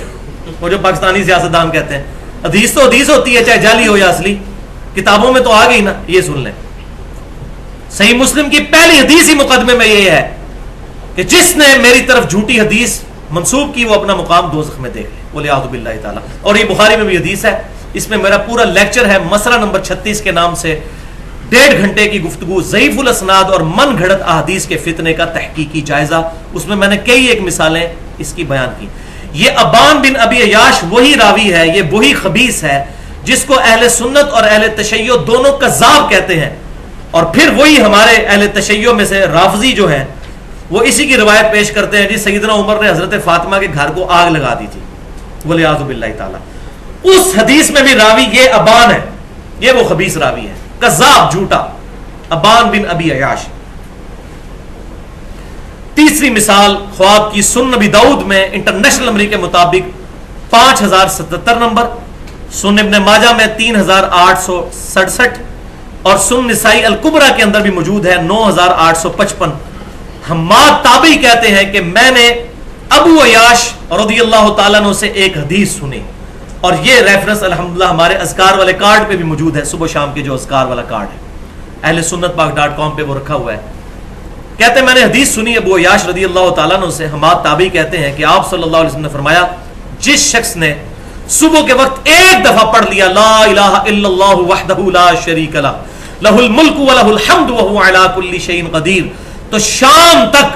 وہ جو پاکستانی سیاستدان کہتے ہیں حدیث تو حدیث ہوتی ہے چاہے جعلی ہو یا اصلی، کتابوں میں تو آ گئی نا۔ یہ سن لیں، صحیح مسلم کی پہلی حدیث ہی مقدمے میں یہ ہے کہ جس نے میری طرف جھوٹی حدیث منسوب کی وہ اپنا مقام دوزخ میں دیکھ لے، ولیعوذ باللہ تعالی۔ اور یہ بخاری میں بھی حدیث ہے، اس میں میرا پورا لیکچر ہے مسئلہ نمبر 36 کے نام سے، 1.5 گھنٹے کی گفتگو، ضعیف الاسناد اور من گھڑت احادیث کے فتنے کا تحقیقی جائزہ، اس میں نے کئی ایک مثالیں اس کی بیان کی۔ یہ ابان بن ابی عیاش وہی راوی ہے، یہ وہی خبیث ہے جس کو اہل سنت اور اہل تشیع دونوں کذاب کہتے ہیں، اور پھر وہی ہمارے اہل تشیع میں سے رافضی جو ہیں وہ اسی کی روایت پیش کرتے ہیں جی سیدنا عمر نے حضرت فاطمہ کے گھر کو آگ لگا دی تھی، ولیعوذ باللہ تعالی۔ اس حدیث میں بھی راوی یہ ابان ہے، یہ وہ خبیث راوی ہے، کذاب جھوٹا، ابان بن ابی عیاش۔ تیسری مثال خواب کی، سنن نبی داؤد میں انٹرنیشنل نمبر کے مطابق 5077 نمبر، سنن ابن ماجہ میں 3867 اور سنن نسائی الکبریٰ کے اندر بھی موجود ہے 9855۔ حماد تابعی کہتے ہیں کہ میں نے ابو عیاش رضی اللہ تعالیٰ عنہ سے ایک حدیث سنی، اور یہ ریفرنس الحمدللہ ہمارے اذکار والے کارڈ پہ بھی موجود ہے، صبح شام کے جو اذکار والا کارڈ ہے اہل سنت پاک.com پہ وہ رکھا ہوا ہے۔ کہتے ہیں میں نے حدیث سنی ابو عیاش رضی اللہ تعالیٰ عنہ سے، حماد تابعی کہتے ہیں کہ آپ صلی اللہ علیہ وسلم نے فرمایا جس شخص نے صبح کے وقت ایک دفعہ پڑھ لیا لا الہ الا اللہ وحدہ لا شریک لہ لہ الملک ولہ الحمد وہو علی کل شیء قدیر، تو شام تک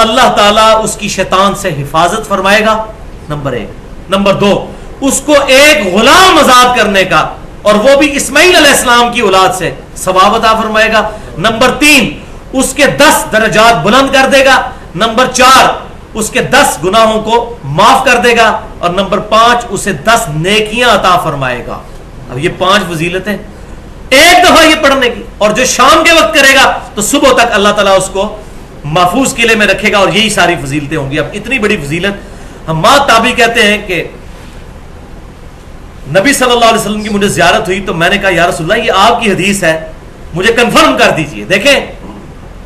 اللہ تعالیٰ اس کی شیطان سے حفاظت فرمائے گا، نمبر 1۔ نمبر 2، اس کو ایک غلام آزاد کرنے کا، اور وہ بھی اسماعیل علیہ السلام کی اولاد سے، ثواب عطا فرمائے گا۔ نمبر 3، اس کے 10 درجات بلند کر دے گا۔ نمبر 4، اس کے 10 گناہوں کو معاف کر دے گا، اور نمبر 5، اسے 10 نیکیاں عطا فرمائے گا۔ اب یہ 5 فضیلتیں ایک دفعہ یہ پڑھنے کی، اور جو شام کے وقت کرے گا تو صبح تک اللہ تعالیٰ اس کو محفوظ قلعے میں رکھے گا، اور یہی ساری فضیلتیں ہوں گی۔ اب اتنی بڑی فضیلت، حماد تابعی کہتے ہیں کہ نبی صلی اللہ علیہ وسلم کی مجھے زیارت ہوئی تو میں نے کہا یا رسول اللہ یہ آپ کی حدیث ہے، مجھے کنفرم کر دیجئے۔ دیکھیں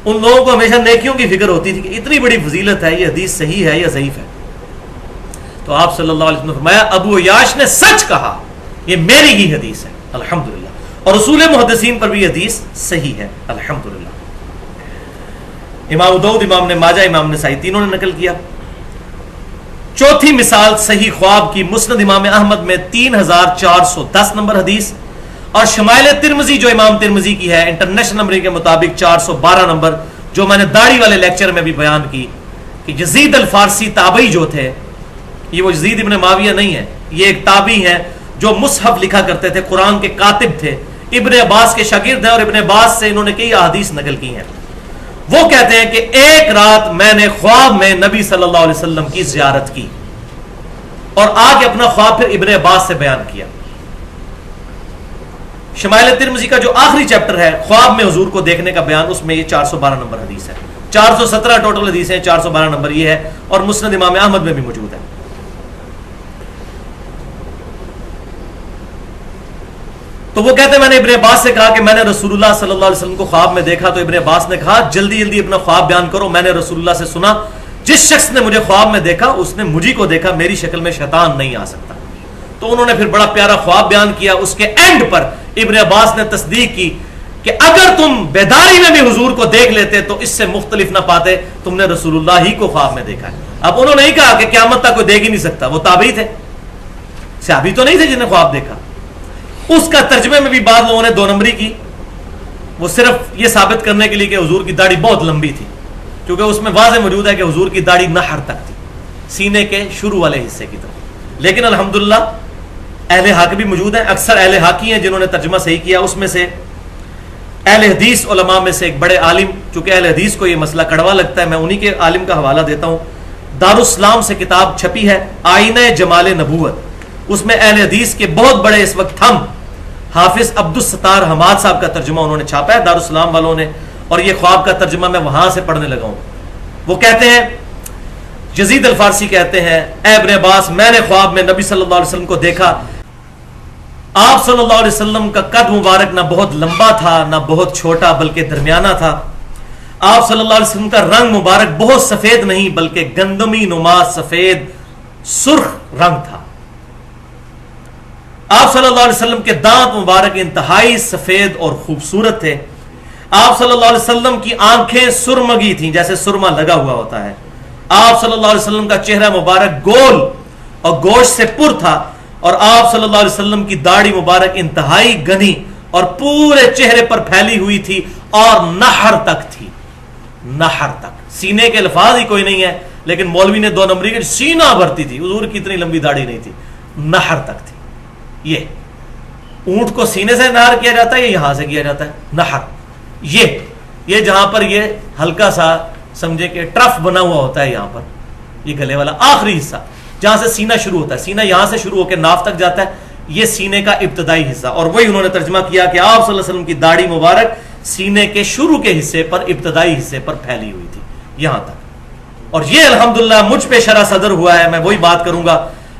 ان لوگوں کو ہمیشہ نیکیوں کی فکر ہوتی تھی کہ اتنی بڑی فضیلت ہے، یہ حدیث صحیح ہے یا ضعیف ہے؟ تو آپ صلی اللہ علیہ وسلم نے فرمایا ابو عیاش نے سچ کہا، یہ میری ہی حدیث ہے الحمدللہ، اور رسول محدثین پر بھی حدیث صحیح ہے الحمدللہ۔ امام داؤد، امام نے ماجہ، امام نسائی تینوں نے نقل کیا۔ چوتھی مثال صحیح خواب کی، مسند امام احمد میں 3410 نمبر حدیث، اور شمائل ترمذی جو امام ترمذی کی ہے انٹرنیشنل نمبر کے مطابق 412 نمبر، جو میں نے داڑھی والے لیکچر میں بھی بیان کی کہ یزید الفارسی تابعی جو تھے، یہ وہ یزید ابن معاویہ نہیں ہے، یہ ایک تابعی ہیں جو مصحف لکھا کرتے تھے، قرآن کے کاتب تھے، ابن عباس کے شاگرد ہیں، اور ابن عباس سے انہوں نے کئی احادیث نقل کی ہیں۔ وہ کہتے ہیں کہ ایک رات میں نے خواب میں نبی صلی اللہ علیہ وسلم کی زیارت کی، اور آ کے اپنا خواب پھر ابن عباس سے بیان کیا۔ شمائل ترمذی کا جو آخری چیپٹر ہے خواب میں حضور کو دیکھنے کا بیان، اس میں یہ 412 نمبر حدیث ہے، 417 ٹوٹل حدیث ہیں، 412 نمبر یہ ہے، اور مسند امام احمد میں بھی موجود ہے۔ تو وہ کہتے ہیں میں نے ابن عباس سے کہا کہ میں نے رسول اللہ صلی اللہ علیہ وسلم کو خواب میں دیکھا، تو ابن عباس نے کہا جلدی جلدی اپنا خواب بیان کرو، میں نے رسول اللہ سے سنا جس شخص نے مجھے خواب میں دیکھا اس نے مجھے کو دیکھا، میری شکل میں شیطان نہیں آ سکتا۔ تو انہوں نے پھر بڑا پیارا خواب بیان کیا، اس کے اینڈ پر ابن عباس نے تصدیق کی کہ اگر تم بیداری میں بھی حضور کو دیکھ لیتے تو اس سے مختلف نہ پاتے، تم نے رسول اللہ ہی کو خواب میں دیکھا ہے۔ اب انہوں نے نہیں کہا کہ قیامت تک کوئی دیکھ ہی نہیں سکتا، وہ تابعی تھے، صحابی تو نہیں تھے جنہیں خواب دیکھا. اس کا ترجمے میں بھی بعض لوگوں نے 2 نمبری کی، وہ صرف یہ ثابت کرنے کے لیے کہ حضور کی داڑھی بہت لمبی تھی، کیونکہ اس میں واضح موجود ہے کہ حضور کی داڑھی نحر تک تھی، سینے کے شروع والے حصے کی طرف. لیکن الحمدللہ اہل حق بھی موجود ہیں، اکثر اہل حقی ہیں جنہوں نے ترجمہ صحیح کیا. اس میں سے اہل حدیث علماء میں سے ایک بڑے عالم، چونکہ اہل حدیث کو یہ مسئلہ کڑوا لگتا ہے، میں انہی کے عالم کا حوالہ دیتا ہوں. دارالاسلام سے کتاب چھپی ہے آئینہ جمال نبوت، اس میں اہل حدیث کے بہت بڑے اس وقت ہم حافظ عبدالستار حماد صاحب کا ترجمہ انہوں نے چھاپا ہے دارالاسلام والوں نے، اور یہ خواب کا ترجمہ میں وہاں سے پڑھنے لگا ہوں. وہ کہتے ہیں، یزید الفارسی کہتے ہیں، اے ابن عباس میں نے خواب میں نبی صلی اللہ علیہ وسلم کو دیکھا. آپ صلی اللہ علیہ وسلم کا قد مبارک نہ بہت لمبا تھا نہ بہت چھوٹا بلکہ درمیانہ تھا. آپ صلی اللہ علیہ وسلم کا رنگ مبارک بہت سفید نہیں بلکہ گندمی نما سفید سرخ رنگ تھا. آپ صلی اللہ علیہ وسلم کے دانت مبارک انتہائی سفید اور خوبصورت تھے. آپ صلی اللہ علیہ وسلم کی آنکھیں سرمگی تھیں جیسے سرما لگا ہوا ہوتا ہے. آپ صلی اللہ علیہ وسلم کا چہرہ مبارک گول اور گوشت سے پر تھا، اور آپ صلی اللہ علیہ وسلم کی داڑھی مبارک انتہائی گھنی اور پورے چہرے پر پھیلی ہوئی تھی اور نحر تک تھی. نحر تک، سینے کے الفاظ ہی کوئی نہیں ہے، لیکن مولوی نے 2 نمبری کے سینہ بھرتی تھی. حضور کی اتنی لمبی داڑھی نہیں تھی، نحر تک تھی. یہ اونٹ کو سینے سے نہر کیا جاتا ہے یا یہاں سے کیا جاتا ہے نہر؟ یہ جہاں پر یہ ہلکا سا سمجھے کہ ٹرف بنا ہوا ہوتا ہے، یہاں پر یہ گلے والا آخری حصہ جہاں سے سینہ شروع ہوتا ہے، سینہ یہاں سے شروع ہو کے ناف تک جاتا ہے، یہ سینے کا ابتدائی حصہ. اور وہی انہوں نے ترجمہ کیا کہ آپ صلی اللہ علیہ وسلم کی داڑھی مبارک سینے کے شروع کے حصے پر، ابتدائی حصے پر پھیلی ہوئی تھی یہاں تک. اور یہ الحمدللہ مجھ پہ شرح صدر ہوا ہے. میں وہی بات کروں گا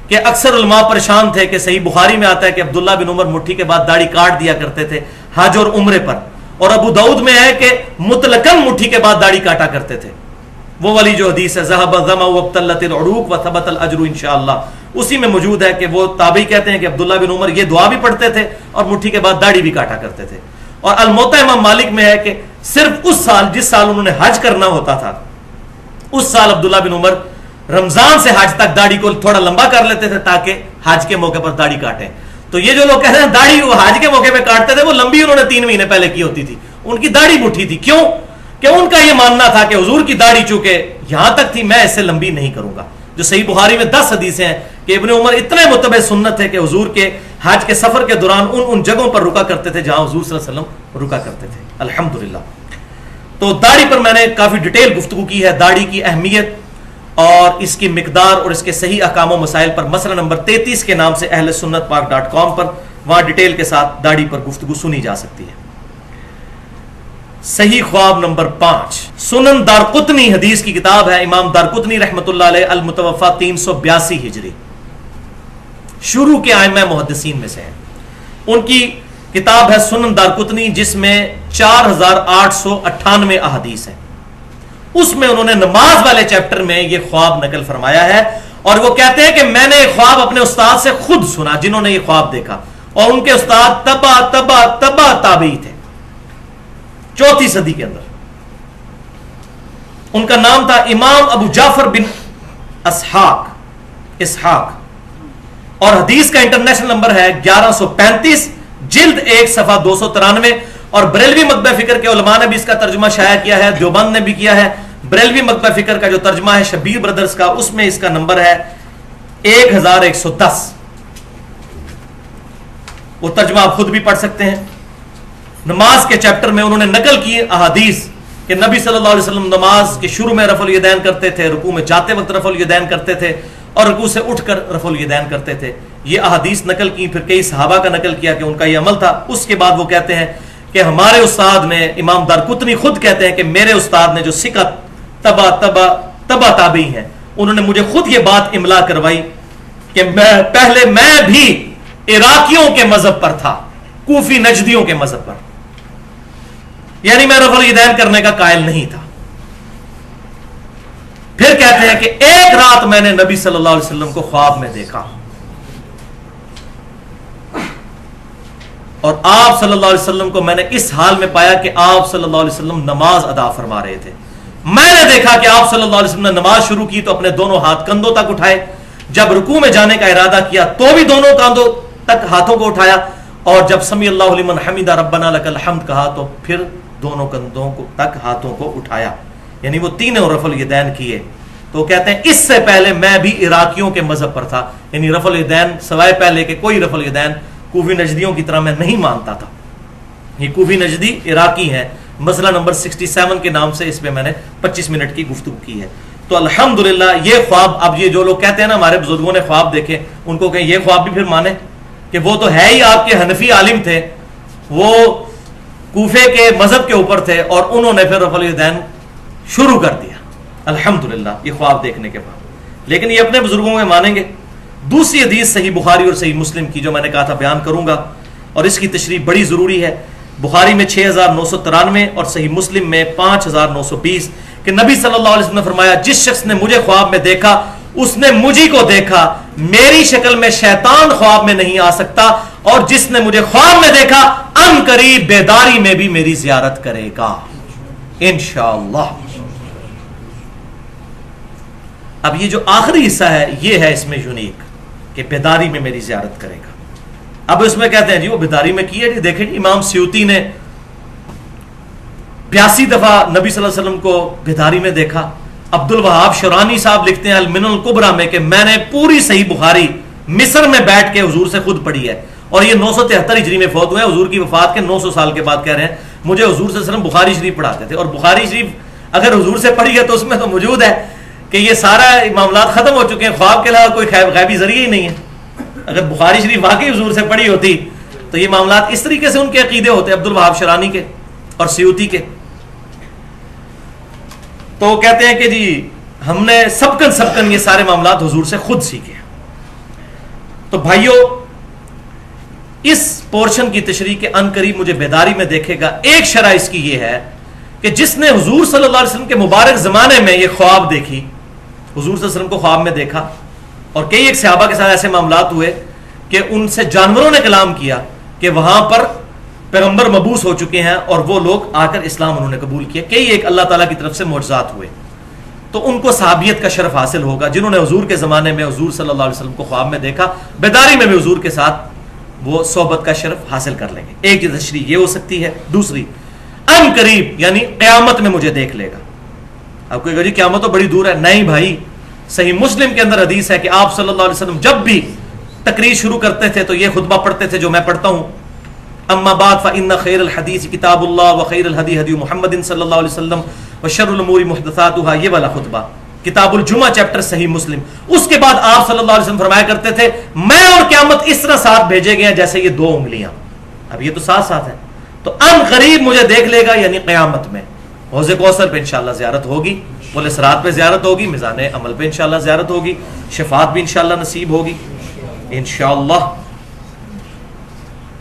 کہ اکثر علماء پریشان تھے کہ صحیح بخاری میں آتا ہے کہ عبداللہ بن عمر مٹھی کے بعد داڑھی کاٹ دیا کرتے تھے حج اور عمرے پر، اور ابو داؤد میں ہے کہ مطلقاً مٹھی کے بعد داڑھی کاٹا کرتے تھے. وہ والی جو حدیث ہے ذهب الظمأ وابتلت العروق وثبت الاجر انشاءاللہ، اسی میں موجود ہے کہ وہ تابعی کہتے ہیں کہ عبداللہ بن عمر یہ دعا بھی پڑھتے تھے اور مٹھی کے بعد داڑھی بھی کاٹا کرتے تھے. اور الموطا امام مالک میں ہے کہ صرف اس سال جس سال انہوں نے حج کرنا ہوتا تھا اس سال عبداللہ بن عمر رمضان سے حج تک داڑھی کو تھوڑا لمبا کر لیتے تھے تاکہ حج کے موقع پر داڑھی کاٹیں. تو یہ جو لوگ کہہ رہے ہیں داڑھی وہ حج کے موقع پہ کاٹتے تھے، وہ لمبی انہوں نے 3 مہینے پہلے کی ہوتی تھی، ان کی داڑھی مٹھی تھی. کیوں؟ کہ ان کا یہ ماننا تھا کہ حضور کی داڑھی چونکہ یہاں تک تھی میں اس سے لمبی نہیں کروں گا. جو صحیح بخاری میں 10 حدیثیں ہیں کہ ابن عمر اتنے متبع سنت تھے کہ حضور کے حج کے سفر کے دوران ان جگہوں پر رکا کرتے تھے جہاں حضور صلی اللہ علیہ وسلم رکا کرتے تھے. الحمدللہ. تو داڑھی پر میں نے کافی ڈیٹیل گفتگو کی ہے، داڑھی کی اہمیت اور اس کی مقدار اور اس کے صحیح احکام و مسائل پر مسئلہ نمبر 33 کے نام سے اہل سنت پاک .com پر، وہاں ڈیٹیل کے ساتھ داڑھی پر گفتگو سنی جا سکتی ہے. صحیح خواب نمبر 5 سنن دارقطنی حدیث کی کتاب ہے. امام دارقطنی رحمۃ اللہ علیہ المتوفا 382 ہجری، شروع کے ائمہ محدثین میں سے ہیں. ان کی کتاب ہے سنن دارقطنی جس میں 4898 احادیث ہیں. اس میں انہوں نے نماز والے چیپٹر میں یہ خواب نقل فرمایا ہے، اور وہ کہتے ہیں کہ میں نے یہ خواب اپنے استاد سے خود سنا جنہوں نے یہ خواب دیکھا، اور ان کے استاد تبا تابعی تھے 4 صدی کے اندر. ان کا نام تھا امام ابو جعفر بن اسحاق، اور حدیث کا انٹرنیشنل نمبر ہے 1135، جلد 1 صفحہ 293. اور بریلوی مکتبہ فکر کے علماء نے بھی اس کا ترجمہ شائع کیا ہے، دیوبند نے بھی کیا ہے. بریلوی مکتبہ فکر کا جو ترجمہ ہے شبیر برادرز کا، اس میں اس کا نمبر ہے 1110. وہ ترجمہ آپ خود بھی پڑھ سکتے ہیں. نماز کے چیپٹر میں انہوں نے نقل کی احادیث کہ نبی صلی اللہ علیہ وسلم نماز کے شروع میں رفع الیدین کرتے تھے، رکوع میں جاتے وقت رفع الیدین کرتے تھے، اور رکوع سے اٹھ کر رفع الیدین کرتے تھے. یہ احادیث نقل کی. پھر کئی صحابہ کا نقل کیا کہ ان کا یہ عمل تھا. اس کے بعد وہ کہتے ہیں کہ ہمارے استاد نے، امام دارقطنی خود کہتے ہیں کہ میرے استاد نے جو ثقت تبا تابعی ہیں، انہوں نے مجھے خود یہ بات املا کروائی کہ پہلے میں بھی عراقیوں کے مذہب پر تھا، کوفی نجدیوں کے مذہب پر، یعنی میں رفع الیدین کرنے کا قائل نہیں تھا. پھر کہتے ہیں کہ ایک رات میں نے نبی صلی اللہ علیہ وسلم کو خواب میں دیکھا، اور آپ صلی اللہ علیہ وسلم کو میں نے اس حال میں پایا کہ آپ صلی اللہ علیہ وسلم نماز ادا فرما رہے تھے. میں نے دیکھا کہ آپ صلی اللہ علیہ وسلم نے نماز شروع کی تو اپنے دونوں ہاتھ کندھوں تک اٹھائے، جب رکوع میں جانے کا ارادہ کیا تو بھی دونوں کندھوں تک ہاتھوں کو اٹھایا، اور جب سمی اللہ لمن حمدہ ربنا لک الحمد کہا تو پھر دونوں کندھوں کو تک ہاتھوں کو اٹھایا، یعنی وہ تینوں رفع الیدین کیے۔ تو کہتے ہیں اس سے پہلے میں بھی عراقیوں کے مذہب پر تھا، یعنی رفع الیدین سوائے پہلے کہ کوئی رفع الیدین کوفی نجدیوں کی طرح میں نہیں مانتا تھا۔ یہ کوفی نجدی عراقی ہیں، مسئلہ نمبر 67 کے نام سے اس پہ میں نے 25 منٹ کی گفتگو کی ہے۔ تو الحمدللہ یہ خواب، اب یہ جو لوگ کہتے ہیں نا ہمارے بزرگوں نے خواب دیکھے، ان کو کہیں یہ خواب بھی پھر مانے کہ وہ تو ہے ہی آپ کے حنفی عالم تھے، وہ کوفے کے مذہب کے اوپر تھے اور انہوں نے پھر رفع الیدین شروع کر دیا الحمدللہ یہ خواب دیکھنے کے بعد، لیکن یہ اپنے بزرگوں کے مانیں گے۔ دوسری حدیث صحیح بخاری اور صحیح مسلم کی جو میں نے کہا تھا بیان کروں گا، اور اس کی تشریح بڑی ضروری ہے۔ بخاری میں 6993 اور صحیح مسلم میں 5920 کہ نبی صلی اللہ علیہ وسلم نے فرمایا جس شخص نے مجھے خواب میں دیکھا اس نے مجھی کو دیکھا، میری شکل میں شیطان خواب میں نہیں آ سکتا، اور جس نے مجھے خواب میں دیکھا ان قریب بیداری میں بھی میری زیارت کرے گا انشاءاللہ۔ اب یہ جو آخری حصہ ہے یہ ہے اس میں یونیک کہ بیداری میں میری زیارت کرے گا۔ اب اس میں کہتے ہیں جی وہ بیداری میں کی ہے، جی دیکھیں جی امام سیوطی نے 82 دفعہ نبی صلی اللہ علیہ وسلم کو بیداری میں دیکھا۔ عبد الوہاب شرانی صاحب لکھتے ہیں المنن الکبریٰ میں کہ میں نے پوری صحیح بخاری مصر میں بیٹھ کے حضور سے خود پڑھی ہے، اور یہ 973 ہجری میں فوت ہوئے، حضور کی وفات کے 900 سال کے بعد کہہ رہے ہیں مجھے حضور صلی اللہ علیہ وسلم بخاری شریف پڑھاتے تھے، اور بخاری شریف اگر حضور سے پڑھی ہے تو اس میں تو موجود ہے کہ یہ سارا معاملات ختم ہو چکے ہیں، خواب کے علاوہ کوئی غیبی ذریعہ ہی نہیں ہے۔ اگر بخاری شریف واقعی حضور سے پڑھی ہوتی تو یہ معاملات اس طریقے سے ان کے عقیدے ہوتے عبد الوہاب شرانی کے اور سیوطی کے۔ تو کہتے ہیں کہ جی ہم نے سبکن یہ سارے معاملات حضور سے خود سیکھے۔ تو بھائیو اس پورشن کی تشریح کے ان قریب مجھے بیداری میں دیکھے گا، ایک شرح اس کی یہ ہے کہ جس نے حضور صلی اللہ علیہ وسلم کے مبارک زمانے میں یہ خواب دیکھی، حضور صلی اللہ علیہ وسلم کو خواب میں دیکھا، اور کئی ایک صحابہ کے ساتھ ایسے معاملات ہوئے کہ ان سے جانوروں نے کلام کیا کہ وہاں پر پیغمبر مبعوث ہو چکے ہیں، اور وہ لوگ آ کر اسلام انہوں نے قبول کیا، کئی ایک اللہ تعالیٰ کی طرف سے معجزات ہوئے، تو ان کو صحابیت کا شرف حاصل ہوگا جنہوں نے حضور کے زمانے میں حضور صلی اللہ علیہ وسلم کو خواب میں دیکھا، بیداری میں بھی حضور کے ساتھ وہ صحبت کا شرف حاصل کر لیں گے۔ ایک تشریح یہ ہو سکتی ہے۔ دوسری ان قریب یعنی قیامت میں مجھے دیکھ لے گا۔ اب کوئی کہے جی قیامت تو بڑی دور ہے، نہیں بھائی، صحیح مسلم کے اندر حدیث ہے کہ آپ صلی اللہ علیہ وسلم جب بھی تقریر شروع کرتے تھے تو یہ خطبہ پڑھتے تھے جو میں پڑھتا ہوں، اما بعد فإن خیر الحدیث کتاب اللہ وخیر الہدی ہدی محمد صلی اللہ علیہ وسلم وشر الامور محدثاتها، یہ والا خطبہ کتاب الجمعہ چیپٹر صحیح مسلم۔ اس کے بعد آپ صلی اللہ علیہ وسلم فرمایا کرتے تھے میں اور قیامت اس طرح ساتھ بھیجے گئے ہیں جیسے یہ 2 انگلیاں، اب یہ تو ساتھ ساتھ ہیں، تو ان قریب مجھے دیکھ لے گا یعنی قیامت میں۔ حوض کوثر پہ انشاءاللہ زیارت ہوگی، پل صراط پہ زیارت ہوگی، میزان عمل پہ انشاءاللہ زیارت ہوگی، شفاعت بھی انشاءاللہ نصیب ہوگی انشاءاللہ۔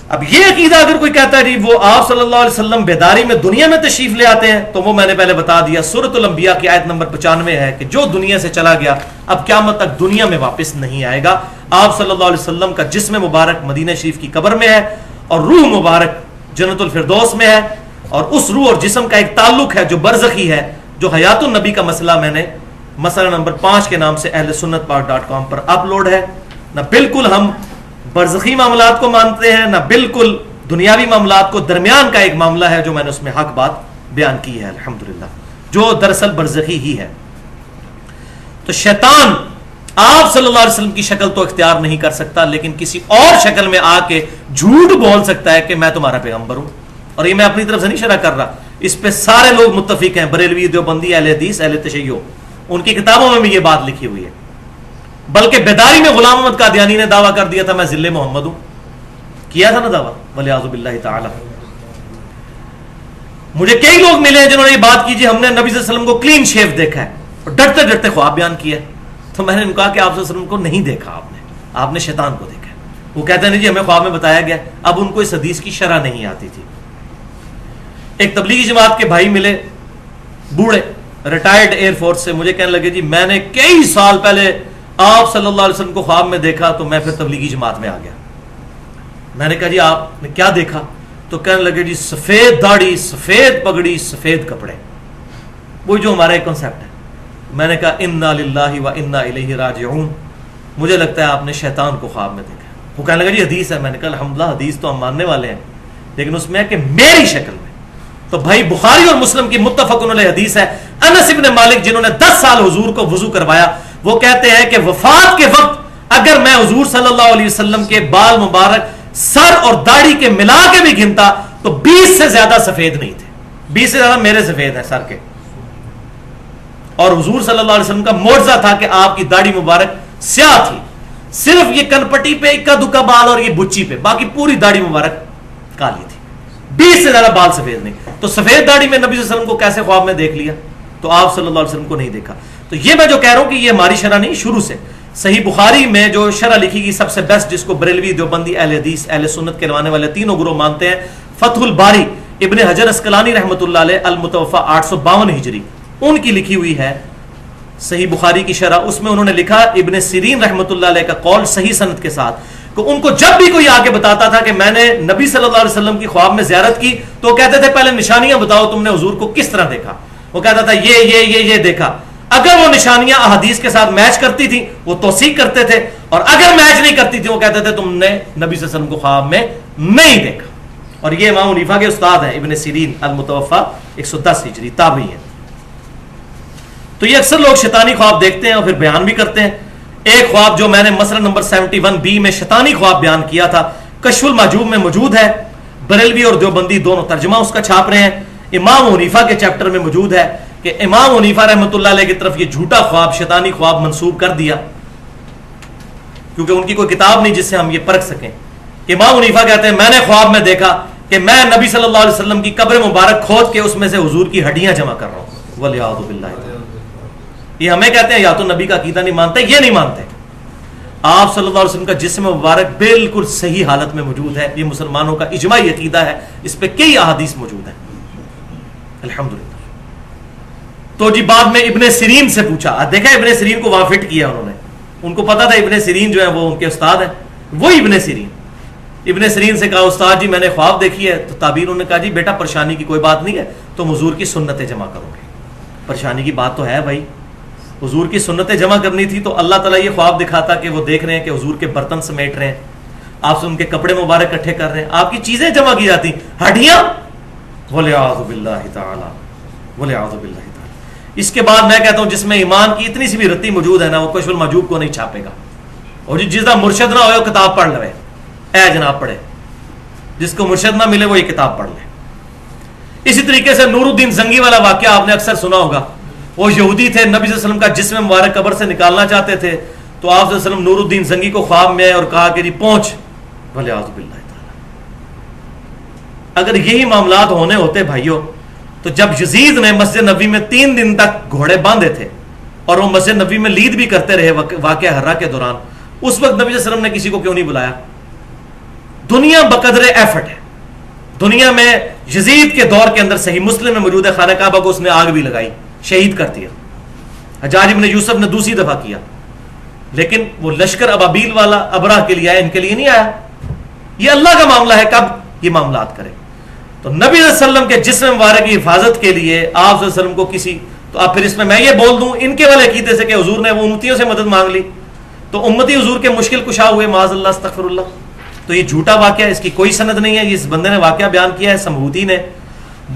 اب یہ عقیدہ اگر کوئی کہتا ہے وہ آپ صلی اللہ علیہ وسلم بیداری میں دنیا میں تشریف لے آتے ہیں، تو وہ میں نے پہلے بتا دیا سورۃ الانبیاء کی آیت نمبر 95 ہے کہ جو دنیا سے چلا گیا اب قیامت تک دنیا میں واپس نہیں آئے گا۔ آپ صلی اللہ علیہ وسلم کا جسم مبارک مدینہ شریف کی قبر میں ہے، اور روح مبارک جنت الفردوس میں ہے، اور اس روح اور جسم کا ایک تعلق ہے جو برزخی ہے، جو حیات النبی کا مسئلہ میں نے مسئلہ نمبر 5 کے نام سے اہل سنت پاک.com پر اپلوڈ ہے۔ نہ بالکل ہم برزخی معاملات کو مانتے ہیں، نہ بالکل دنیاوی معاملات کو، درمیان کا ایک معاملہ ہے جو میں نے اس میں حق بات بیان کی ہے الحمدللہ، جو دراصل برزخی ہی ہے۔ تو شیطان آپ صلی اللہ علیہ وسلم کی شکل تو اختیار نہیں کر سکتا، لیکن کسی اور شکل میں آ کے جھوٹ بول سکتا ہے کہ میں تمہارا پیغمبر ہوں، اور یہ میں اپنی طرف سے نہیں شرح کر رہا، اس پہ سارے لوگ متفق ہیں، بریلوی، دیوبندی، اہل حدیث، اہل تشیع، ان کی کتابوں میں بھی یہ بات لکھی ہوئی ہے۔ بلکہ بیداری میں غلام احمد قادیانی نے دعویٰ کر دیا تھا میں ذل محمد ہوں، کیا تھا نا دعویٰ، والعیاذ باللہ تعالی۔ مجھے کئی لوگ ملے ہیں جنہوں نے یہ بات کی جی ہم نے نبی صلی اللہ علیہ وسلم کو کلین شیو دیکھا ہے، اور ڈرتے ڈرتے خواب بیان کیا، تو میں نے ان کو کہا کہ آپ صلی اللہ علیہ وسلم کو نہیں دیکھا، آپ نے شیطان کو دیکھا ہے۔ وہ کہتے ہیں نہیں جی ہمیں خواب میں بتایا گیا، اب ان کو اس حدیث کی شرح نہیں آتی تھی۔ ایک تبلیغی جماعت کے بھائی ملے، بوڑھے، ریٹائرڈ ایئر فورس سے، مجھے کہنے لگے جی میں نے کئی سال پہلے آپ صلی اللہ علیہ وسلم کو خواب میں دیکھا تو میں پھر تبلیغی جماعت میں آ گیا۔ میں نے کہا جی آپ نے کیا دیکھا؟ تو کہنے لگے جی سفید داڑھی، سفید پگڑی، سفید کپڑے۔ وہی جو ہمارا ایک کنسیپٹ ہے. میں نے کہا انا للہ و انا الیہ راجعون. مجھے لگتا ہے آپ نے شیطان کو خواب میں دیکھا. وہ کہنے لگا جی حدیث ہے. میں نے کہا الحمدللہ حدیث تو ہم ماننے والے ہیں, لیکن اس میں ہے کہ میری شکل میں. تو بھائی بخاری اور مسلم کی متفق علیہ حدیث ہے. انس ابن مالک جنہوں نے 10 سال حضور کو وضو کروایا, وہ کہتے ہیں کہ وفات کے وقت اگر میں حضور صلی اللہ علیہ وسلم کے بال مبارک سر اور داڑھی کے ملا کے بھی گنتا تو 20 سے زیادہ سفید نہیں تھے. 20 سے زیادہ میرے سفید ہیں سر کے. اور حضور صلی اللہ علیہ وسلم کا معجزہ تھا کہ آپ کی داڑھی مبارک سیاہ تھی, صرف یہ کن پٹی پہ اکا دکا بال اور یہ بچی پہ, باقی پوری داڑھی مبارک کالی تھی. 20 سے زیادہ بال سفید نہیں. تو سفید داڑھی میں نبی صلی اللہ علیہ وسلم کو کیسے خواب میں دیکھ لیا؟ تو آپ صلی اللہ علیہ وسلم کو نہیں دیکھا. تو یہ میں جو کہہ رہا ہوں کہ یہ ہماری شرح نہیں, شروع سے صحیح بخاری میں جو شرح لکھی گئی سب سے بیسٹ, جس کو بریلوی, دیوبندی, اہل حدیث, اہل سنت کے روانے والے تینوں گروہ مانتے ہیں, فتح الباری ابن حجر اسقلانی رحمۃ اللہ علیہ, المتوفا 852 ہجری, ان کی لکھی ہوئی ہے صحیح بخاری کی شرح. اس میں انہوں نے لکھا ابن سیرین رحمۃ اللہ علیہ کا قول صحیح سند کے ساتھ, کہ ان کو جب بھی کوئی آگے بتاتا تھا کہ میں نے نبی صلی اللہ علیہ وسلم کی خواب میں زیارت کی, تو کہتے تھے پہلے نشانیاں بتاؤ تم نے حضور کو کس طرح دیکھا. وہ کہتا تھا یہ دیکھا. اگر وہ نشانیاں احادیث کے ساتھ میچ کرتی تھی وہ توثیق کرتے تھے, اور اگر میچ نہیں کرتی تھی وہ کہتے تھے تم نے نبی صلی اللہ علیہ وسلم کو خواب میں نہیں دیکھا. اور یہ امام حنیفہ کے استاد ہیں ابن سیرین, المتوفا 110 ہجری, تابعی ہیں. تو یہ اکثر لوگ شیطانی خواب دیکھتے ہیں اور پھر بیان بھی کرتے ہیں. ایک خواب جو میں نے مسئلہ نمبر 71B میں شیطانی خواب بیان کیا تھا, کشف المحجوب میں موجود ہے. بریلوی اور دیوبندی دونوں ترجمہ اس کا چھاپ رہے ہیں. امام حنیفہ کے چیپٹر میں موجود ہے کہ امام حنیفہ رحمۃ اللہ علیہ کی طرف یہ جھوٹا خواب, شیطانی خواب منسوب کر دیا, کیونکہ ان کی کوئی کتاب نہیں جس سے ہم یہ پرکھ سکیں. امام حنیفہ کہتے ہیں میں نے خواب میں دیکھا کہ میں نبی صلی اللہ علیہ وسلم کی قبر مبارک کھود کے اس میں سے حضور کی ہڈیاں جمع کر رہا ہوں. ولیعوذ باللہ. یہ ہمیں کہتے ہیں یا تو نبی کا عقیدہ نہیں مانتے, یہ نہیں مانتے. آپ صلی اللہ علیہ وسلم کا جسم مبارک بالکل صحیح حالت میں موجود ہے. یہ مسلمانوں کا اجماعی عقیدہ ہے, اس پہ کئی احادیث موجود ہیں الحمدللہ. تو جی بعد میں ابن سیرین سے پوچھا, دیکھا ابن سیرین کو وہاں فٹ کیا انہوں نے, ان کو پتا تھا ابن سیرین جو ہے وہ ان کے استاد ہیں. وہی ابن سیرین سے کہا استاد جی میں نے خواب دیکھی ہے. تو تابعین نے کہا جی بیٹا پریشانی کی کوئی بات نہیں ہے, تم حضور کی سنتیں جمع کرو گے. پریشانی کی بات تو ہے بھائی, حضور کی سنتیں جمع کرنی تھی. تو اللہ تعالیٰ یہ خواب دکھاتا کہ وہ دیکھ رہے ہیں کہ حضور کے برتن سمیٹ رہے ہیں, آپ سے ان کے کپڑے مبارک اکٹھے کر رہے ہیں, آپ کی چیزیں جمع کی جاتی, ہڈیاں. ولیعوذ باللہ تعالی, ولیعوذ باللہ تعالی. اس کے بعد میں کہتا ہوں جس میں ایمان کی اتنی سی بھی رتی موجود ہے نا, وہ کشف المحجوب کو نہیں چھاپے گا. اور جس کا مرشد نہ ہوئے وہ کتاب پڑھ لے, اے جناب پڑھے. جس کو مرشد نہ ملے وہ یہ کتاب پڑھ لے. اسی طریقے سے نور الدین زنگی والا واقعہ آپ نے اکثر سنا ہوگا. وہ یہودی تھے, نبی صلی اللہ علیہ وسلم کا جسم مبارک قبر سے نکالنا چاہتے تھے. تو آپ صلی اللہ علیہ وسلم نور الدین زنگی کو خواب میں آئے اور کہا کہ جی پہنچ. ولیعوذ باللہ تعالی. اگر یہی معاملات ہونے ہوتے بھائیوں, تو جب یزید نے مسجد نبوی میں 3 دن تک گھوڑے باندھے تھے اور وہ مسجد نبوی میں لید بھی کرتے رہے واقعہ حرہ کے دوران, اس وقت نبی صلی اللہ علیہ وسلم نے کسی کو کیوں نہیں بلایا؟ دنیا بقدر ایفٹ ہے. دنیا میں یزید کے دور کے اندر صحیح مسلم میں موجود ہے, خانہ کعبہ کو اس نے آگ بھی لگائی, شہید کر دیا. حجاج بن یوسف نے دوسری دفعہ کیا, لیکن وہ لشکر ابابیل والا ابراہ کے لیے آیا, ان کے لیے نہیں آیا. یہ اللہ کا معاملہ ہے کب یہ معاملات کرے. تو نبی صلی اللہ علیہ وسلم کے جسم مبارک کی حفاظت کے لیے آپ صلی اللہ علیہ وسلم کو کسی, تو آپ پھر اس میں یہ بول دوں ان کے والے عقیدے سے کہ حضور نے وہ امتیوں سے مدد مانگ لی تو امتی حضور کے مشکل کشا ہوئے, معاذ اللہ استغفر اللہ. تو یہ جھوٹا واقعہ, اس کی کوئی سند نہیں ہے. اس بندے نے واقعہ بیان کیا ہے سمہوتی نے,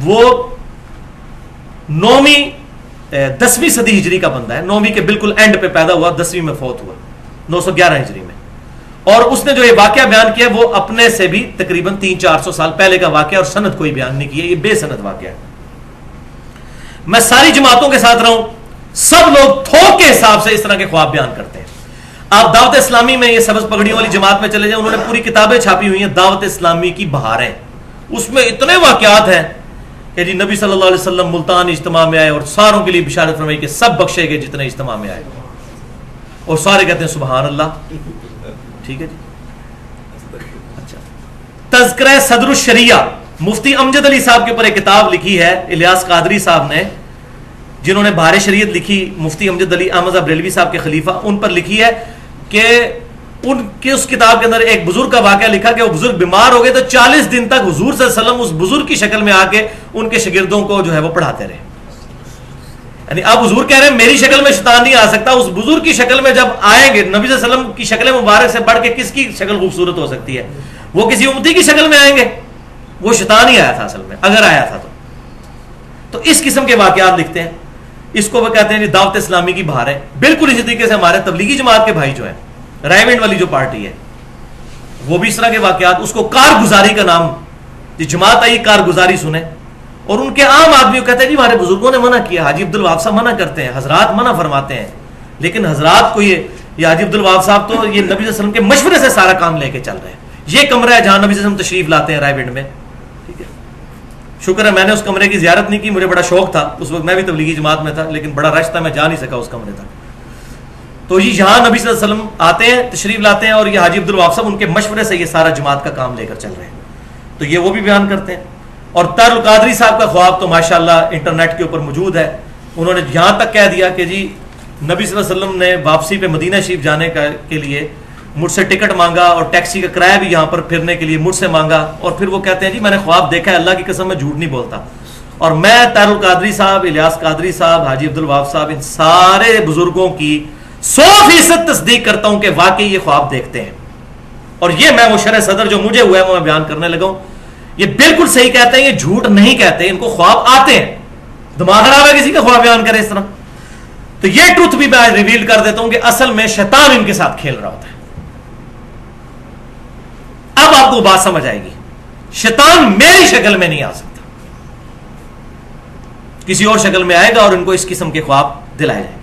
وہ 10ویں صدی ہجری کا بندہ ہے. 9ویں کے بالکل اینڈ پہ پیدا ہوا, 10ویں میں فوت ہوا 911 ہجری میں. اور اس نے جو یہ واقعہ بیان کیا وہ اپنے سے بھی تقریباً 300-400 سال پہلے کا واقعہ, اور سند کوئی بیان نہیں کیا, یہ بے سند واقعہ ہے. میں ساری جماعتوں کے ساتھ رہوں, سب لوگ تھوک کے حساب سے اس طرح کے خواب بیان کرتے ہیں. آپ دعوت اسلامی میں یہ سبز پگڑیوں والی جماعت میں چلے جائیں, انہوں نے پوری کتابیں چھاپی ہوئی ہیں دعوت اسلامی کی بہاریں. اس میں اتنے واقعات ہیں کہ جی نبی صلی اللہ علیہ وسلم ملتان اجتماع میں آئے اور ساروں کے لیے بشارت فرمائی کہ سب بخشے گئے جتنے اجتماع میں آئے, اور سارے کہتے ہیں سبحان اللہ. ٹھیک ہے جی. اچھا, تذکرہ صدر الشریعہ مفتی امجد علی صاحب کے اوپر ایک کتاب لکھی ہے الیاس قادری صاحب نے, جنہوں نے بہار شریعت لکھی. مفتی امجد علی احمد بریلوی صاحب کے خلیفہ, ان پر لکھی ہے کہ ان کے اس کتاب کے اندر ایک بزرگ کا واقعہ لکھا کہ وہ بزرگ بیمار ہو گئے تو 40 دن تک حضور صلی اللہ علیہ وسلم اس بزرگ کی شکل میں آ کے ان کے شاگردوں کو جو ہے وہ پڑھاتے رہے. یعنی اب حضور کہہ رہے ہیں میری شکل میں شیطان نہیں آ سکتا، اس بزرگ کی شکل میں جب آئیں گے، نبی صلی اللہ علیہ وسلم کی شکل مبارک سے بڑھ کے کس کی شکل خوبصورت ہو سکتی ہے؟ وہ کسی امتی کی شکل میں آئیں گے، وہ شیطان ہی آیا تھا اصل میں، اگر آیا تھا تو اس قسم کے واقعات لکھتے ہیں. اس کو وہ کہتے ہیں جی دعوت اسلامی کی بہار ہے. بالکل اسی طریقے سے ہمارے تبلیغی جماعت کے بھائی جو ہیں، رائے ونڈ والی جو پارٹی ہے، وہ بھی اس طرح کے واقعات، اس کو کارگزاری کا نام، جی جماعت آئی کارگزاری سنیں. اور ان کے عام آدمی کو کہتے ہیں جی ہمارے بزرگوں نے منع کیا، حاجی عبد الوہاب صاحب منع کرتے ہیں، حضرات منع فرماتے ہیں، لیکن حضرات کو یہ حاجی عبد الوہاب صاحب تو یہ نبی صلی اللہ علیہ وسلم کے مشورے سے سارا کام لے کے چل رہے ہیں. یہ کمرہ ہے جہاں نبی صلی اللہ علیہ وسلم تشریف لاتے ہیں رائے ونڈ میں. ٹھیک ہے، شکر ہے میں نے اس کمرے کی زیارت نہیں کی، مجھے بڑا شوق تھا اس وقت، میں بھی تبلیغی جماعت میں تھا، لیکن بڑا رش تھا، میں جا نہیں سکا اس کمرے تک. تو یہ یہاں نبی صلی اللہ علیہ وسلم آتے ہیں، تشریف لاتے ہیں، اور یہ حاجی عبد الوہاب صاحب ان کے مشورے سے یہ سارا جماعت کا کام لے کر چل رہے ہیں. تو یہ وہ بھی بیان کرتے ہیں. اور طاہر القادری صاحب کا خواب تو ماشاءاللہ انٹرنیٹ کے اوپر موجود ہے. انہوں نے یہاں تک کہہ دیا کہ جی نبی صلی اللہ علیہ وسلم نے واپسی پہ مدینہ شریف جانے کے لیے مجھ سے ٹکٹ مانگا، اور ٹیکسی کا کرایہ بھی یہاں پر پھرنے کے لیے مجھ سے مانگا. اور پھر وہ کہتے ہیں جی میں نے خواب دیکھا ہے، اللہ کی قسم میں جھوٹ نہیں بولتا. اور میں طاہر القادری صاحب، الیاس قادری صاحب، حاجی عبد الوہاب صاحب، ان سارے بزرگوں کی 100% تصدیق کرتا ہوں کہ واقعی یہ خواب دیکھتے ہیں. اور یہ میں وہ شرح صدر جو مجھے ہوا ہے وہ میں بیان کرنے لگا ہوں. یہ بالکل صحیح کہتے ہیں، یہ جھوٹ نہیں کہتے، ان کو خواب آتے ہیں. دماغ خراب ہے کسی کا خواب بیان کرے اس طرح. تو یہ ٹروتھ بھی میں ریویل کر دیتا ہوں کہ اصل میں شیطان ان کے ساتھ کھیل رہا ہوتا ہے. اب آپ کو بات سمجھ آئے گی، شیطان میری شکل میں نہیں آ سکتا، کسی اور شکل میں آئے گا اور ان کو اس قسم کے خواب دلائے جائیں گے.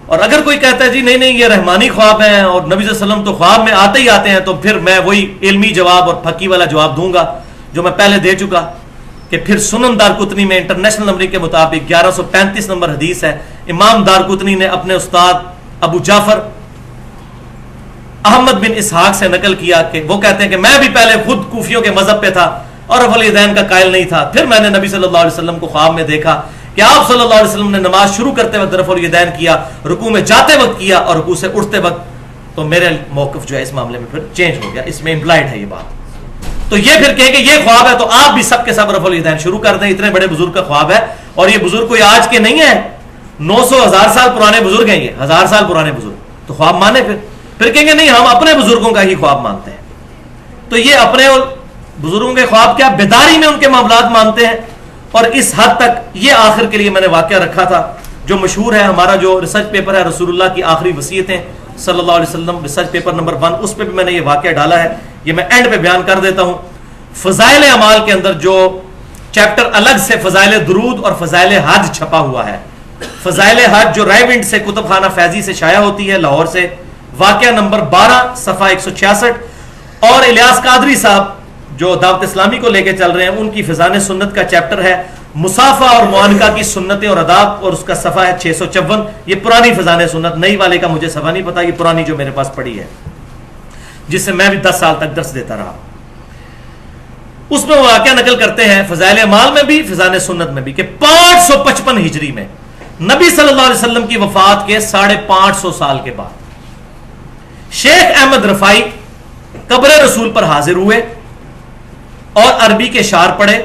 اور اگر کوئی کہتا ہے جی نہیں نہیں یہ رحمانی خواب ہیں اور نبی صلی اللہ علیہ وسلم تو خواب میں آتے ہی آتے ہیں، تو پھر میں وہی علمی جواب اور پھکی والا جواب دوں گا جو میں پہلے دے چکا، کہ پھر سنن دارقطنی میں انٹرنیشنل نمبر کے مطابق 1135 نمبر حدیث ہے. امام دارقطنی نے اپنے استاد ابو جعفر احمد بن اسحاق سے نقل کیا کہ وہ کہتے ہیں کہ میں بھی پہلے خود کوفیوں کے مذہب پہ تھا اور رفع الیدین کا قائل نہیں تھا. پھر میں نے نبی صلی اللہ علیہ وسلم کو خواب میں دیکھا کہ آپ صلی اللہ علیہ وسلم نے نماز شروع کرتے وقت رفع الیدین کیا، رکوع میں جاتے وقت کیا اور رکوع سے اٹھتے وقت. تو میرے موقف جو ہے اس معاملے میں پھر چینج ہو گیا، اس میں امپلائڈ ہے یہ بات. تو یہ پھر کہیں کہ یہ خواب ہے تو آپ بھی سب کے سب رفع الیدین شروع کر دیں. اتنے بڑے بزرگ کا خواب ہے، اور یہ بزرگ کوئی آج کے نہیں ہے، 900-1000 سال پرانے بزرگ ہیں، یہ 1000 سال پرانے بزرگ. تو خواب مانے پھر کہیں گے نہیں ہم اپنے بزرگوں کا ہی خواب مانتے ہیں. تو یہ اپنے بزرگوں کے خواب کیا بیداری میں ان کے معاملات مانتے ہیں. اور اس حد تک یہ آخر کے لیے میں نے واقعہ رکھا تھا جو مشہور ہے، ہمارا جو ریسرچ پیپر ہے رسول اللہ کی آخری وصیتیں صلی اللہ علیہ وسلم، ریسرچ پیپر نمبر 1، اس پہ بھی میں نے یہ واقعہ ڈالا ہے. یہ میں اینڈ پہ بیان کر دیتا ہوں. فضائل اعمال کے اندر جو چیپٹر الگ سے فضائل درود اور فضائل حج چھپا ہوا ہے. فضائل حج جو رائے ونڈ سے کتب خانہ فیضی سے شائع ہوتی ہے لاہور سے، واقعہ نمبر 12 صفحہ 166. اور الیاس قادری صاحب جو دعوت اسلامی کو لے کے چل رہے ہیں، ان کی فضائل سنت کا چیپٹر ہے مصافہ اور معانقہ کی سنتیں اور آداب، اور اس کا صفحہ ہے 654. یہ پرانی فضائل سنت، نئی والے کا مجھے صفحہ نہیں پتا، یہ پرانی جو میرے پاس پڑی ہے جس سے میں بھی 10 سال تک درس دیتا رہا. اس میں واقعہ نقل کرتے ہیں فضائل اعمال میں بھی فضائل سنت میں بھی کہ 555 ہجری میں نبی صلی اللہ علیہ وسلم کی وفات کے 550 سال کے بعد شیخ احمد رفائی قبر رسول پر حاضر ہوئے اور عربی کے اشعار پڑھے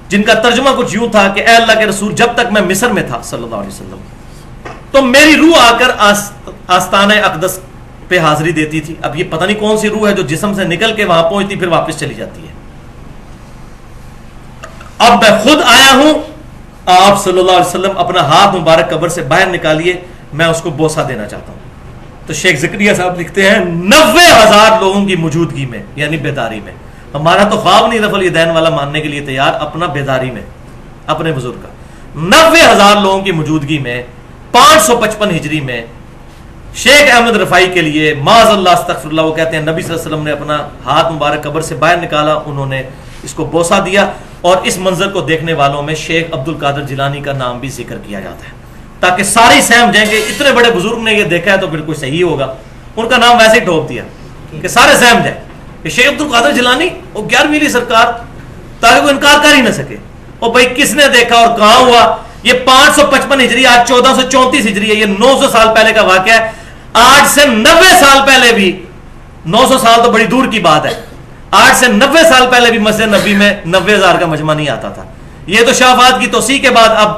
جن کا ترجمہ کچھ یوں تھا کہ اے اللہ کے رسول، جب تک میں مصر میں تھا صلی اللہ علیہ وسلم تو میری روح آ کر آستانہ اقدس پہ حاضری دیتی تھی. اب یہ پتہ نہیں کون سی روح ہے جو جسم سے نکل کے وہاں پہنچتی پھر واپس چلی جاتی ہے. اب میں خود آیا ہوں، آپ صلی اللہ علیہ وسلم اپنا ہاتھ مبارک قبر سے باہر نکالیے، میں اس کو بوسہ دینا چاہتا ہوں. تو شیخ زکریا صاحب لکھتے ہیں 90,000 لوگوں کی موجودگی میں، یعنی بیداری میں. ہمارا تو خواب نہیں رفع الیدین والا ماننے کے لیے تیار، اپنا بیداری میں اپنے بزرگ کا 90,000 لوگوں کی موجودگی میں 555 ہجری میں شیخ احمد رفائی کے لیے معاذ اللہ استغفر اللہ، وہ کہتے ہیں نبی صلی اللہ علیہ وسلم نے اپنا ہاتھ مبارک قبر سے باہر نکالا، انہوں نے اس کو بوسہ دیا. اور اس منظر کو دیکھنے والوں میں شیخ عبد القادر جیلانی کا نام بھی ذکر کیا جاتا ہے تاکہ سارے سہم جائیں کہ اتنے بڑے بزرگ نے یہ دیکھا ہے تو پھر کوئی صحیح ہوگا. ان کا نام ویسے ہی ٹھوپ دیا کہ سارے سہم جائیں کہ شیخ عبد القادر جیلانی وہ 11ویں سرکار، تاکہ وہ انکار کر ہی نہ سکے. اور بھائی کس نے دیکھا اور کہاں ہوا؟ یہ 555 ہجری، آج 1434 ہجری ہے، یہ 900 سال پہلے کا واقعہ ہے. آج سے 90 سال پہلے بھی، 900 سال تو بڑی دور کی بات ہے، آج سے 90 سال پہلے بھی مسجد نبی میں 90,000 کا مجمع نہیں آتا تھا. یہ تو شافعات کی توسیع کے بعد اب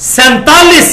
47